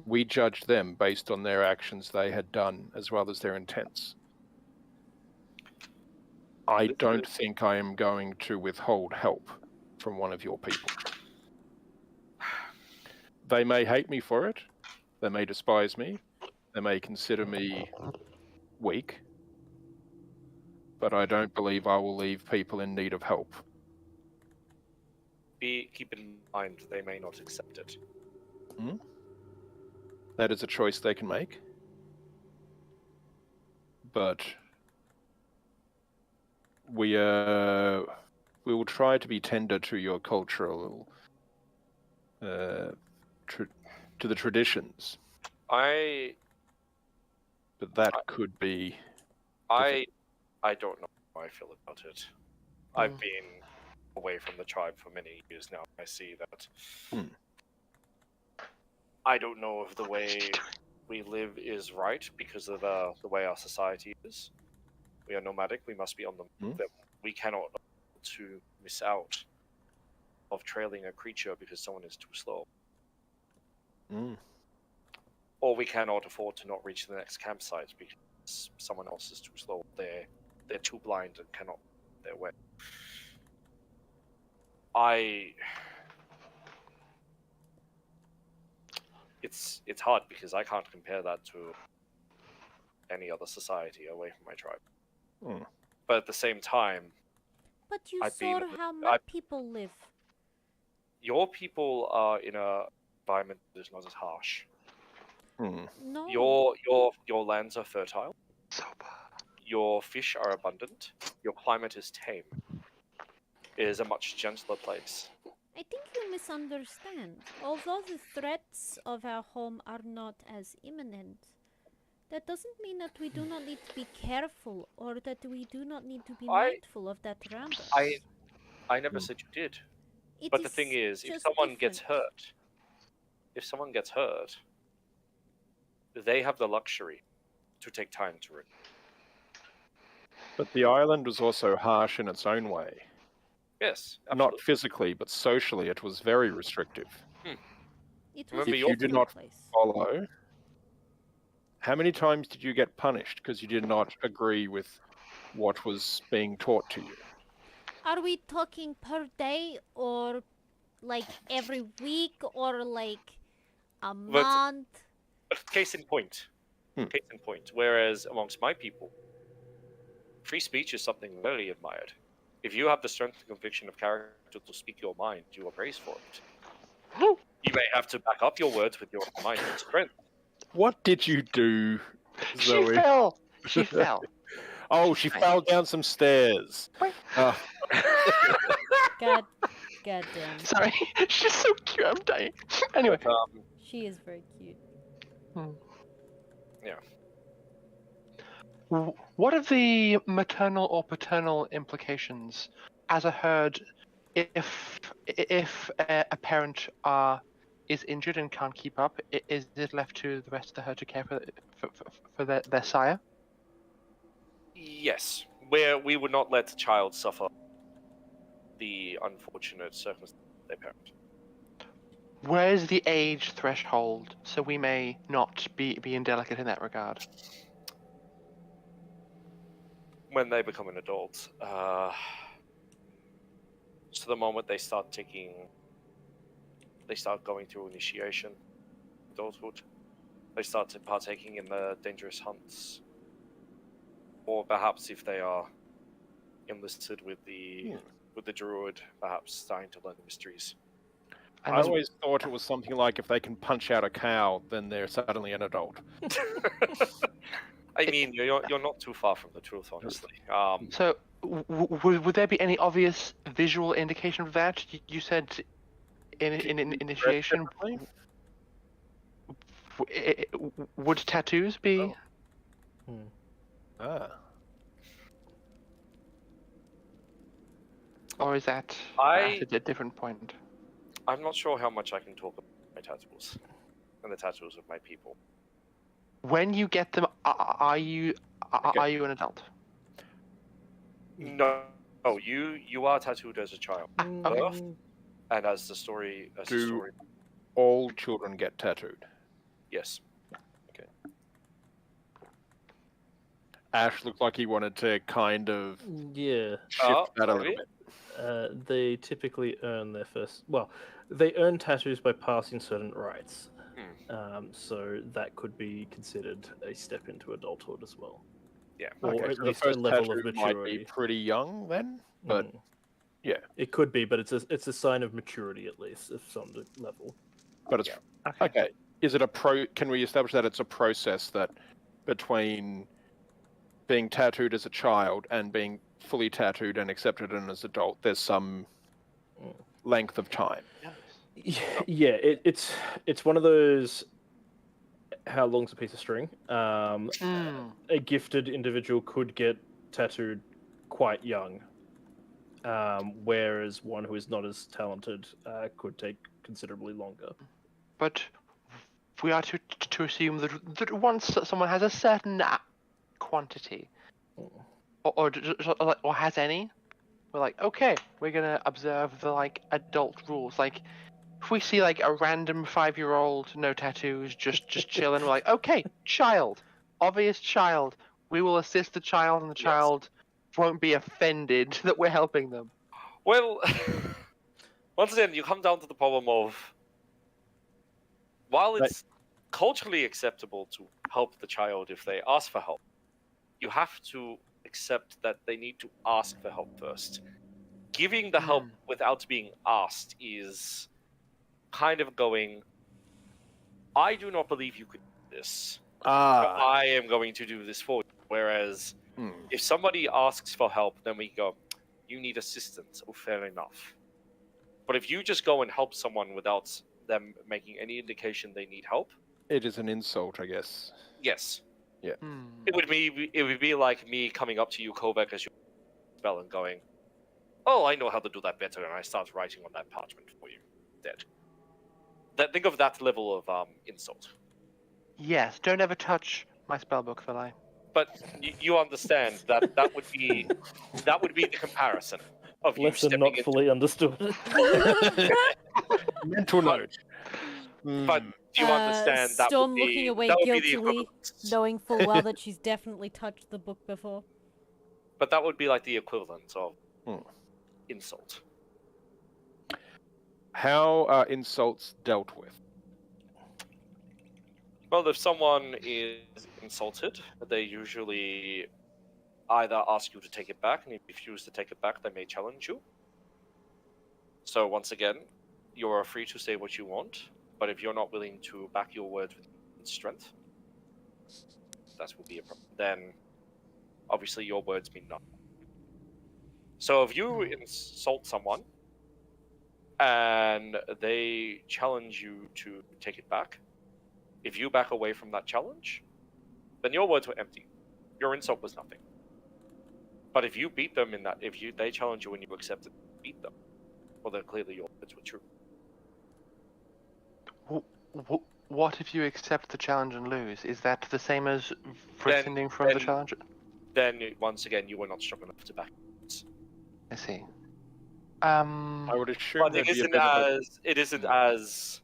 We judged them based on their actions they had done as well as their intents. I don't think I am going to withhold help from one of your people. They may hate me for it. They may despise me. They may consider me weak. But I don't believe I will leave people in need of help. Keep in mind they may not accept it. That is a choice they can make. But we will try to be tender to your cultural, to the traditions. I But that could be. don't know how I feel about it. I've been away from the tribe for many years now. I see that. I don't know if the way we live is right because of the way our society is. We are nomadic. We must be on the move. We cannot afford to miss out of trailing a creature because someone is too slow. Or we cannot afford to not reach the next campsite because someone else is too slow. They're too blind and cannot find their way. It's hard because I can't compare that to any other society away from my tribe. But at the same time, But you I've saw been- how my people live. your people are in a environment that is not as harsh. No. Your lands are fertile. Your fish are abundant. Your climate is tame. It is a much gentler place. I think you misunderstand. Although the threats of our home are not as imminent, that doesn't mean that we do not need to be careful or that we do not need to be mindful of that around us. I never said you did. It But the thing is, if just someone gets different. hurt, they have the luxury to take time to recover. But the island was also harsh in its own way. Yes, Not absolutely. physically, but socially, it was very restrictive. It was Remember a If you did different not place. follow, how many times did you get punished because you did not agree with what was being taught to you? Are we talking per day or like every week or like a month? Case in point. Case in point. Whereas amongst my people, free speech is something very admired. If you have the strength and conviction of character to speak your mind, you are praised for it. You may have to back up your words with your mind and strength. What did you do, Zoe? She fell. She fell. Oh, she fell down some stairs. God damn. Sorry, she's so cute. I'm dying. Anyway, She is very cute. what are the maternal or paternal implications as a herd if a parent is injured and can't keep up? Is it left to the rest of the herd to care for their sire? Yes, where we would not let the child suffer the unfortunate circumstance of their parent. Where is the age threshold so we may not be indelicate in that regard? When they become an adult, so the moment they start going through initiation, adulthood, they start partaking in the dangerous hunts, or perhaps if they are enlisted with the druid, perhaps starting to learn the mysteries. I always thought it was something like if they can punch out a cow, then they're suddenly an adult. I mean, you're not too far from the truth, honestly. So, would there be any obvious visual indication of that? You said in initiation. Would tattoos be? Or is that at a different point? I'm not sure how much I can talk about my tattoos and the tattoos of my people. When you get them, are you an adult? No, you are tattooed as a child, Okay. birth, and as the story. Do all children get tattooed? Yes. Ash looked like he wanted to kind of Yeah. shift that a sorry? little bit. They typically earn their first. Well, they earn tattoos by passing certain rites. So that could be considered a step into adulthood as well. Yeah. Or Okay, at so the least a first level of tattoo might be maturity. pretty young then, but Mm. yeah. It could be, but it's a sign of maturity at least, of some level. but it's Okay. okay. Is it Can we establish that it's a process that between being tattooed as a child and being fully tattooed and accepted as an adult, there's some length of time? Yeah, it's one of those. How long's a piece of string? A gifted individual could get tattooed quite young, whereas one who is not as talented could take considerably longer. But we are to assume that once someone has a certain quantity, or has any, we're like, okay, we're gonna observe the like adult rules. Like, if we see like a random 5-year-old, no tattoos, just chilling, we're like, okay, child, obvious child. We will assist the child, and the child won't be offended that we're helping them. Well, once again, you come down to the problem of while it's culturally acceptable to help the child if they ask for help, you have to accept that they need to ask for help first. Giving the help without being asked is kind of going, I do not believe you could do this. I am going to do this for you. Whereas if somebody asks for help, then we go, you need assistance. Oh, fair enough. But if you just go and help someone without them making any indication they need help, it is an insult, I guess. yes. Yeah. It would be like me coming up to you, Kovac, as you spell and going, oh, I know how to do that better, and I start writing on that parchment for you. Dead. Think of that level of insult. Yes, don't ever touch my spellbook, Philai. But you understand that would be the comparison of you Lesson stepping not into. fully understood. Mental note. But do you understand that Storm would be looking away that would be the guiltily, equivalent? knowing full well that she's definitely touched the book before. But that would be like the equivalent of insult. How are insults dealt with? Well, if someone is insulted, they usually either ask you to take it back, and if you refuse to take it back, they may challenge you. So once again, you are free to say what you want, but if you're not willing to back your words with strength, that will be a problem. Then, obviously, your words mean nothing. So if you insult someone, and they challenge you to take it back, if you back away from that challenge, then your words were empty. Your insult was nothing. But if you beat them they challenge you and you accept it, beat them, well then clearly your words were true. What if you accept the challenge and lose? Is that the same as rescinding from the challenge? Then once again, you were not strong enough to back it. I see. I would assume But it isn't as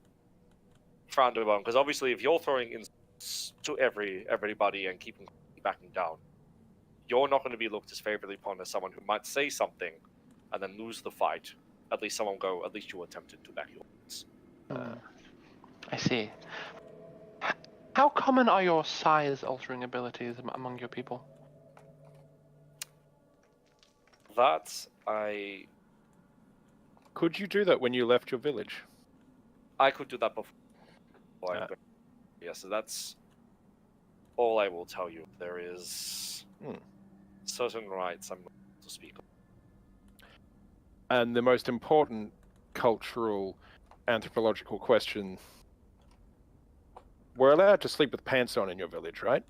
frowned upon, because obviously if you're throwing insults to everybody and keeping backing down, you're not going to be looked as favorably upon as someone who might say something and then lose the fight. At least someone go, at least you attempted to back your words. I see. How common are your size-altering abilities among your people? Could you do that when you left your village? I could do that before. Yeah, so that's all I will tell you. There is certain rights I'm not to speak of. And the most important cultural, anthropological question: we're allowed to sleep with pants on in your village, right?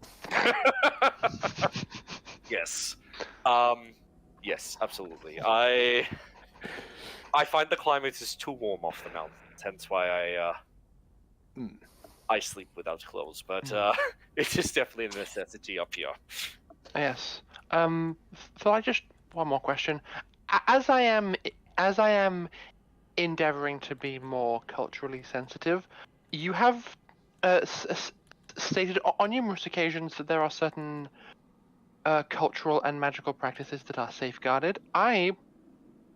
Yes. Yes, absolutely. I find the climate is too warm off the mountains, hence why I sleep without clothes, but it is definitely a necessity up here. Yes. So I just one more question. As I am endeavoring to be more culturally sensitive, you have stated on numerous occasions that there are certain cultural and magical practices that are safeguarded. I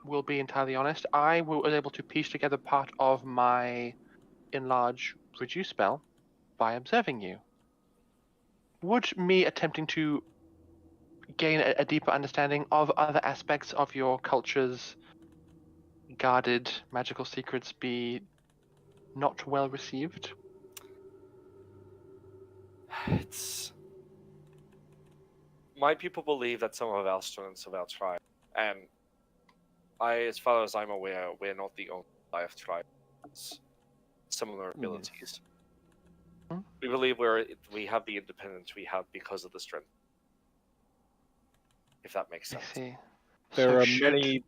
will be entirely honest. I was able to piece together part of my enlarge reduce spell by observing you. Would me attempting to gain a deeper understanding of other aspects of your culture's guarded magical secrets be not well received? It's my people believe that some of our students of our tribe, and as far as I'm aware, we're not the only Goliath tribe with similar abilities. Hmm? We believe we have the independence we have because of the strength. If that makes I sense. see. There So are should- many.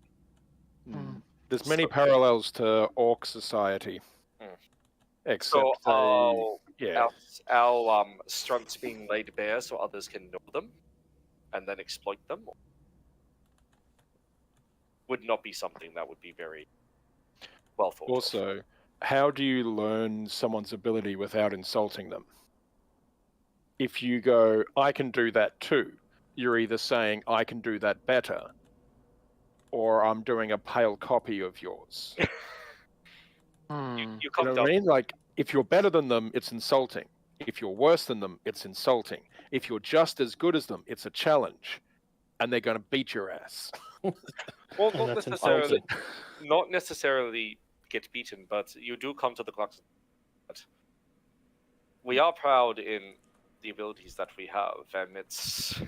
Hmm. There's many So- parallels to Orc society, Hmm. except So yeah. our strengths being laid bare so others can know them and then exploit them would not be something that would be very well thought of. Also, how do you learn someone's ability without insulting them? If you go, I can do that too, you're either saying, I can do that better, or I'm doing a pale copy of yours. Hmm. You You come know down what I mean? Like, if you're better than them, it's insulting. If you're worse than them, it's insulting. If you're just as good as them, it's a challenge. And they're going to beat your ass. well, And that's insulting. not necessarily get beaten, but you do come to the clocks. We are proud in the abilities that we have, and it's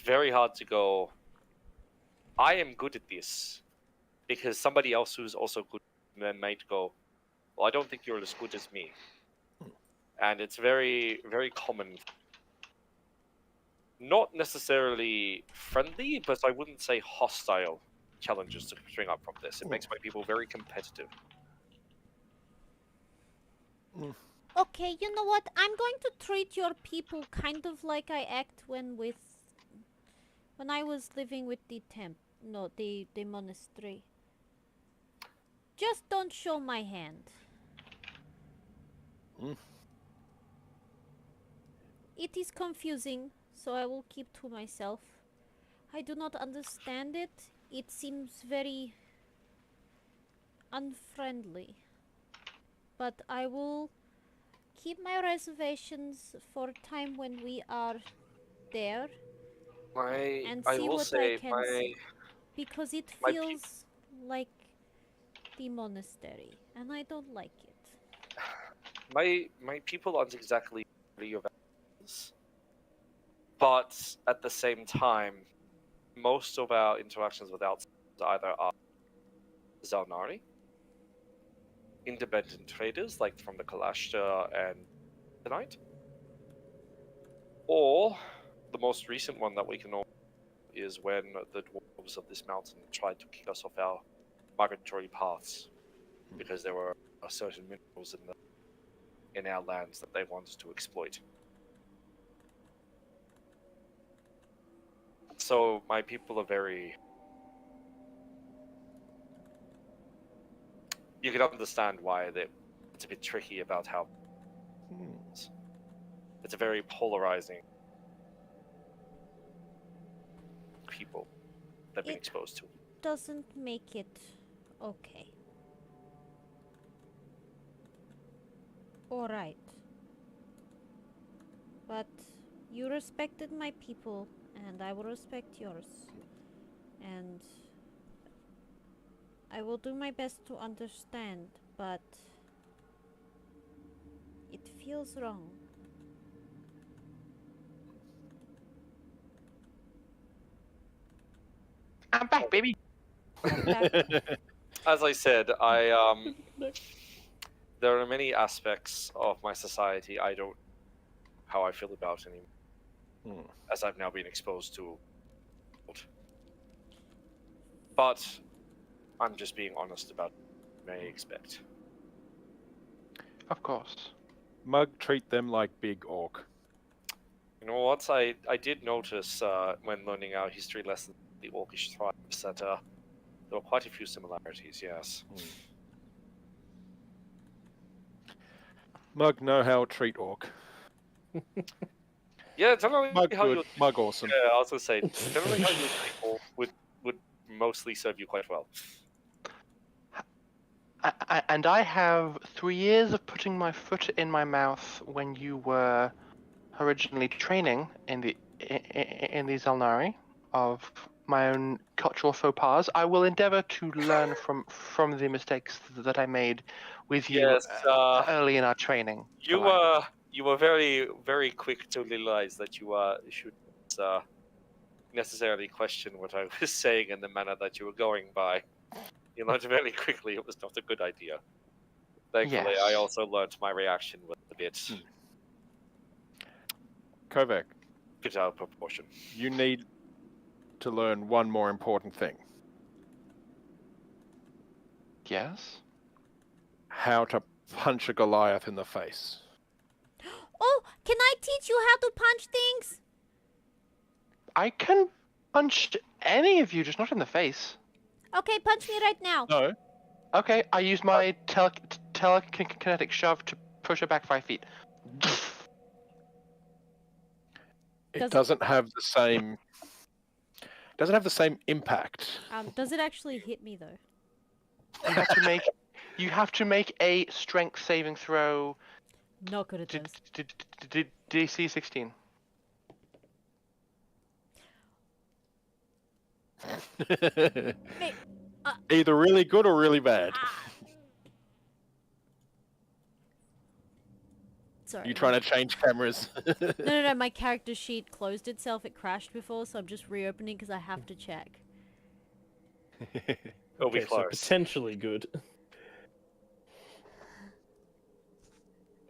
very hard to go, I am good at this, because somebody else who's also good then might go, well, I don't think you're as good as me. And it's very, very common. Not necessarily friendly, but I wouldn't say hostile challenges to spring up from this. It makes my people very competitive. Okay, you know what? I'm going to treat your people kind of like I act when I was living with the monastery. Just don't show my hand. Mm. It is confusing, so I will keep to myself. I do not understand it. It seems very unfriendly. But I will keep my reservations for a time when we are there and I see will what say I can see. Because it my feels like the monastery, and I don't like it. my people aren't exactly your values, but at the same time, most of our interactions with outsiders either are Xel'nari, independent traders like from the Kalashta and tonight, or the most recent one that we can know is when the dwarves of this mountain tried to kick us off our migratory paths because there were certain minerals in our lands that they wanted to exploit. So my people are very. You can understand why it's a bit tricky about how it's a very polarizing people they've been It- exposed to. Doesn't make it okay. Alright. But you respected my people, and I will respect yours. And I will do my best to understand, but it feels wrong. I'm back, baby. I'm back. As I said, there are many aspects of my society I don't how I feel about anymore, as I've now been exposed to. But I'm just being honest about what you may expect. Of course. Mug, treat them like big orc. You know what? I did notice when learning our history lessons, the Orcish tribes, that there were quite a few similarities. Yes. Mug, know how to treat orc. Yeah, generally Mug how good, you. Mug awesome. Yeah, I was gonna say generally how you people would mostly serve you quite well. And I have 3 years of putting my foot in my mouth when you were originally training in the Xel'nari of my own cultural faux pas. I will endeavor to learn from the mistakes that I made with you Yes, early in our training. you were very quick to realize that you should necessarily question what I was saying in the manner that you were going by. You learned very quickly it was not a good idea. Thankfully, I Yes. also learned my reaction was a bit Kovac, out of proportion. you need to learn one more important thing. Yes. How to punch a Goliath in the face. Oh, can I teach you how to punch things? I can punch any of you, just not in the face. Okay, punch me right now. No. Okay, I use my telekinetic shove to push her back 5 feet. It doesn't have the same impact. Does it actually hit me though? You have to make a strength saving throw. Not good at this. DC 16. Either really good or really bad. Sorry. You trying to change cameras? No. My character sheet closed itself. It crashed before, so I'm just reopening because I have to check. It'll be Okay, so close. potentially good.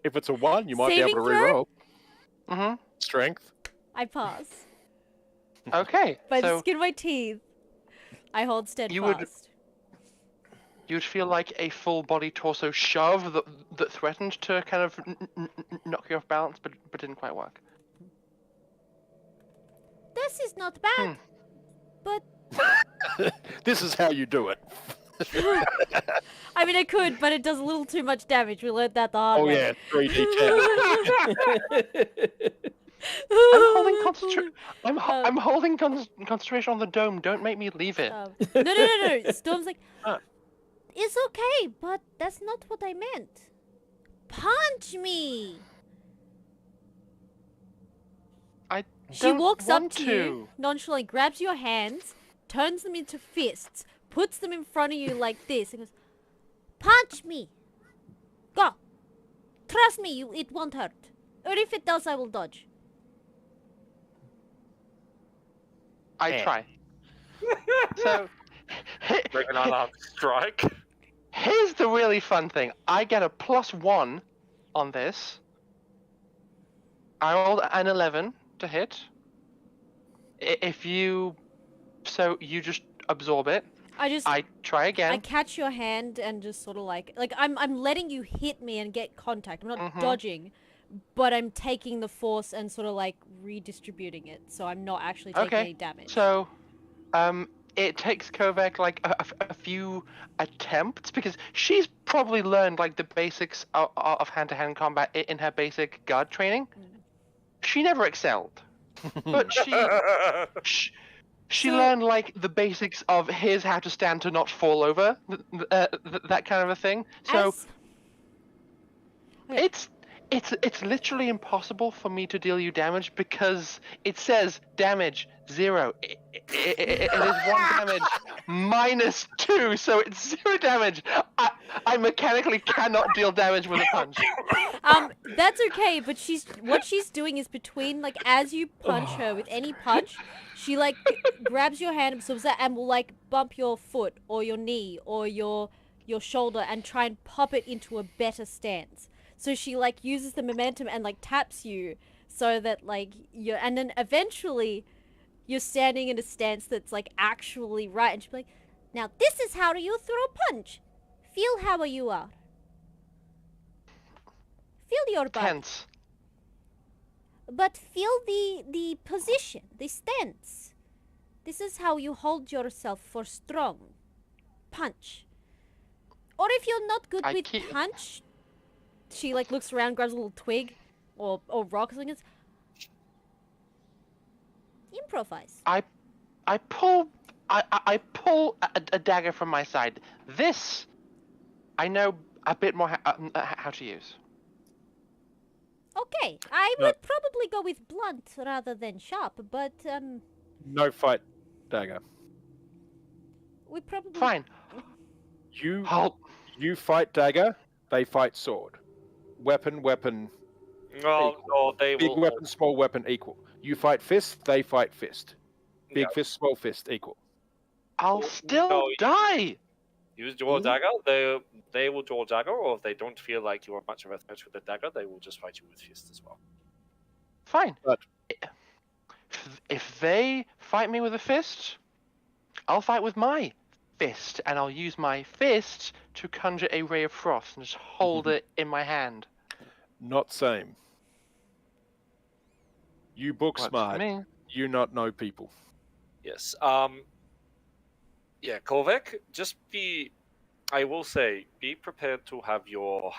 If it's a 1, you might be Saving able to throw? reroll. Mm-hmm. Strength. I pass. Okay. By the So skin of my teeth, I hold steadfast. you would feel like a full body torso shove that threatened to kind of knock you off balance, but didn't quite work. This is not bad. But This is how you do it. I mean, I could, but it does a little too much damage. We learned that the hard Oh way. yeah, 3d10. I'm holding concentration on the dome. Don't make me leave it. No. Storm's like, it's okay, but that's not what I meant. Punch me. she walks up to you, nonchalantly grabs your hands, turns them into fists, puts them in front of you like this, and goes, Punch me. Go. Trust me, it won't hurt. Or if it does, I will dodge. I try. So Bring an unarmed strike. here's the really fun thing. I get a +1 on this. I rolled an 11 to hit. If you just absorb it. I try again. I catch your hand and just sort of like I'm letting you hit me and get contact. I'm not dodging, but I'm taking the force and sort of like redistributing it, so I'm not actually taking any damage. So, it takes Kovac like a few attempts because she's probably learned like the basics of hand-to-hand combat in her basic guard training. She never excelled, but she learned like the basics of here's how to stand to not fall over, that kind of a thing. So it's literally impossible for me to deal you damage because it says damage 0. It is 1 damage -2, so it's 0 damage. I mechanically cannot deal damage with a punch. That's okay, but what she's doing is between like as you punch her with any punch, she like grabs your hand, absorbs that, and will like bump your foot or your knee or your shoulder and try and pop it into a better stance. So she like uses the momentum and like taps you so that like and then eventually you're standing in a stance that's like actually right, and she'll be like, now this is how you throw a punch. Feel how you are. Feel your body. Tense. But feel the position, the stance. This is how you hold yourself for strong. Punch. Or if you're not good I with keep- punch, she like looks around, grabs a little twig or rock or something. Improvise. I pull a dagger from my side. This I know a bit more how to use. Okay, I No. would probably go with blunt rather than sharp, but No fight dagger. we probably Fine. You I'll you fight dagger, they fight sword. Weapon, weapon, No, equal. no, they Big will. weapon, small weapon, equal. You fight fist, they fight fist. Big Yeah. fist, small fist, equal. I'll still No, die. Use draw dagger. They will draw dagger, or if they don't feel like you are much of a threat with the dagger, they will just fight you with fist as well. Fine. But- If they fight me with a fist, I'll fight with my fist, and I'll use my fist to conjure a ray of frost and just hold it in my hand. Not same. You book Works for smart. me. You not know people. Yes. Yeah, Kovek, just be. I will say, be prepared to have your.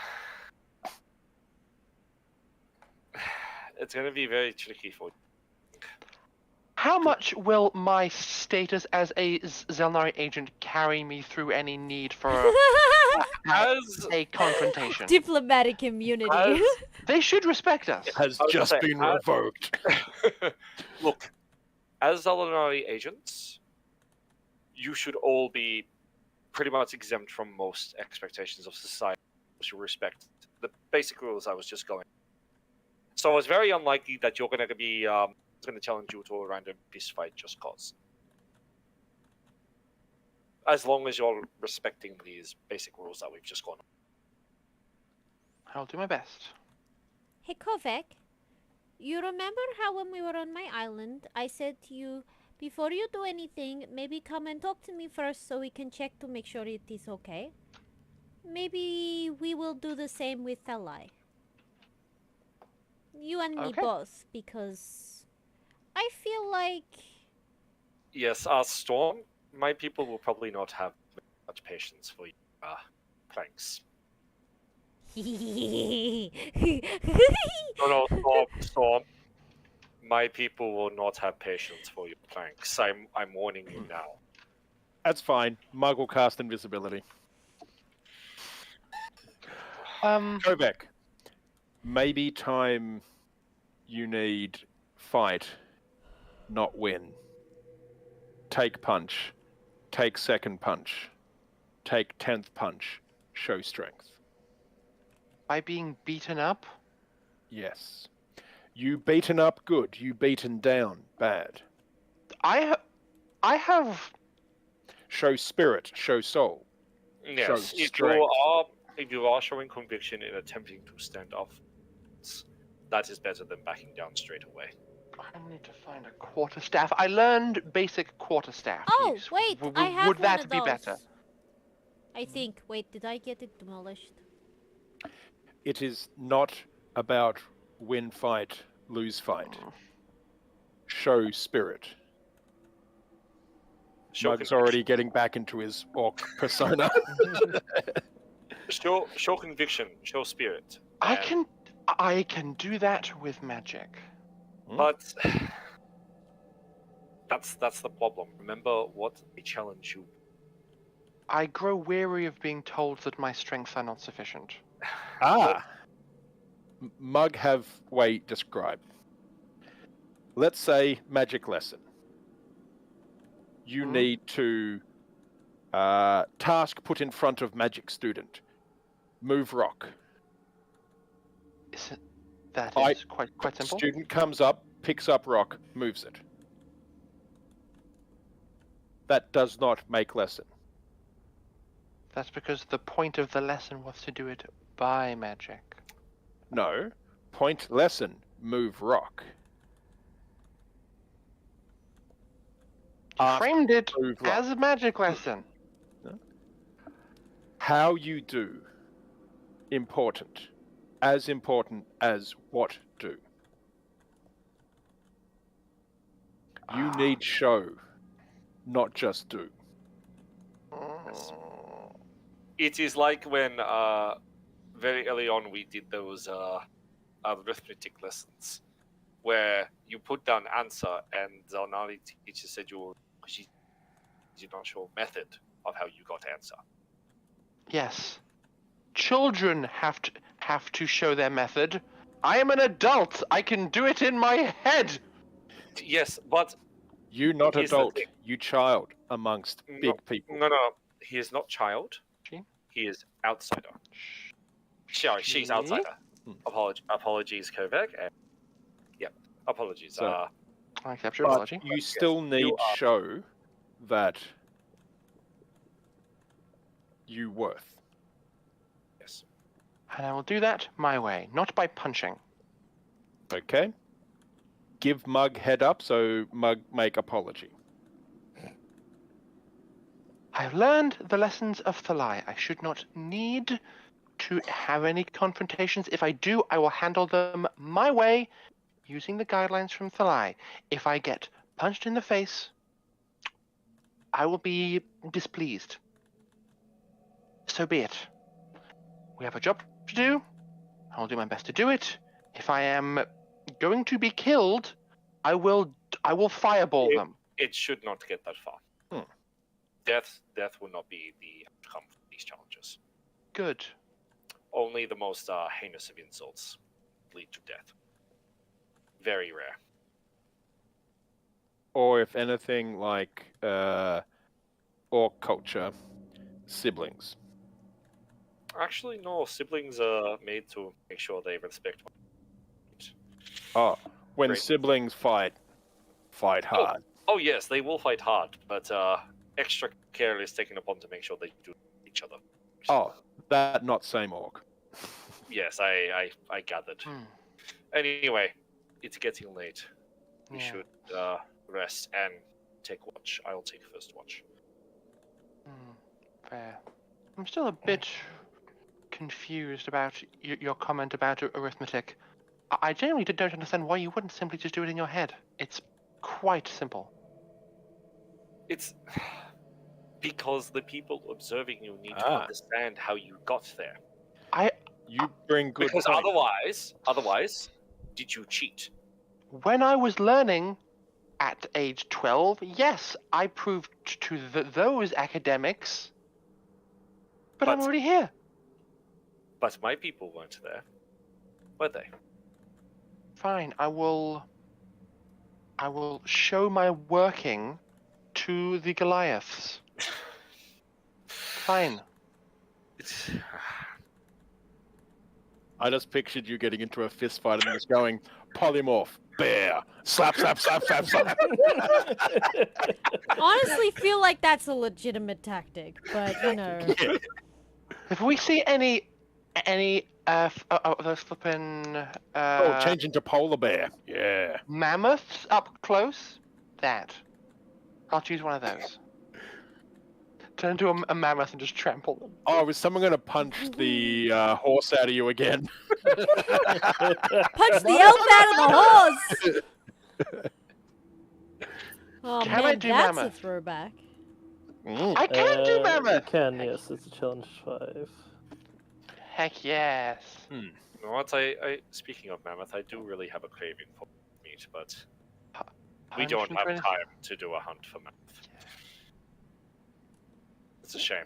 It's going to be very tricky for you. How much will my status as a Xel'nari agent carry me through any need for As a confrontation? Diplomatic immunity. as They should respect us. Has I was gonna just say, been revoked. look, as Xel'nari agents, you should all be pretty much exempt from most expectations of society. You should respect the basic rules I was just going. So it's very unlikely that you're going to be going to challenge you to a random fist fight just cause. As long as you're respecting these basic rules that we've just gone on. I'll do my best. Hey Kovek, you remember how when we were on my island, I said to you, before you do anything, maybe come and talk to me first so we can check to make sure it is okay? Maybe we will do the same with Thalai. You and me Okay. both, because I feel like... Yes, Storm, my people will probably not have much patience for you, pranks. No, Storm. My people will not have patience for your pranks. I'm warning you now. That's fine. Mug will cast invisibility. Kovek. Maybe time you need fight, not win. Take punch. Take second punch. Take 10th punch. Show strength. By being beaten up? Yes. You beaten up, good. You beaten down, bad. I have... Show spirit. Show soul. Yes, if strength. you are showing conviction in attempting to stand up, that is better than backing down straight away. I need to find a quarterstaff. I learned basic quarterstaff Oh, use. wait, W- I have would one that of be those. better? I think. Wait, did I get it demolished? It is not about win fight, lose fight. Show spirit. Show Mug's already getting back into his orc persona. show conviction, show spirit. I and- can do that with magic. But that's the problem. Remember what they challenge you. I grow weary of being told that my strengths are not sufficient. Mug have way described. Let's say magic lesson. You need to task put in front of magic student. Move rock. That is quite simple. Student comes up, picks up rock, moves it. That does not make lesson. That's because the point of the lesson was to do it by magic. No. Point lesson, move rock. You Ask, framed it move rock. as a magic lesson. How you do, important. as important as what do. You need show, not just do. It is like when very early on we did those arithmetic lessons where you put down answer and Xel'nari teacher said she did not show method of how you got answer. Yes. Children have to show their method. I am an adult. I can do it in my head. Yes, but You not Here's the adult, thing. you child amongst big people. no, he is not child. She? He is outsider. Sorry, she's outsider. Apologies, Kovac. Yep, apologies. So- I accept your But apology. you still need you are- show that you worth. Yes. And I will do that my way, not by punching. Okay? Give Mug head up, so Mug make apology. I've learned the lessons of Thalai. I should not need to have any confrontations. If I do, I will handle them my way, using the guidelines from Thalai. If I get punched in the face, I will be displeased. So be it. We have a job to do. I will do my best to do it. If I am going to be killed, I will fireball them. It should not get that far. Death will not be the outcome for these challenges. Good. Only the most heinous of insults lead to death. Very rare. Or if anything like orc culture, siblings. Actually, no. Siblings are made to make sure they respect. Oh, when Great. siblings fight hard. Oh yes, they will fight hard, but extra care is taken upon to make sure they do each other. Oh, that not same orc. Yes, I gathered. Hmm. Anyway, it's getting late. We Yeah. should rest and take watch. I'll take first watch. Fair. I'm still a bit confused about your comment about arithmetic. I genuinely don't understand why you wouldn't simply just do it in your head. It's quite simple. It's because the people observing you need to Ah. understand how you got there. You bring good Because point. otherwise, did you cheat? When I was learning at age 12, yes, I proved to those academics, but I'm But- already here. But my people weren't there, were they? Fine, I will show my working to the Goliaths. Fine. It's, I just pictured you getting into a fist fight and just going polymorph, bear, slap, slap, slap, slap, slap. Honestly, feel like that's a legitimate tactic, but you know. If we see any those flippin' Oh, change into polar bear. Yeah. mammoths up close, I'll choose one of those. Turn into a mammoth and just trample them. Oh, is someone going to punch the horse out of you again? Punch the elf out of the horse! Oh Can I man, do that's mammoth? a throwback. I can do You mammoth! can, yes. It's a challenge 5. Heck yes. you know what? I speaking of mammoth, I do really have a craving for meat, but we don't have 120 time to do a hunt for mammoth. It's a shame.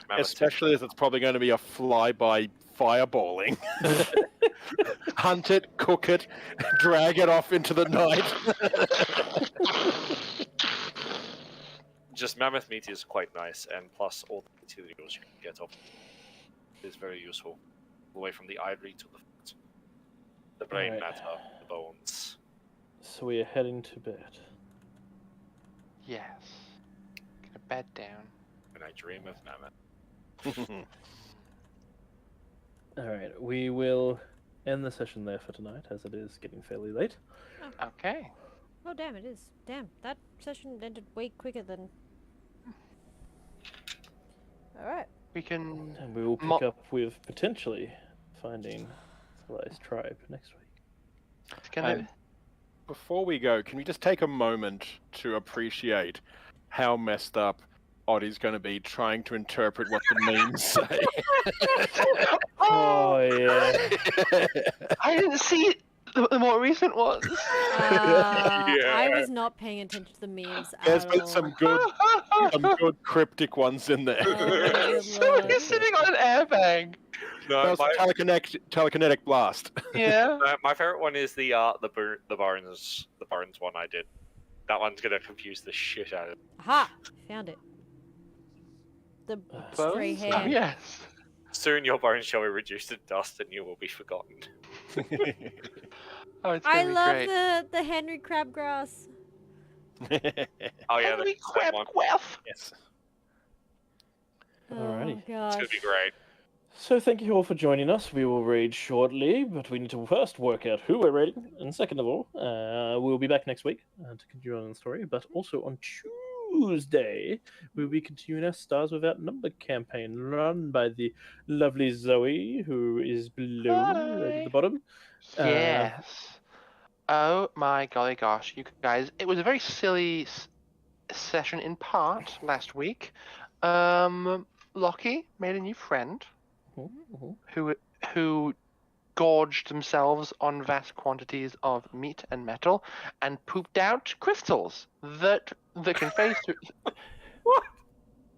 Mammoth Especially as it's probably going to be a flyby fireballing. Hunt it, cook it, drag it off into the night. Just mammoth meat is quite nice, and plus all the materials you can get off is very useful. Away from the ivory to the brain Right. matter, the bones. So we are heading to bed. Yes. Get a bed down. When I dream of mammoth. Alright, we will end the session there for tonight, as it is getting fairly late. Okay. Oh damn, it is. Damn, that session ended way quicker than. Alright. We can. And we will pick Mo- up with potentially finding civilized tribe next week. It's gonna. And before we go, can we just take a moment to appreciate how messed up Oddie's going to be trying to interpret what the memes say? Oh yeah. I didn't see the more recent ones. I was not paying attention to the memes There's at been all. some good cryptic ones in there. Oh my good Somebody's lord. sitting on an airbag. No, That was a telekinetic blast. Yeah. my favorite one is the Barnes one I did. That one's gonna confuse the shit out of it. Aha! Found it. The stray Bones? hair. Oh, yes. Soon your bones shall be reduced to dust and you will be forgotten. Oh, it's I gonna be love great. the Henry Crabgrass. Oh yeah, Henry that's that one. Crabgrass. Yes. Alrighty. Oh It's gosh. gonna be great. So thank you all for joining us. We will raid shortly, but we need to first work out who we're raiding, and second of all, we'll be back next week to continue on the story. But also on Tuesday, we'll be continuing our Stars Without Number campaign, run by the lovely Zoe, who is below right at Hi. the bottom. Yes. Oh my golly gosh, you guys! It was a very silly session in part last week. Lockie made a new friend who gorged themselves on vast quantities of meat and metal and pooped out crystals that can phase through.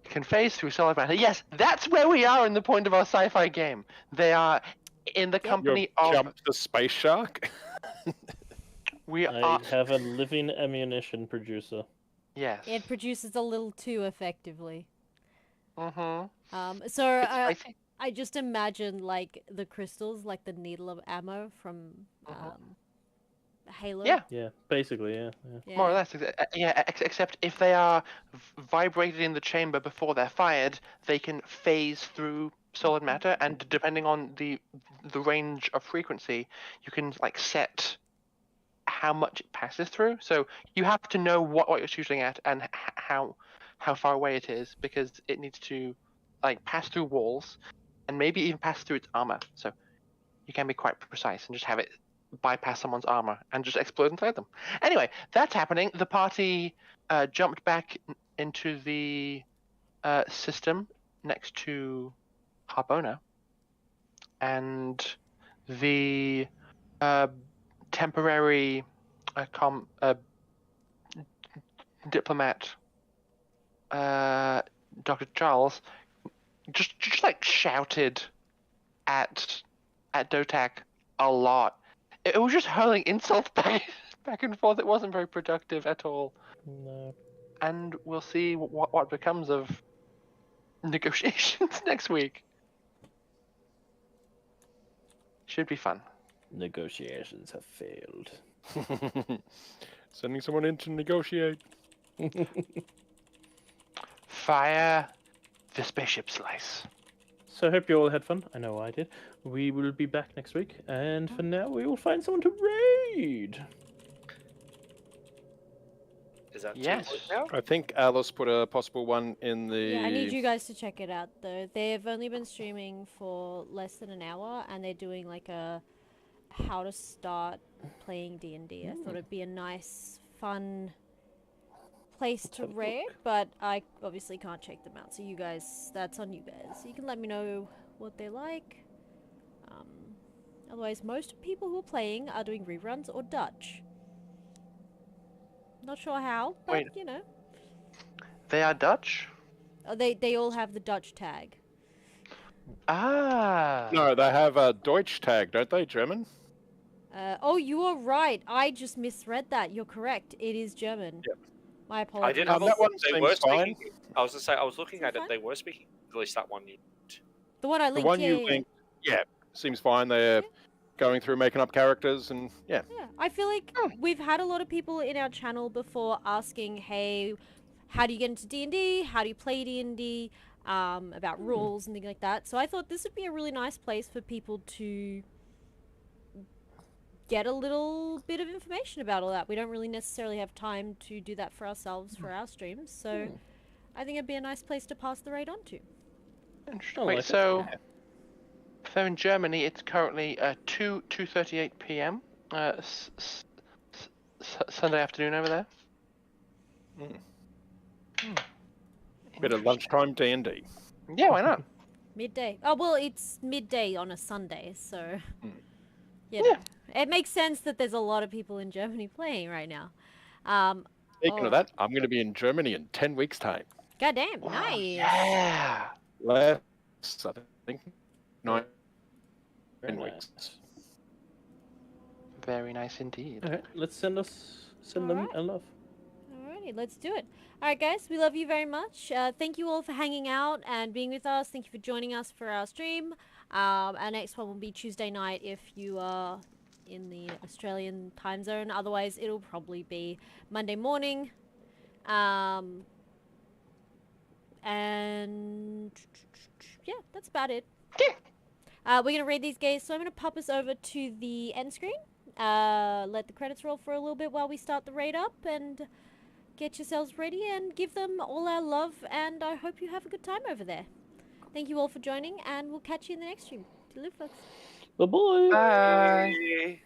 Can phase through solid matter. Yes, that's where we are in the point of our sci-fi game. They are in the company of. Jumped the space shark. We I are. have a living ammunition producer. Yes. It produces a little too effectively. Mm-hmm. So It's spicy. I just imagine like the crystals, like the needle of ammo from Halo. Yeah. Yeah, basically, yeah. More or less, except if they are vibrated in the chamber before they're fired, they can phase through solid matter, and depending on the range of frequency, you can like set how much it passes through. So you have to know what you're shooting at and how far away it is, because it needs to like pass through walls and maybe even pass through its armor. So you can be quite precise and just have it bypass someone's armor and just explode inside them. Anyway, that's happening. The party jumped back into the system next to Harbona, and the temporary diplomat, Dr. Charles, just like shouted at Dotak a lot. It was just hurling insults back and forth. It wasn't very productive at all. No. And we'll see what becomes of negotiations next week. Should be fun. Negotiations have failed. Sending someone in to negotiate. Fire the spaceship slice. So I hope you all had fun. I know I did. We will be back next week, and for now, we will find someone to raid. Is that Yes. too late now? I think Alice put a possible one in the. Yeah, I need you guys to check it out though. They've only been streaming for less than an hour, and they're doing like a how to start playing D&D. I thought it'd be a nice, fun place to have a raid, look. but I obviously can't check them out. So you guys, that's on you guys. You can let me know what they like. Otherwise, most people who are playing are doing reruns or Dutch. Not sure how, but Wait. you know. They are Dutch? They all have the Dutch tag. Ah. No, they have a Deutsch tag, don't they? German. Oh, you are right. I just misread that. You're correct. It is German. Yep. My I apologies. did have a that one they seems were fine. speaking. I was gonna say I was looking Seems at it. fine. They were speaking at least that one. The one I The linked. one yeah, you yeah, linked, yeah, seems fine. They're going through making up characters, and yeah. yeah. I feel like we've had a lot of people in our channel before asking, "Hey, how do you get into D&D? How do you play D&D? About rules and things like that." So I thought this would be a really nice place for people to get a little bit of information about all that. We don't really necessarily have time to do that for ourselves for our streams, so I think it'd be a nice place to pass the raid on to. Interesting. I Wait, like it. so So in Germany, it's currently 2:38 p.m. Sunday afternoon over there. Bit of lunchtime D&D. Yeah, why not? Midday. Oh well, it's midday on a Sunday, so you Yeah. know, it makes sense that there's a lot of people in Germany playing right now. Speaking of that, I'm going to be in Germany in 10 weeks' time. Goddamn, Oh, nice. yeah. Less, I think, 9 Very weeks. nice. Very nice indeed. Okay, let's send them Alright. a love. Alrighty, let's do it. Alright guys, we love you very much. Thank you all for hanging out and being with us. Thank you for joining us for our stream. Our next one will be Tuesday night if you are in the Australian time zone. Otherwise, it'll probably be Monday morning. And yeah, that's about it. We're going to read these guys, so I'm going to pop us over to the end screen. Let the credits roll for a little bit while we start the raid up, and get yourselves ready and give them all our love, and I hope you have a good time over there. Thank you all for joining, and we'll catch you in the next stream. Toodaloo, folks. Bye bye. Bye. Yay.